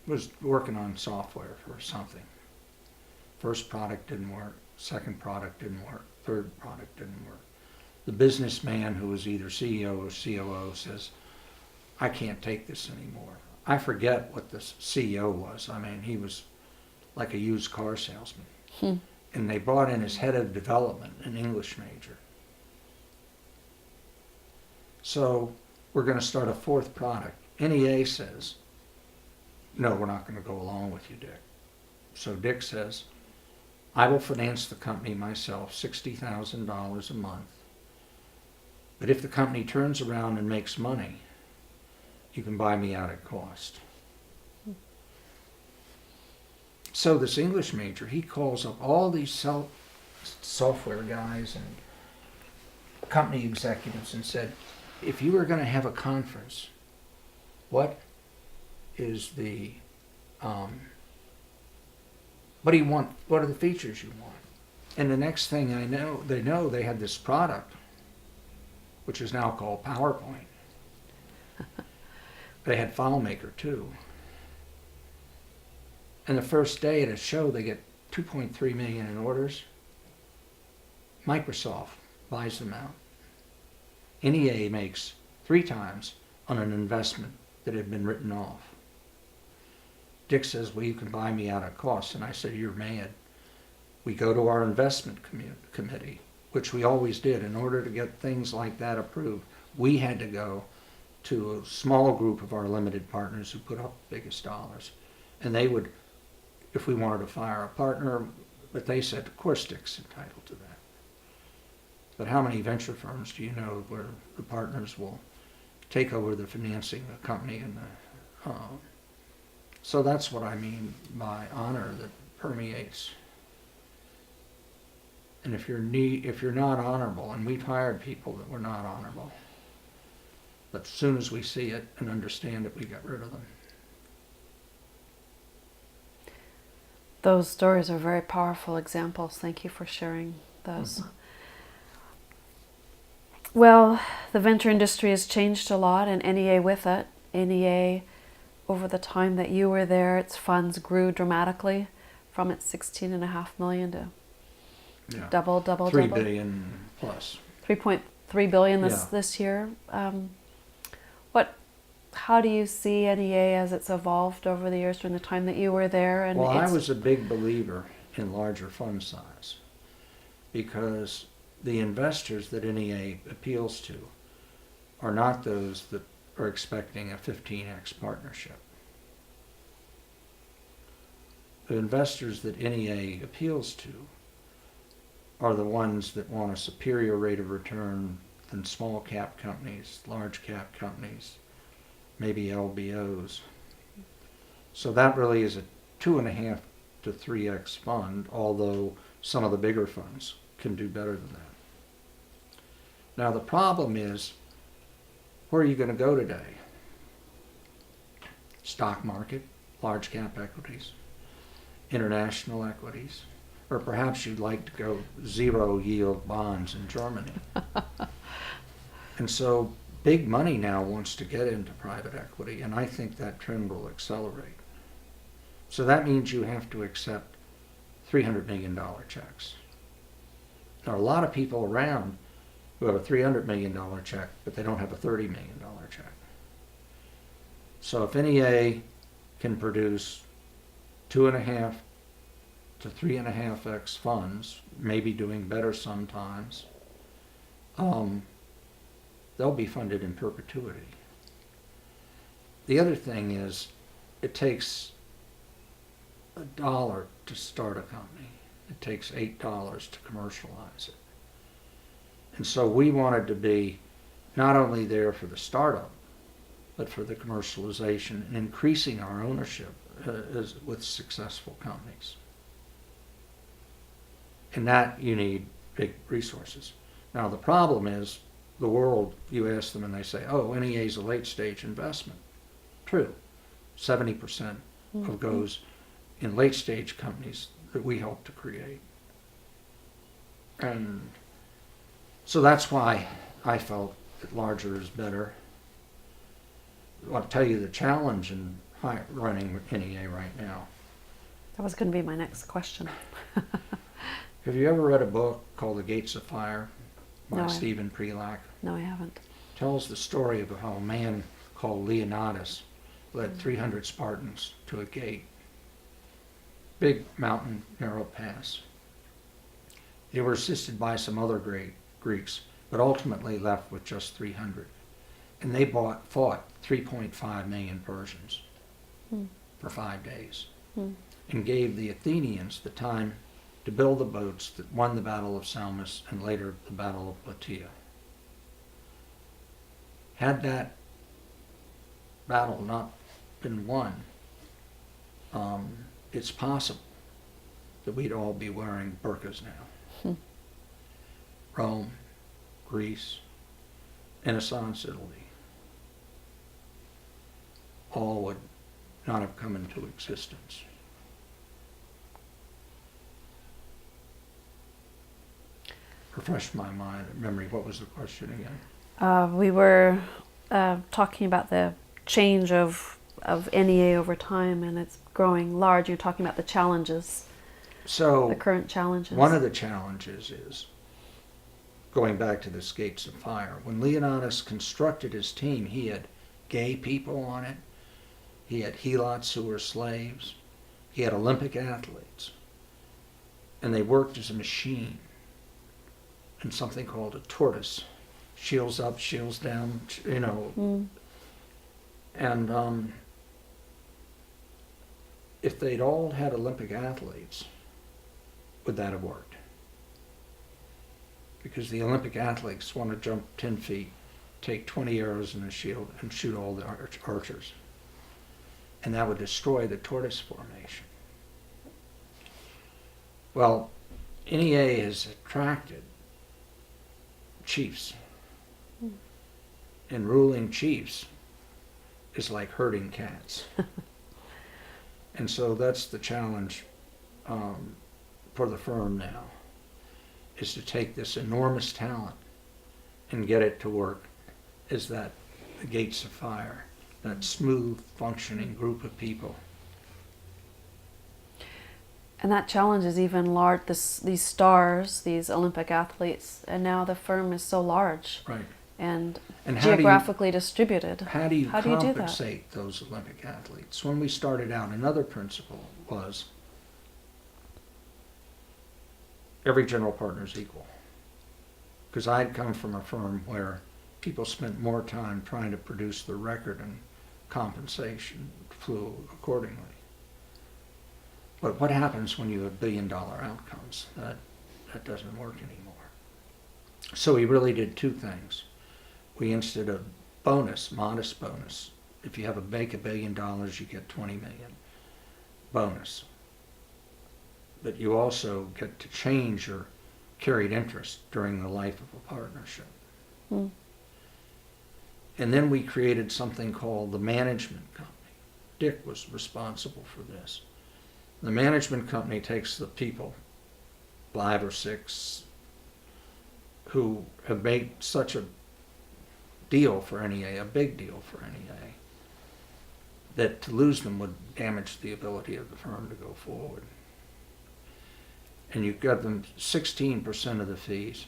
was working on software for something. First product didn't work, second product didn't work, third product didn't work. The businessman who was either CEO or COO says, I can't take this anymore. I forget what the CEO was. I mean, he was like a used car salesman. And they brought in his head of development, an English major. So we're going to start a fourth product. NEA says, no, we're not going to go along with you, Dick. So Dick says, I will finance the company myself, $60,000 a month. But if the company turns around and makes money, you can buy me out at cost. So this English major, he calls up all these software guys and company executives and said, if you were going to have a conference, what is the, what do you want? What are the features you want? And the next thing I know, they had this product, which is now called PowerPoint. They had FileMaker too. And the first day at a show, they get 2.3 million in orders. Microsoft buys them out. NEA makes 3 times on an investment that had been written off. Dick says, well, you can buy me out at cost. And I said, you're mad. We go to our investment committee, which we always did. In order to get things like that approved, we had to go to a small group of our limited partners who put up the biggest dollars. And they would, if we wanted to fire a partner, but they said, of course Dick's entitled to that. But how many venture firms do you know where the partners will take over the financing of the company? And so that's what I mean by honor that permeates. And if you're not honorable, and we've hired people that were not honorable, but as soon as we see it and understand it, we get rid of them. Those stories are very powerful examples. Thank you for sharing those. Mm-hmm. Well, the venture industry has changed a lot, and NEA with it. NEA, over the time that you were there, its funds grew dramatically from its $16.5 million to double. 3 billion plus. 3.3 billion this year. How do you see NEA as it's evolved over the years during the time that you were there? And well, I was a big believer in larger fund size because the investors that NEA appeals to are not those that are expecting a 15x partnership. The investors that NEA appeals to are the ones that want a superior rate of return than small cap companies, large cap companies, maybe LBOs. So that really is a 2.5 to 3x fund, although some of the bigger funds can do better than that. Now the problem is, where are you going to go today? Stock market, large cap equities, international equities, or perhaps you'd like to go zero yield bonds in Germany. And so big money now wants to get into private equity, and I think that trend will accelerate. So that means you have to accept $300 million checks. There are a lot of people around who have a $300 million check, but they don't have a $30 million check. So if NEA can produce 2.5 to 3.5x funds, maybe doing better sometimes, they'll be funded in perpetuity. The other thing is, it takes $1 to start a company. It takes $8 to commercialize it. And so we wanted to be not only there for the startup, but for the commercialization and increasing our ownership with successful companies. And that you need big resources. Now the problem is, the world, you ask them and they say, oh, NEA is a late stage investment. True. 70% of goes in late stage companies that we help to create. And so that's why I felt that larger is better. I'll tell you the challenge in running NEA right now. That was going to be my next question. Have you ever read a book called The Gates of Fire by No, Stephen Prelak? No, I haven't. Tells the story of how a man called Leonidas led 300 Spartans to a gate. Big mountain, narrow pass. They were assisted by some other great Greeks, but ultimately left with just 300. And they fought 3.5 million Persians for 5 days and gave the Athenians the time to build the boats that won the Battle of Salamis and later the Battle of Plataea. Had that battle not been won, it's possible that we'd all be wearing burqas now. Rome, Greece, Renaissance Italy, all would not have come into existence. Refresh my memory. What was the question again? We were talking about the change of NEA over time, and it's growing large. You're talking about the challenges, So the current challenges. one of the challenges is, going back to this Gates of Fire, when Leonidas constructed his team, he had gay people on it, he had helots who were slaves, he had Olympic athletes, and they worked as a machine in something called a tortoise. Shields up, shields down, you know. And if they'd all had Olympic athletes, would that have worked? Because the Olympic athletes want to jump 10 feet, take 20 arrows in a shield, and shoot all the archers. And that would destroy the tortoise formation. Well, NEA has attracted chiefs. And ruling chiefs is like herding cats. And so that's the challenge for the firm now, is to take this enormous talent and get it to work as that the Gates of Fire, that smooth functioning group of people. And that challenge is even large, these stars, these Olympic athletes, and now the firm is so large. Right. And And geographically distributed. How do you do that? compensate those Olympic athletes? When we started out, another principle was every general partner is equal. Because I'd come from a firm where people spent more time trying to produce the record, and compensation flew accordingly. But what happens when you have billion-dollar outcomes? That doesn't work anymore. So we really did two things. We instituted a bonus, modest bonus. If you make $1 billion, you get 20 million bonus. But you also get to change your carried interest during the life of a partnership. And then we created something called the management company. Dick was responsible for this. The management company takes the people, 5 or 6, who have made such a deal for NEA, a big deal for NEA, that to lose them would damage the ability of the firm to go forward. And you give them 16% of the fees,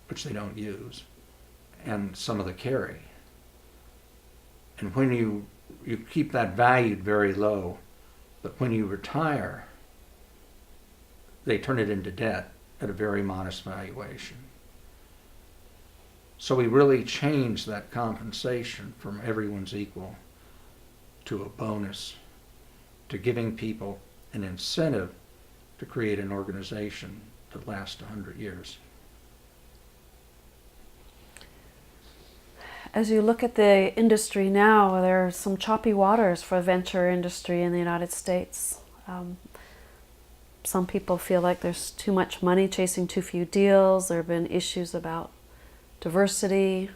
which they don't use, and some of the carry. And when you keep that valued very low, but when you retire, they turn it into debt at a very modest valuation. So we really changed that compensation from everyone's equal to a bonus, to giving people an incentive to create an organization that lasts 100 years. As you look at the industry now, there are some choppy waters for venture industry in the United States. Some people feel like there's too much money chasing too few deals. There have been issues about diversity,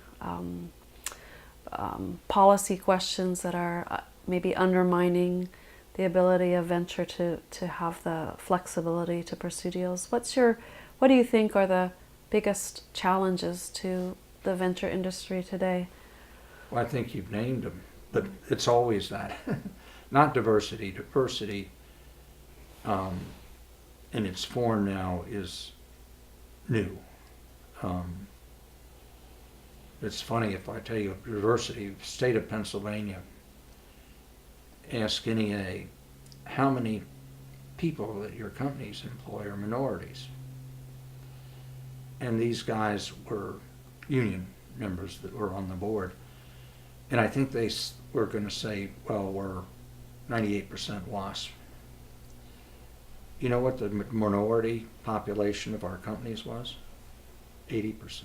policy questions that are maybe undermining the ability of venture to have the flexibility to pursue deals. What do you think are the biggest challenges to the venture industry today? Well, I think you've named them, but it's always that. Not diversity. Diversity in its form now is new. It's funny if I tell you diversity, state of Pennsylvania, ask NEA, how many people that your companies employ are minorities? And these guys were union members that were on the board. And I think they were going to say, well, we're 98% WASP. You know what the minority population of our companies was? 80%.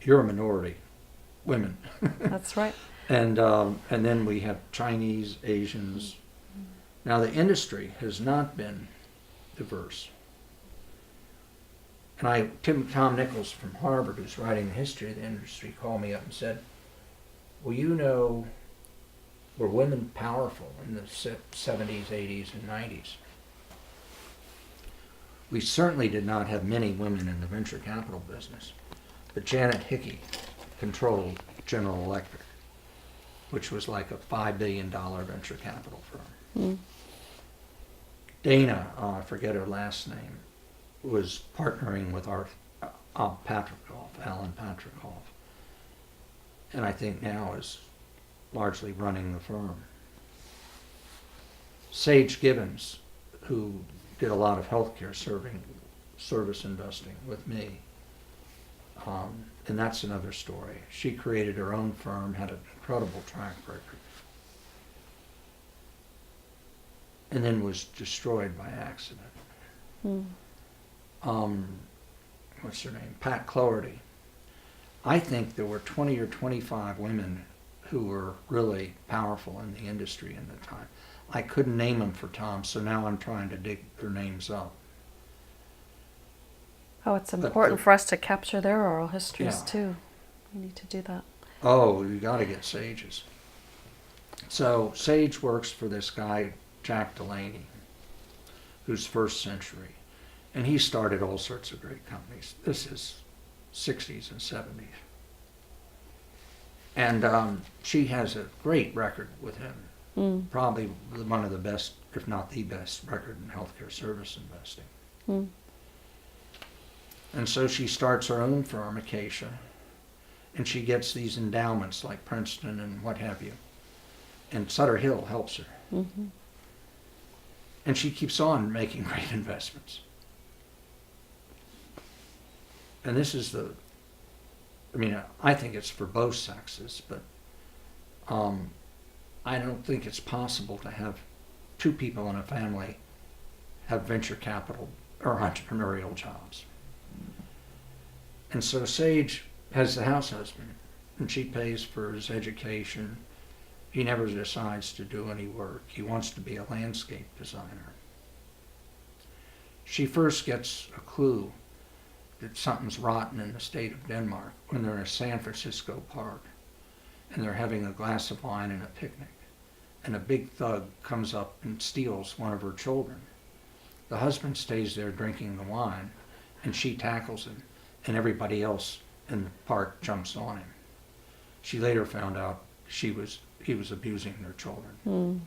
You're a minority, women. That's right. And then we have Chinese, Asians. Now the industry has not been diverse. And Tom Nichols from Harvard, who's writing the history of the industry, called me up and said, well, you know, were women powerful in the 70s, 80s, and 90s? We certainly did not have many women in the venture capital business, but Janet Hickey controlled General Electric. which was like a $5 billion venture capital firm. Mm. Dana, I forget her last name, was partnering with our Alan Patrikoff, and I think now is largely running the firm. Sage Gibbons, who did a lot of healthcare service investing with me, and that's another story. She created her own firm, had an incredible track record, and then was destroyed by accident. Mm. What's her name? Pat Cloherty. I think there were 20 or 25 women who were really powerful in the industry in the time. I couldn't name them for Tom, so now I'm trying to dig their names up. Oh, it's important for us to capture their oral histories too. We need to do that. Oh, you got to get Sage's. So Sage works for this guy, Jack Delaney, who's First Century. And he started all sorts of great companies. This is 60s and 70s. And she has a great record with him. Mm. Probably one of the best, if not the best, record in healthcare service investing. Mm. And so she starts her own firm, Acacia, and she gets these endowments like Princeton and what have you. And Sutter Hill helps her. Mm-hmm. And she keeps on making great investments. And this is I think it's for both sexes, but I don't think it's possible to have two people in a family have venture capital or entrepreneurial jobs. And so Sage has the house husband, and she pays for his education. He never decides to do any work. He wants to be a landscape designer. She first gets a clue that something's rotten in the state of Denmark when they're in a San Francisco park and they're having a glass of wine and a picnic, and a big thug comes up and steals one of her children. The husband stays there drinking the wine, and she tackles him, and everybody else in the park jumps on him. She later found out he was abusing their children. Mm.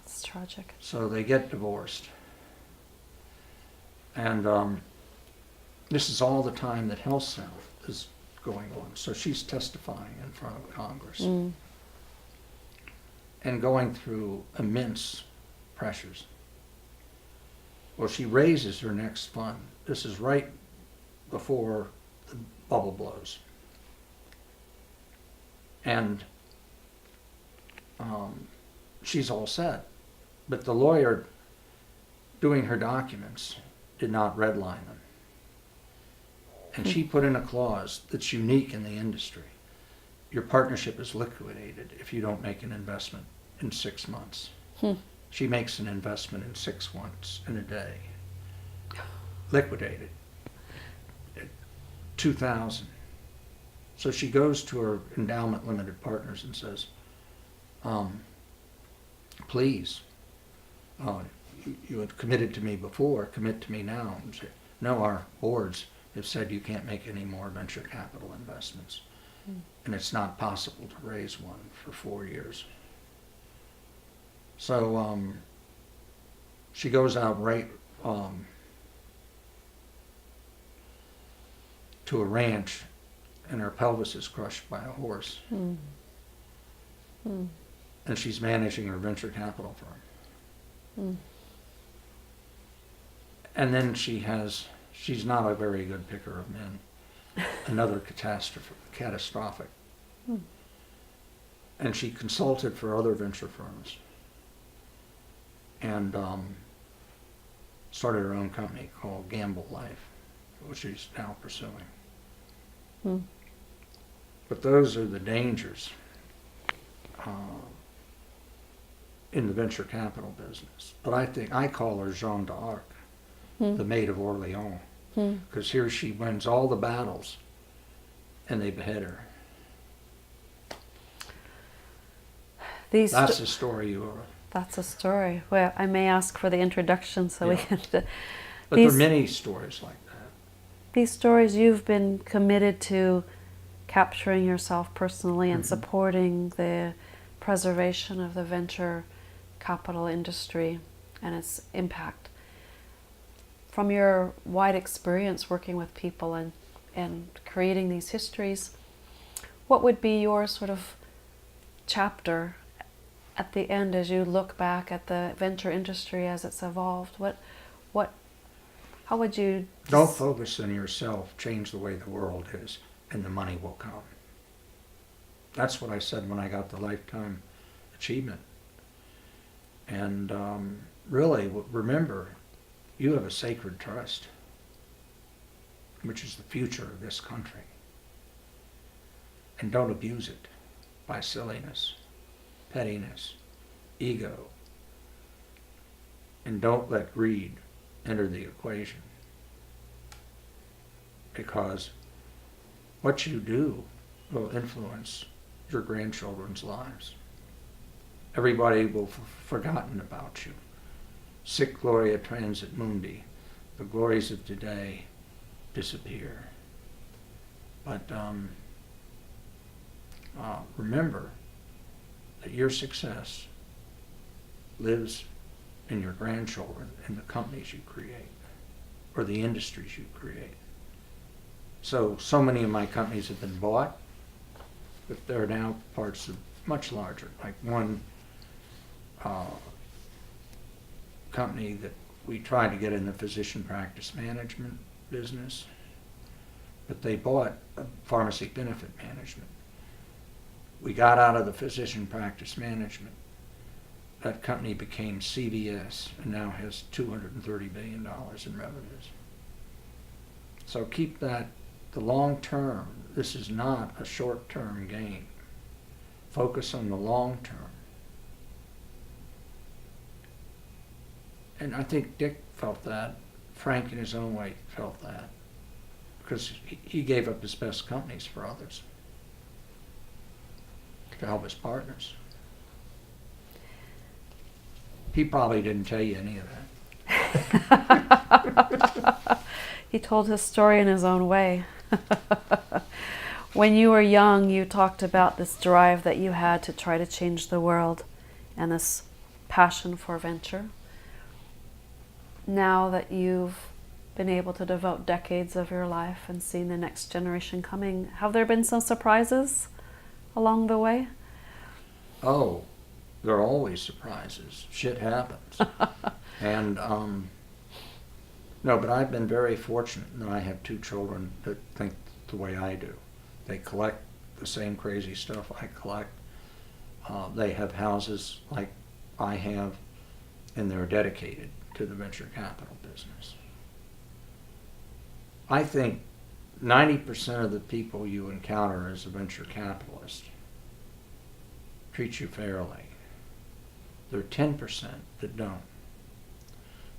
It's tragic. So they get divorced. And this is all the time that Health South is going on. So she's testifying in front of Congress and going through immense pressures. Well, she raises her next fund. This is right before the bubble blows. And she's all set. But the lawyer doing her documents did not redline them. And she put in a clause that's unique in the industry. Your partnership is liquidated if you don't make an investment in 6 months. She makes an investment in 6 months in a day. Liquidated. 2,000. So she goes to her endowment limited partners and says, please, you had committed to me before, commit to me now. And say, no, our boards have said you can't make any more venture capital investments. And it's not possible to raise one for 4 years. So she goes out right to a ranch, and her pelvis is crushed by a horse. And she's managing her venture capital firm. And then she's not a very good picker of men. Another catastrophic. And she consulted for other venture firms and started her own company called Gamble Life, which she's now pursuing. But those are the dangers in the venture capital business. But I call her Jeanne d'Arc, the Maid of Orleans, because here she wins all the battles and they behead her. That's the story you are. That's a story. Well, I may ask for the introduction so we can... But there are many stories like that. These stories, you've been committed to capturing yourself personally and supporting the preservation of the venture capital industry and its impact. From your wide experience working with people and creating these histories, what would be your sort of chapter at the end as you look back at the venture industry as it's evolved? How would you... Don't focus on yourself, change the way the world is, and the money will come. That's what I said when I got the Lifetime Achievement. And really, remember, you have a sacred trust, which is the future of this country. And don't abuse it by silliness, pettiness, ego. And don't let greed enter the equation. Because what you do will influence your grandchildren's lives. Everybody will have forgotten about you. Sic gloria transit mundi. The glories of today disappear. But remember that your success lives in your grandchildren and the companies you create, or the industries you create. So many of my companies have been bought, but they're now parts of much larger. Like one company that we tried to get in the physician practice management business, but they bought pharmacy benefit management. We got out of the physician practice management. That company became CVS and now has $230 billion in revenues. So keep that, the long term. This is not a short-term game. Focus on the long term. And I think Dick felt that. Frank in his own way felt that. Because he gave up his best companies for others to help his partners. He probably didn't tell you any of that. He told his story in his own way. When you were young, you talked about this drive that you had to try to change the world and this passion for venture. Now that you've been able to devote decades of your life and seen the next generation coming, have there been some surprises along the way? Oh, there are always surprises. Shit happens. And no, but I've been very fortunate that I have two children that think the way I do. They collect the same crazy stuff I collect. They have houses like I have, and they're dedicated to the venture capital business. I think 90% of the people you encounter as a venture capitalist treat you fairly. There are 10% that don't.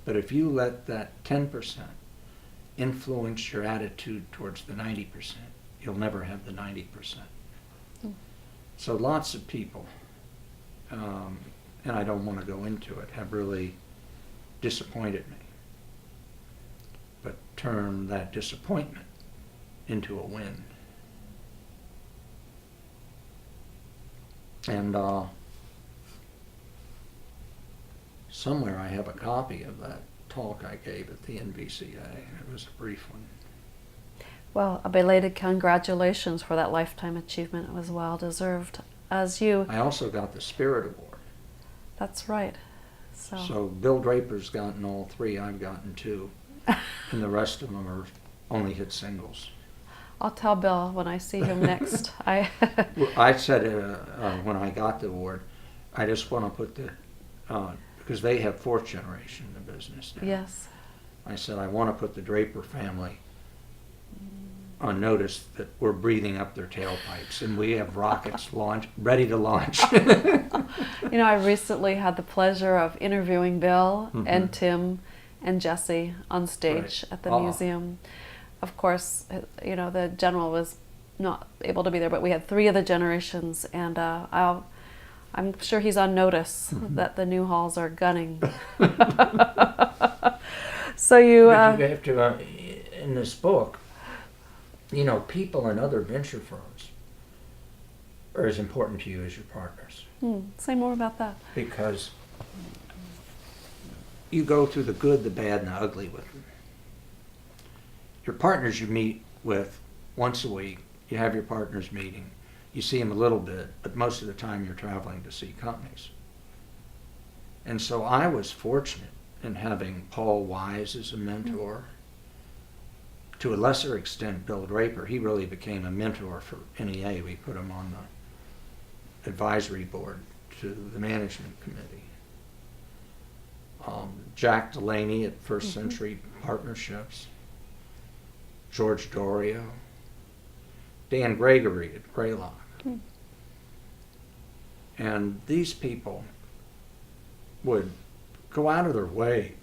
But if you let that 10% influence your attitude towards the 90%, you'll never have the 90%. So lots of people, and I don't want to go into it, have really disappointed me, but turn that disappointment into a win. And somewhere I have a copy of that talk I gave at the NVCA. It was a brief one. Well, a belated congratulations for that lifetime achievement. It was well deserved. As you... I also got the Spirit Award. That's right. So Bill Draper's gotten all three, I've gotten two. And the rest of them are only hit singles. I'll tell Bill when I see him next. I said when I got the award, I just want to put the, because they have fourth generation in the business now. Yes. I said I want to put the Draper family on notice that we're breathing up their tailpipes and we have rockets ready to launch. You know, I recently had the pleasure of interviewing Bill and Tim and Jesse on stage at the museum. Of course, you know, the general was not able to be there, but we had three of the generations, and I'm sure he's on notice that the Newhalls are gunning. So you have to, in this book, you know, people in other venture firms are as important to you as your partners. Say more about that. Because you go through the good, the bad, and the ugly with them. Your partners you meet with once a week, you have your partners meeting, you see them a little bit, but most of the time you're traveling to see companies. And so I was fortunate in having Paul Wise as a mentor. To a lesser extent, Bill Draper. He really became a mentor for NEA. We put him on the advisory board to the management committee. Jack Delaney at First Century Partnerships. George Dorio. Dan Gregory at Greylock. And these people would go out of their way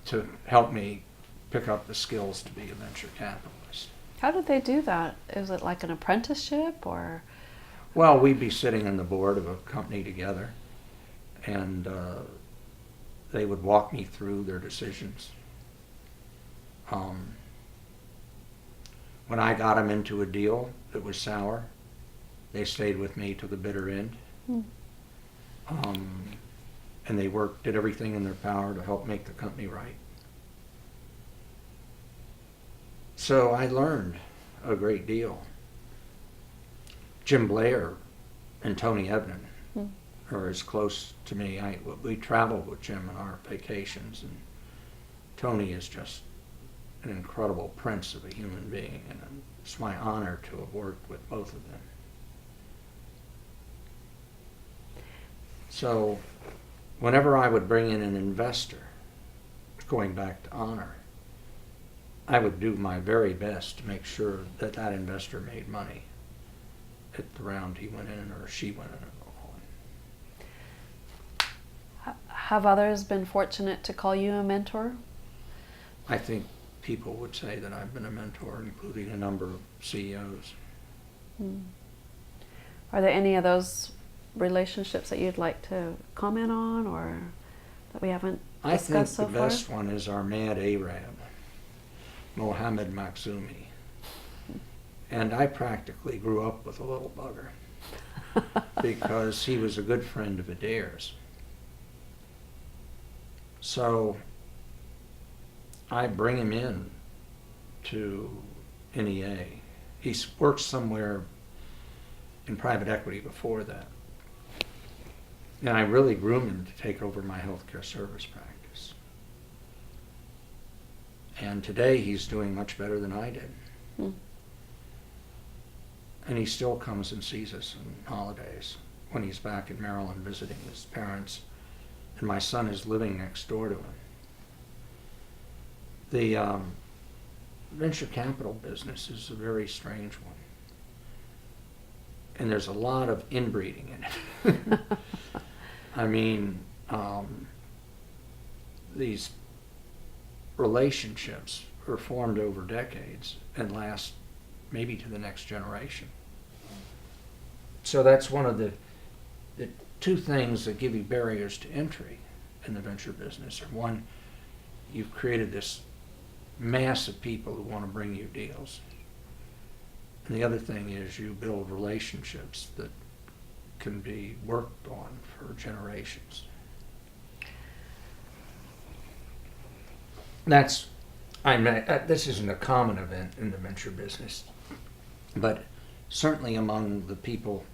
to help me pick up the skills to be a venture capitalist. How did they do that? Is it like an apprenticeship or? Well, we'd be sitting on the board of a company together, and they would walk me through their decisions. When I got them into a deal that was sour, they stayed with me to the bitter end. And they did everything in their power to help make the company right. So I learned a great deal. Jim Blair and Tony Ebnen are as close to me. We traveled with Jim on our vacations, and Tony is just an incredible prince of a human being, and it's my honor to have worked with both of them. So whenever I would bring in an investor, going back to honor, I would do my very best to make sure that that investor made money at the round he went in or she went in. Have others been fortunate to call you a mentor? I think people would say that I've been a mentor, including a number of CEOs. Are there any of those relationships that you'd like to comment on, or that we haven't discussed so far? I think the best one is our mad Arab, Mohammed Makhzoomi. And I practically grew up with a little bugger because he was a good friend of Adair's. So I bring him in to NEA. He's worked somewhere in private equity before that. And I really groomed him to take over my healthcare service practice. And today he's doing much better than I did. And he still comes and sees us on holidays when he's back in Maryland visiting his parents. And my son is living next door to him. The venture capital business is a very strange one. And there's a lot of inbreeding in it. I mean, these relationships are formed over decades and last maybe to the next generation. So that's one of the two things that give you barriers to entry in the venture business. One, you've created this mass of people who want to bring you deals. And the other thing is you build relationships that can be worked on for generations. This isn't a common event in the venture business, but certainly among the people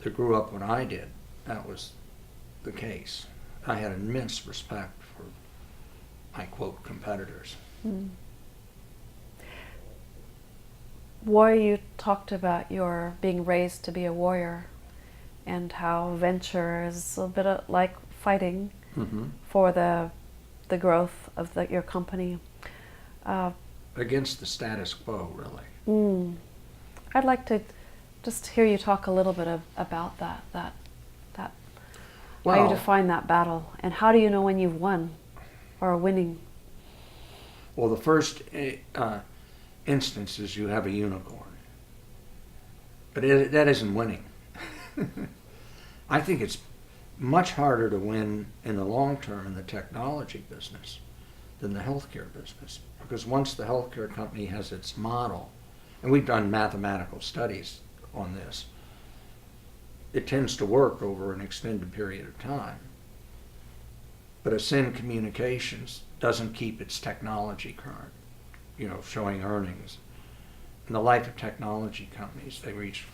that grew up when I did, that was the case. I had immense respect for my, quote, competitors. Warrior, you talked about your being raised to be a warrior and how venture is a bit like fighting for the growth of your company. Against the status quo, really. I'd like to just hear you talk a little bit about that Well, how you define that battle, and how do you know when you've won or are winning? Well, the first instance is you have a unicorn, but that isn't winning. I think it's much harder to win in the long term in the technology business than the healthcare business, because once the healthcare company has its model, and we've done mathematical studies on this, it tends to work over an extended period of time. But Ascend Communications doesn't keep its technology current, showing earnings. In the life of technology companies, they reach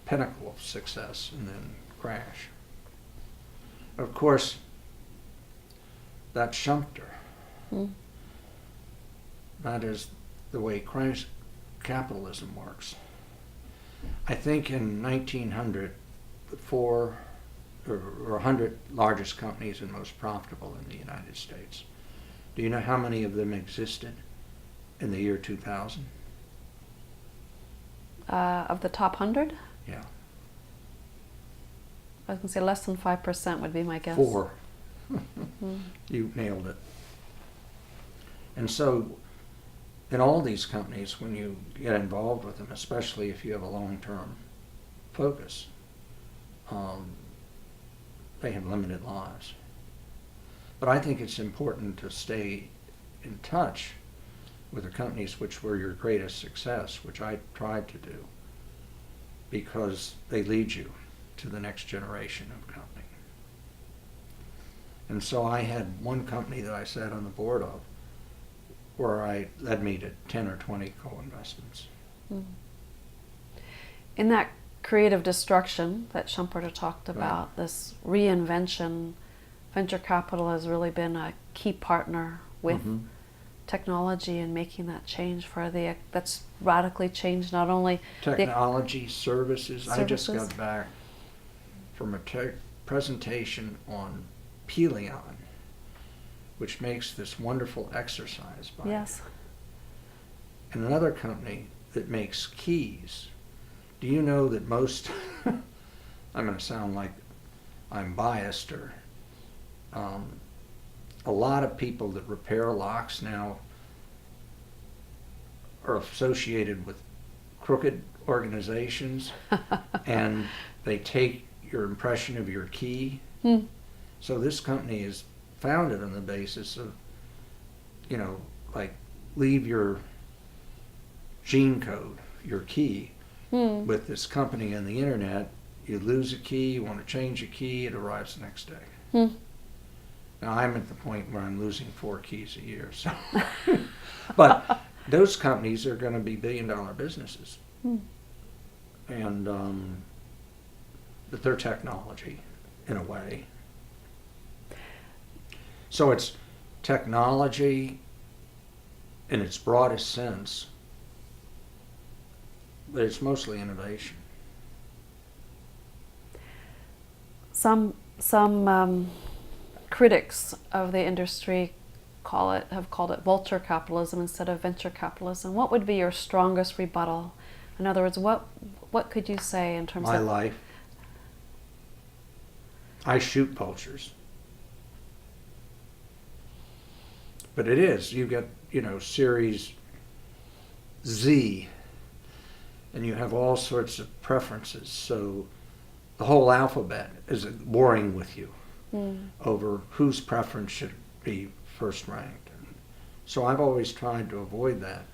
pinnacle of success and then crash. Of course, that's Schumpeter. That is the way capitalism works. I think in 1900, the 100 largest companies and most profitable in the United States. Do you know how many of them existed in the year 2000? Of the top 100? Yeah. I was going to say less than 5% would be my guess. 4. You nailed it. And so, in all these companies, when you get involved with them, especially if you have a long-term focus, they have limited lives. But I think it's important to stay in touch with the companies which were your greatest success, which I tried to do, because they lead you to the next generation of company. And so I had one company that I sat on the board of where led me to 10 or 20 co-investments. In that creative destruction that Schumpeter talked about, Right. this reinvention, venture capital has really been a key partner with technology and making that change that's radically changed not only Technology, services. I just Services. got back from a presentation on Pelion, which makes this wonderful exercise bike. Yes. And another company that makes keys. Do you know that most, I'm going to sound like I'm biased, or a lot of people that repair locks now are associated with crooked organizations, and they take your impression of your key. So this company is founded on the basis of, like, leave your gene code, your key, with this company on the internet. You lose a key, you want to change a key, it arrives the next day. Now I'm at the point where I'm losing 4 keys a year, so. But those companies are going to be billion-dollar businesses. And, but they're technology, in a way. So it's technology in its broadest sense, but it's mostly innovation. Some critics of the industry have called it vulture capitalism instead of venture capitalism. What would be your strongest rebuttal? In other words, what could you say in terms My of life. I shoot vultures. But it is, you get, series Z, and you have all sorts of preferences. So the whole alphabet is warring with you over whose preference should be first ranked. So I've always tried to avoid that,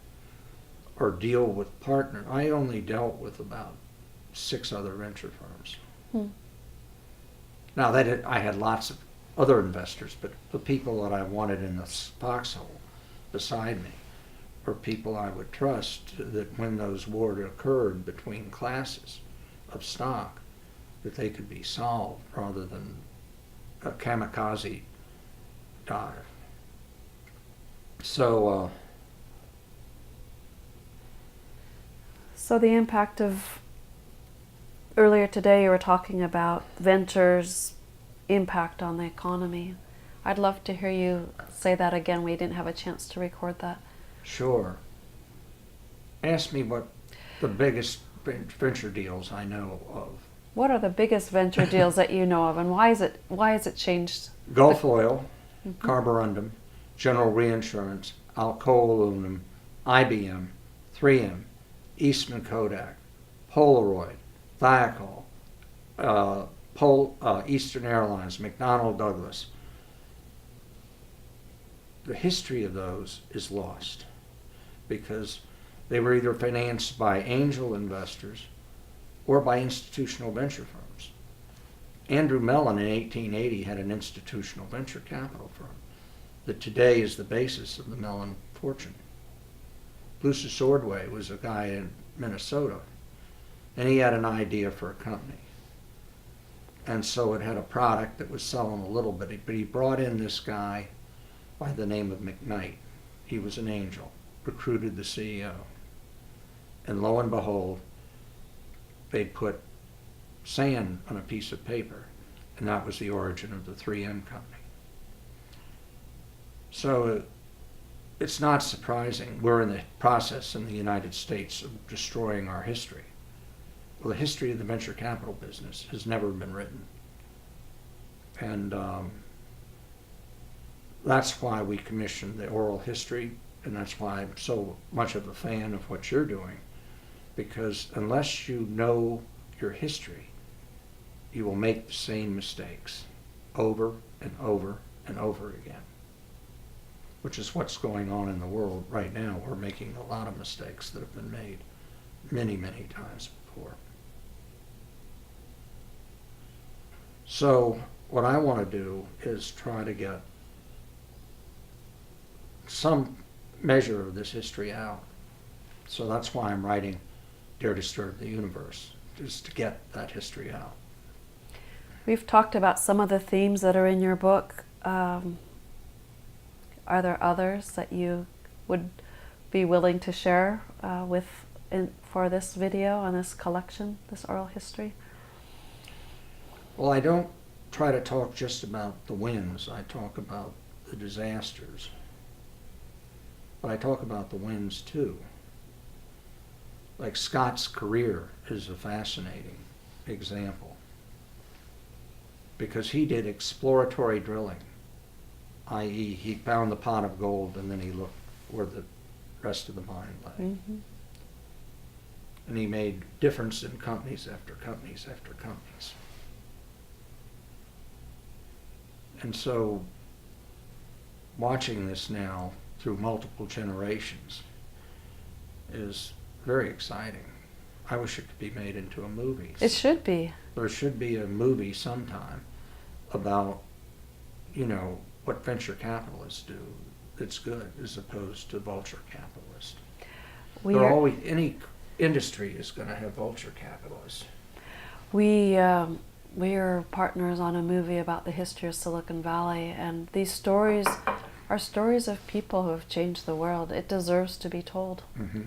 or deal with partners. I only dealt with about 6 other venture firms. Now I had lots of other investors, but the people that I wanted in the foxhole beside me were people I would trust, that when those wars occurred between classes of stock, that they could be solved rather than a kamikaze dive. So the impact of, earlier today you were talking about ventures' impact on the economy. I'd love to hear you say that again. We didn't have a chance to record that. Sure. Ask me what the biggest venture deals I know of. What are the biggest venture deals that you know of, and why is it changed? Gulf Oil, Carborundum, General Reinsurance, Alcoa Aluminum, IBM, 3M, Eastman Kodak, Polaroid, Thiokol, Eastern Airlines, McDonnell Douglas. The history of those is lost because they were either financed by angel investors or by institutional venture firms. Andrew Mellon in 1880 had an institutional venture capital firm that today is the basis of the Mellon fortune. Lucius Ordway was a guy in Minnesota, and he had an idea for a company. And so it had a product that was selling a little bit, but he brought in this guy by the name of McKnight. He was an angel, recruited the CEO. And lo and behold, they'd put sand on a piece of paper, and that was the origin of the 3M company. So it's not surprising. We're in the process in the United States of destroying our history. Well, the history of the venture capital business has never been written. And that's why we commissioned the oral history, and that's why I'm so much of a fan of what you're doing. Because unless you know your history, you will make the same mistakes over and over and over again, which is what's going on in the world right now. We're making a lot of mistakes that have been made many, many times before. So what I want to do is try to get some measure of this history out. So that's why I'm writing Dare Disturb the Universe, just to get that history out. We've talked about some of the themes that are in your book. Are there others that you would be willing to share for this video and this collection, this oral history? Well, I don't try to talk just about the wins. I talk about the disasters. But I talk about the wins too. Like Scott's career is a fascinating example, because he did exploratory drilling, i.e. he found the pot of gold and then he looked where the rest of the mine lay. Mm-hmm. And he made difference in companies after companies after companies. And so watching this now through multiple generations is very exciting. I wish it could be made into a movie. It should be. There should be a movie sometime about, what venture capitalists do that's good as opposed to vulture capitalists. Any industry is going to have vulture capitalists. We are partners on a movie about the history of Silicon Valley, and these stories are stories of people who have changed the world. It deserves to be told. Mm-hmm.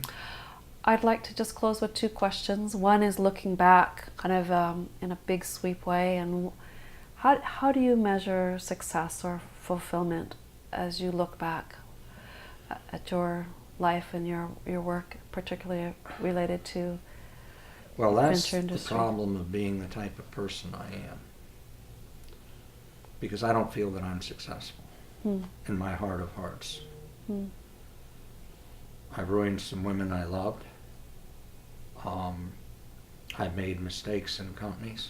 I'd like to just close with two questions. One is looking back kind of in a big sweep way, and how do you measure success or fulfillment as you look back at your life and your work, particularly related to that's venture industry? The problem of being the type of person I am, because I don't feel that I'm successful in my heart of hearts. I've ruined some women I loved. I've made mistakes in companies.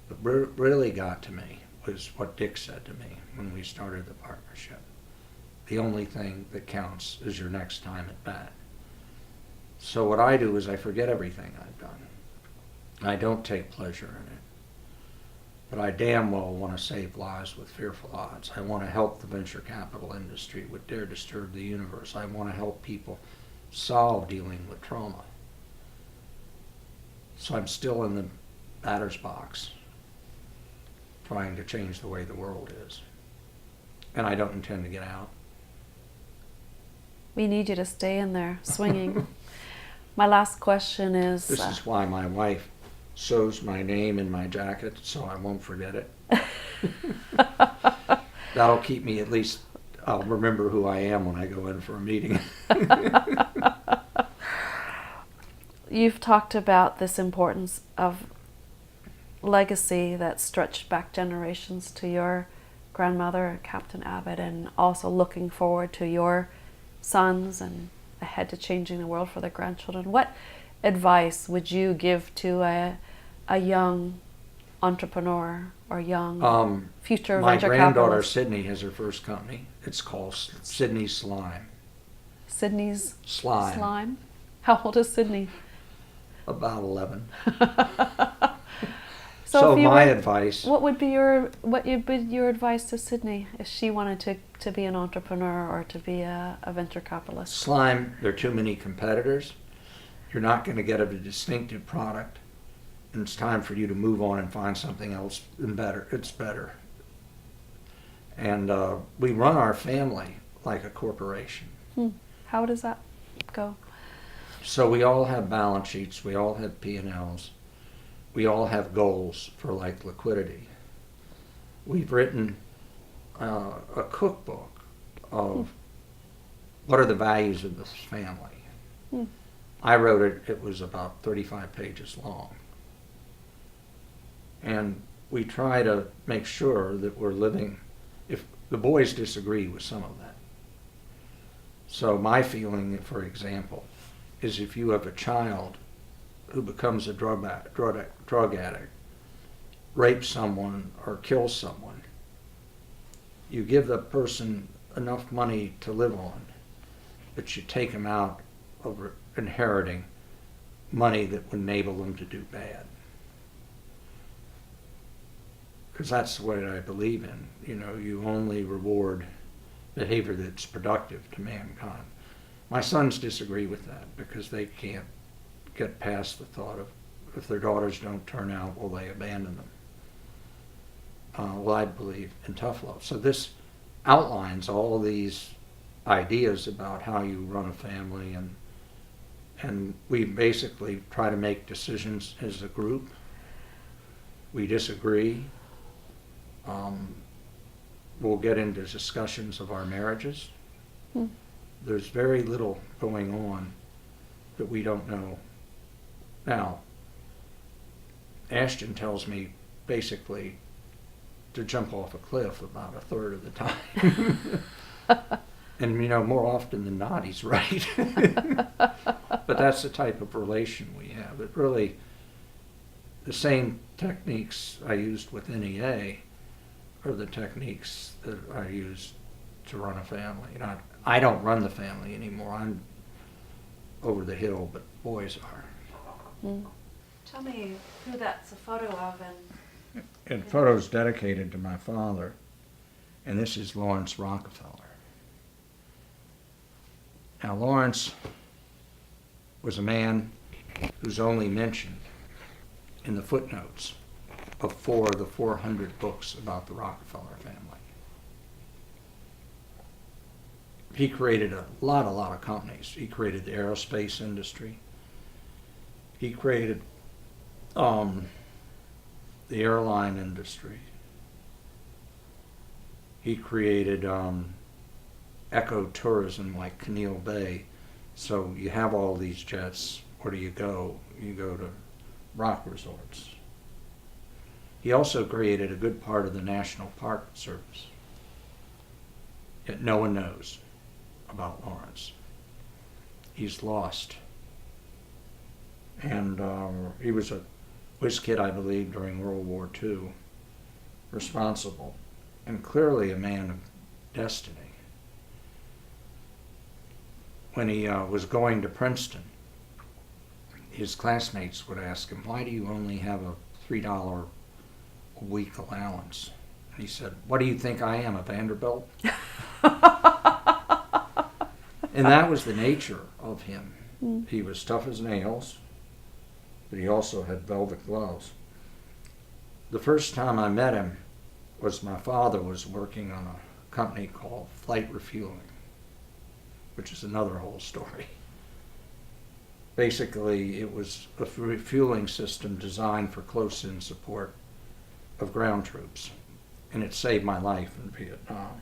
But what really got to me was what Dick said to me when we started the partnership. The only thing that counts is your next time at bat. So what I do is I forget everything I've done. I don't take pleasure in it. But I damn well want to save lives with fearful odds. I want to help the venture capital industry with Dare Disturb the Universe. I want to help people solve dealing with trauma. So I'm still in the batter's box, trying to change the way the world is. And I don't intend to get out. We need you to stay in there, swinging. My last question is... This is why my wife sews my name in my jacket, so I won't forget it. That'll keep me, at least I'll remember who I am when I go in for a meeting. You've talked about this importance of legacy that stretched back generations to your grandmother, Captain Abbott, and also looking forward to your sons and ahead to changing the world for their grandchildren. What advice would you give to a young entrepreneur or young future venture capitalist? My granddaughter Sydney has her first company. It's called Sydney's Slime. Sydney's Slime. How old is Sydney? About 11. So So if you my were- advice, What would be your advice to Sydney if she wanted to be an entrepreneur or to be a venture capitalist? slime, there are too many competitors. You're not going to get a distinctive product. And it's time for you to move on and find something else and better. It's better. And we run our family like a corporation. How does that go? So we all have balance sheets. We all have P&Ls. We all have goals for like liquidity. We've written a cookbook of what are the values of this family. I wrote it. It was about 35 pages long. And we try to make sure that we're living, if the boys disagree with some of that. So my feeling, for example, is if you have a child who becomes a drug addict, rapes someone, or kills someone, you give the person enough money to live on, but you take them out of inheriting money that would enable them to do bad. Because that's what I believe in. You know, you only reward behavior that's productive to mankind. My sons disagree with that because they can't get past the thought of if their daughters don't turn out, will they abandon them? Well, I believe in tough love. So this outlines all of these ideas about how you run a family, and we basically try to make decisions as a group. We disagree. We'll get into discussions of our marriages. There's very little going on that we don't know. Now, Ashton tells me basically to jump off a cliff about a third of the time. And you know, more often than not, he's right. But that's the type of relation we have. It really, the same techniques I used with NEA are the techniques that I use to run a family. You know, I don't run the family anymore. I'm over the hill, but boys are. Tell me who that's a photo of. And photo's dedicated to my father, and this is Lawrence Rockefeller. Now, Lawrence was a man who's only mentioned in the footnotes of 4 of the 400 books about the Rockefeller family. He created a lot of companies. He created the aerospace industry. He created the airline industry. He created ecotourism like Canal Bay. So you have all these jets. Where do you go? You go to rock resorts. He also created a good part of the National Park Service. Yet no one knows about Lawrence. He's lost. And he was a whiz kid, I believe, during World War II, responsible, and clearly a man of destiny. When he was going to Princeton, his classmates would ask him, "Why do you only have a $3 a week allowance?" And he said, "What do you think I am, a Vanderbilt?" And that was the nature of him. He was tough as nails, but he also had velvet gloves. The first time I met him was my father was working on a company called Flight Refueling, which is another whole story. Basically, it was a refueling system designed for close-in support of ground troops, and it saved my life in Vietnam.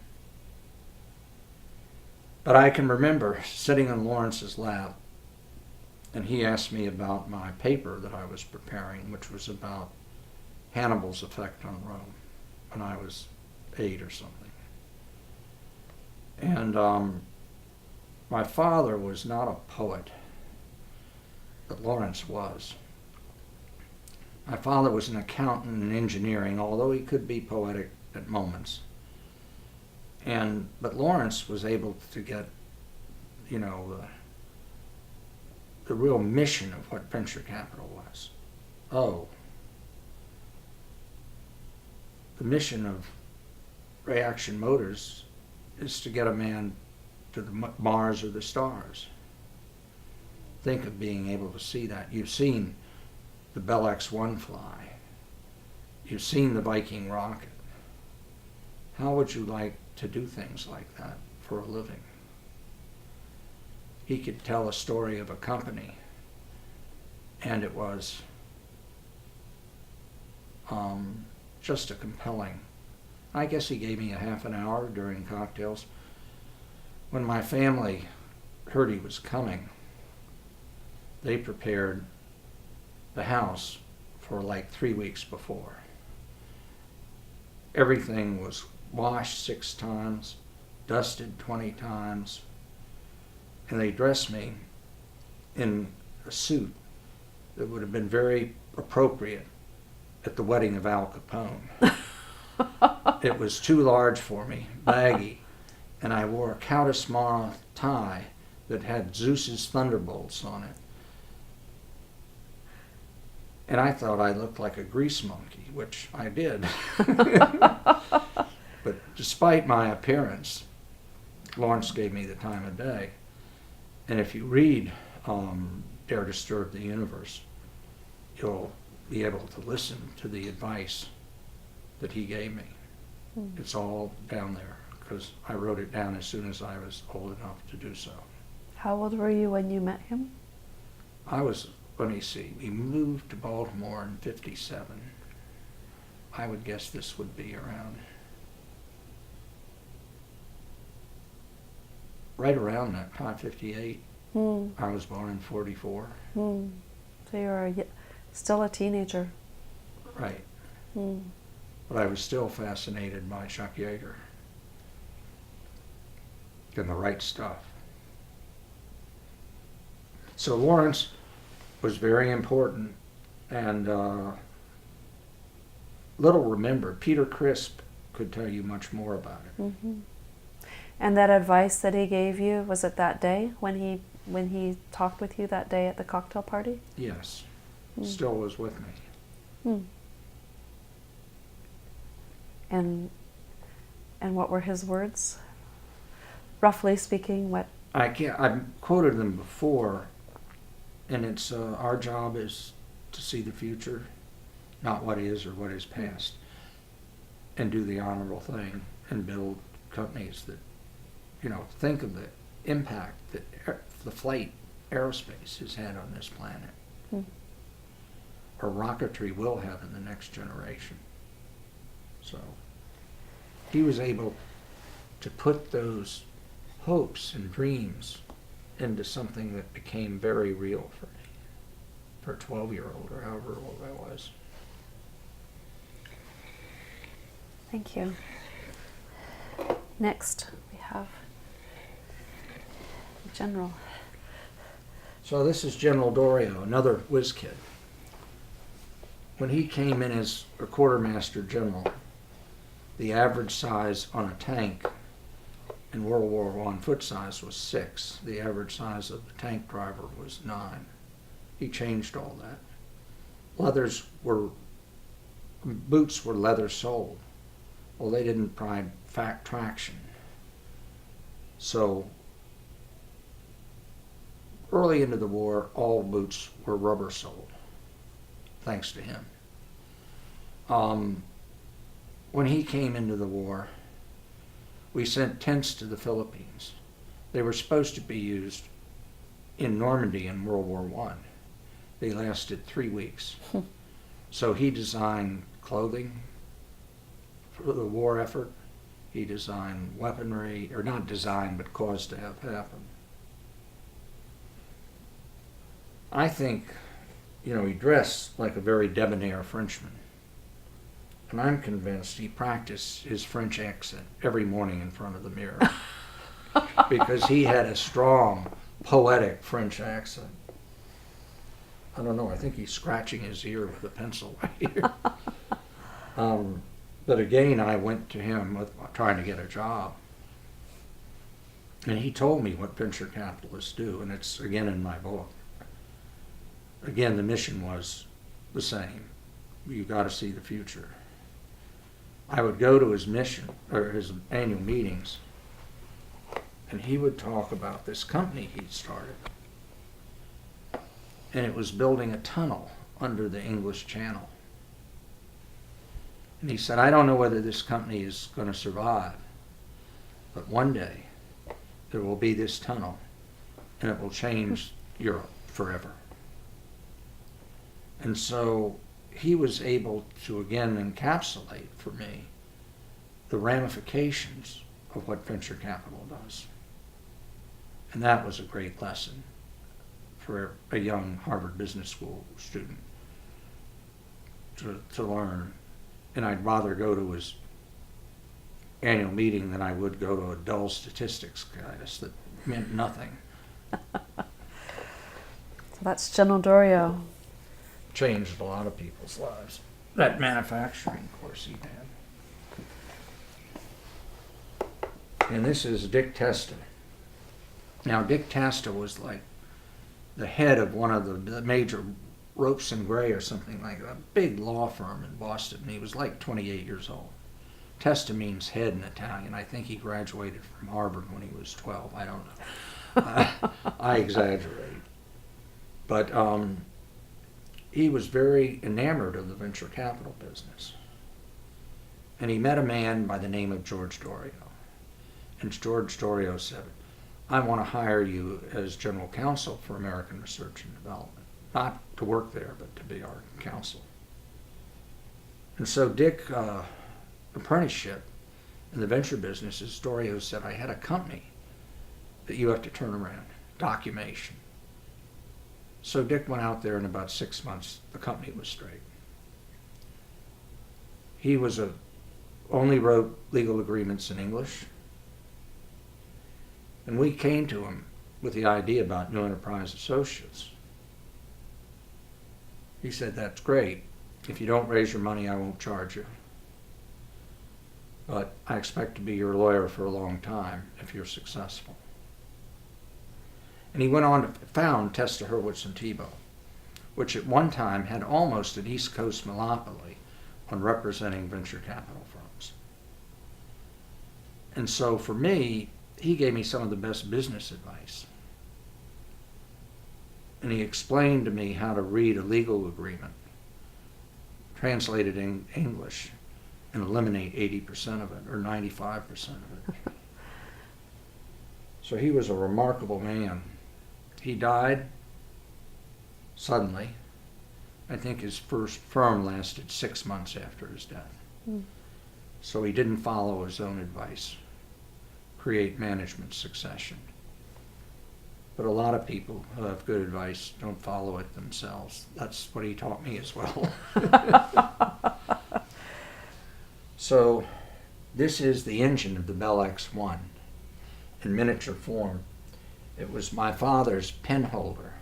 But I can remember sitting in Lawrence's lap, and he asked me about my paper that I was preparing, which was about Hannibal's effect on Rome when I was 8 or something. And my father was not a poet, but Lawrence was. My father was an accountant in engineering, although he could be poetic at moments. But Lawrence was able to get, the real mission of what venture capital was. Oh, the mission of Reaction Motors is to get a man to the Mars or the stars. Think of being able to see that. You've seen the Bell X-1 fly. You've seen the Viking rocket. How would you like to do things like that for a living? He could tell a story of a company, and it was just a compelling. I guess he gave me a half an hour during cocktails. When my family heard he was coming, they prepared the house for like 3 weeks before. Everything was washed 6 times, dusted 20 times, and they dressed me in a suit that would have been very appropriate at the wedding of Al Capone. It was too large for me, baggy, and I wore a Countess Mara tie that had Zeus's thunderbolts on it. And I thought I looked like a grease monkey, which I did. But despite my appearance, Lawrence gave me the time of day. And if you read Dare Disturb the Universe, you'll be able to listen to the advice that he gave me. It's all down there, because I wrote it down as soon as I was old enough to do so. How old were you when you met him? I was, let me see, we moved to Baltimore in '57. I would guess this would be around, right around that time, 58. I was born in 44. So you were still a teenager. Right. But I was still fascinated by Chuck Yeager and the right stuff. So Lawrence was very important, and little remembered. Peter Crisp could tell you much more about it. And that advice that he gave you, was it that day when he talked with you that day at the cocktail party? Yes. Still was with me. And what were his words? Roughly speaking, what? I've quoted them before, and it's our job is to see the future, not what is or what is past, and do the honorable thing and build companies that, think of the impact that the flight aerospace has had on this planet, or rocketry will have in the next generation. So he was able to put those hopes and dreams into something that became very real for me, for a 12-year-old or however old I was. Thank you. Next, we have the General. So this is General Dorio, another whiz kid. When he came in as a quartermaster general, the average size on a tank in World War I, foot size was 6. The average size of the tank driver was 9. He changed all that. Boots were leather soled. Well, they didn't provide traction. So early into the war, all boots were rubber soled, thanks to him. When he came into the war, we sent tents to the Philippines. They were supposed to be used in Normandy in World War I. They lasted 3 weeks. So he designed clothing for the war effort. He designed weaponry, or not designed, but caused to have happen. I think, he dressed like a very debonair Frenchman. And I'm convinced he practiced his French accent every morning in front of the mirror because he had a strong, poetic French accent. I don't know, I think he's scratching his ear with a pencil right here. But again, I went to him with trying to get a job. And he told me what venture capitalists do, and it's again in my book. again, the mission was the same. You've got to see the future. I would go to his mission, or his annual meetings, and he would talk about this company he'd started. And it was building a tunnel under the English Channel. And he said, I don't know whether this company is going to survive, but one day there will be this tunnel, and it will change Europe forever. And so he was able to again encapsulate for me the ramifications of what venture capital does. And that was a great lesson for a young Harvard Business School student to learn. And I'd rather go to his annual meeting than I would go to a dull statistics class that meant nothing. So that's General Dorio. Changed a lot of people's lives. That manufacturing course he had. And this is Dick Testa. Now, Dick Testa was like the head of one of the major Ropes and Gray or something like that, a big law firm in Boston. And he was like 28 years old. Testa means head in Italian. I think he graduated from Harvard when he was 12. I don't know. I exaggerate. But he was very enamored of the venture capital business. And he met a man by the name of George Dorio. And George Dorio said, I want to hire you as general counsel for American Research and Development. Not to work there, but to be our counsel. And so Dick, apprenticeship in the venture business, as Dorio said, I had a company that you have to turn around, Documation. So Dick went out there in about 6 months, the company was straight. He was only wrote legal agreements in English. And we came to him with the idea about New Enterprise Associates. He said, that's great. If you don't raise your money, I won't charge you. But I expect to be your lawyer for a long time if you're successful. And he went on to found Testa, Hurwitz, and Thibault, which at one time had almost an East Coast monopoly on representing venture capital firms. And so for me, he gave me some of the best business advice. And he explained to me how to read a legal agreement, translate it in English, and eliminate 80% of it, or 95% of it. So he was a remarkable man. He died suddenly. I think his first firm lasted 6 months after his death. So he didn't follow his own advice, create management succession. But a lot of people who have good advice don't follow it themselves. That's what he taught me as well. So this is the engine of the Bell X-1 in miniature form. It was my father's pen holder.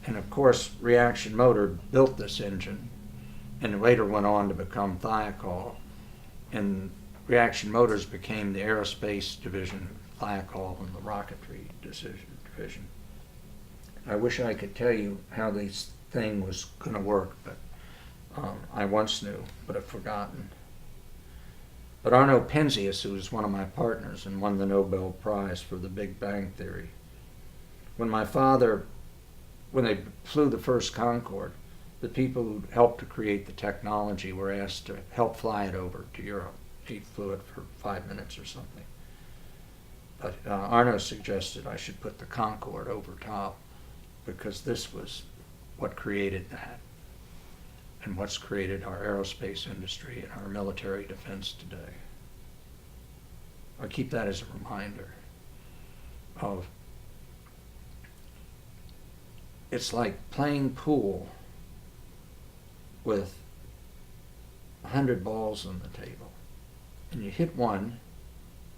And of course, Reaction Motor built this engine and later went on to become Thiokol. And Reaction Motors became the aerospace division of Thiokol and the rocketry division. I wish I could tell you how this thing was going to work, but I once knew, but have forgotten. But Arno Penzias, who was one of my partners and won the Nobel Prize for the Big Bang Theory, when they flew the first Concorde, the people who helped to create the technology were asked to help fly it over to Europe. He flew it for 5 minutes or something. But Arno suggested I should put the Concorde over top because this was what created that and what's created our aerospace industry and our military defense today. I keep that as a reminder of it's like playing pool with 100 balls on the table. And you hit one,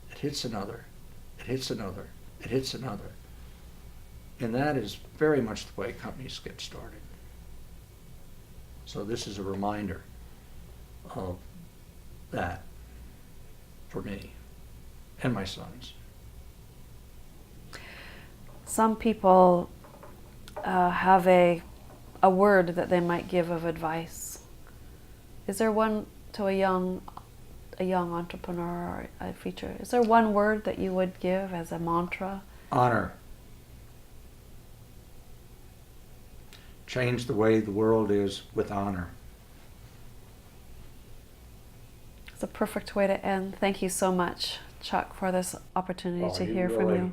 it hits another, it hits another, it hits another. And that is very much the way companies get started. So this is a reminder of that for me and my sons. Some people have a a word that they might give of advice. Is there one to a young entrepreneur or a future? Is there one word that you would give as a mantra? Honor. Change the way the world is with honor. It's a perfect way to end. Thank you so much, Chuck, for this opportunity to hear from you.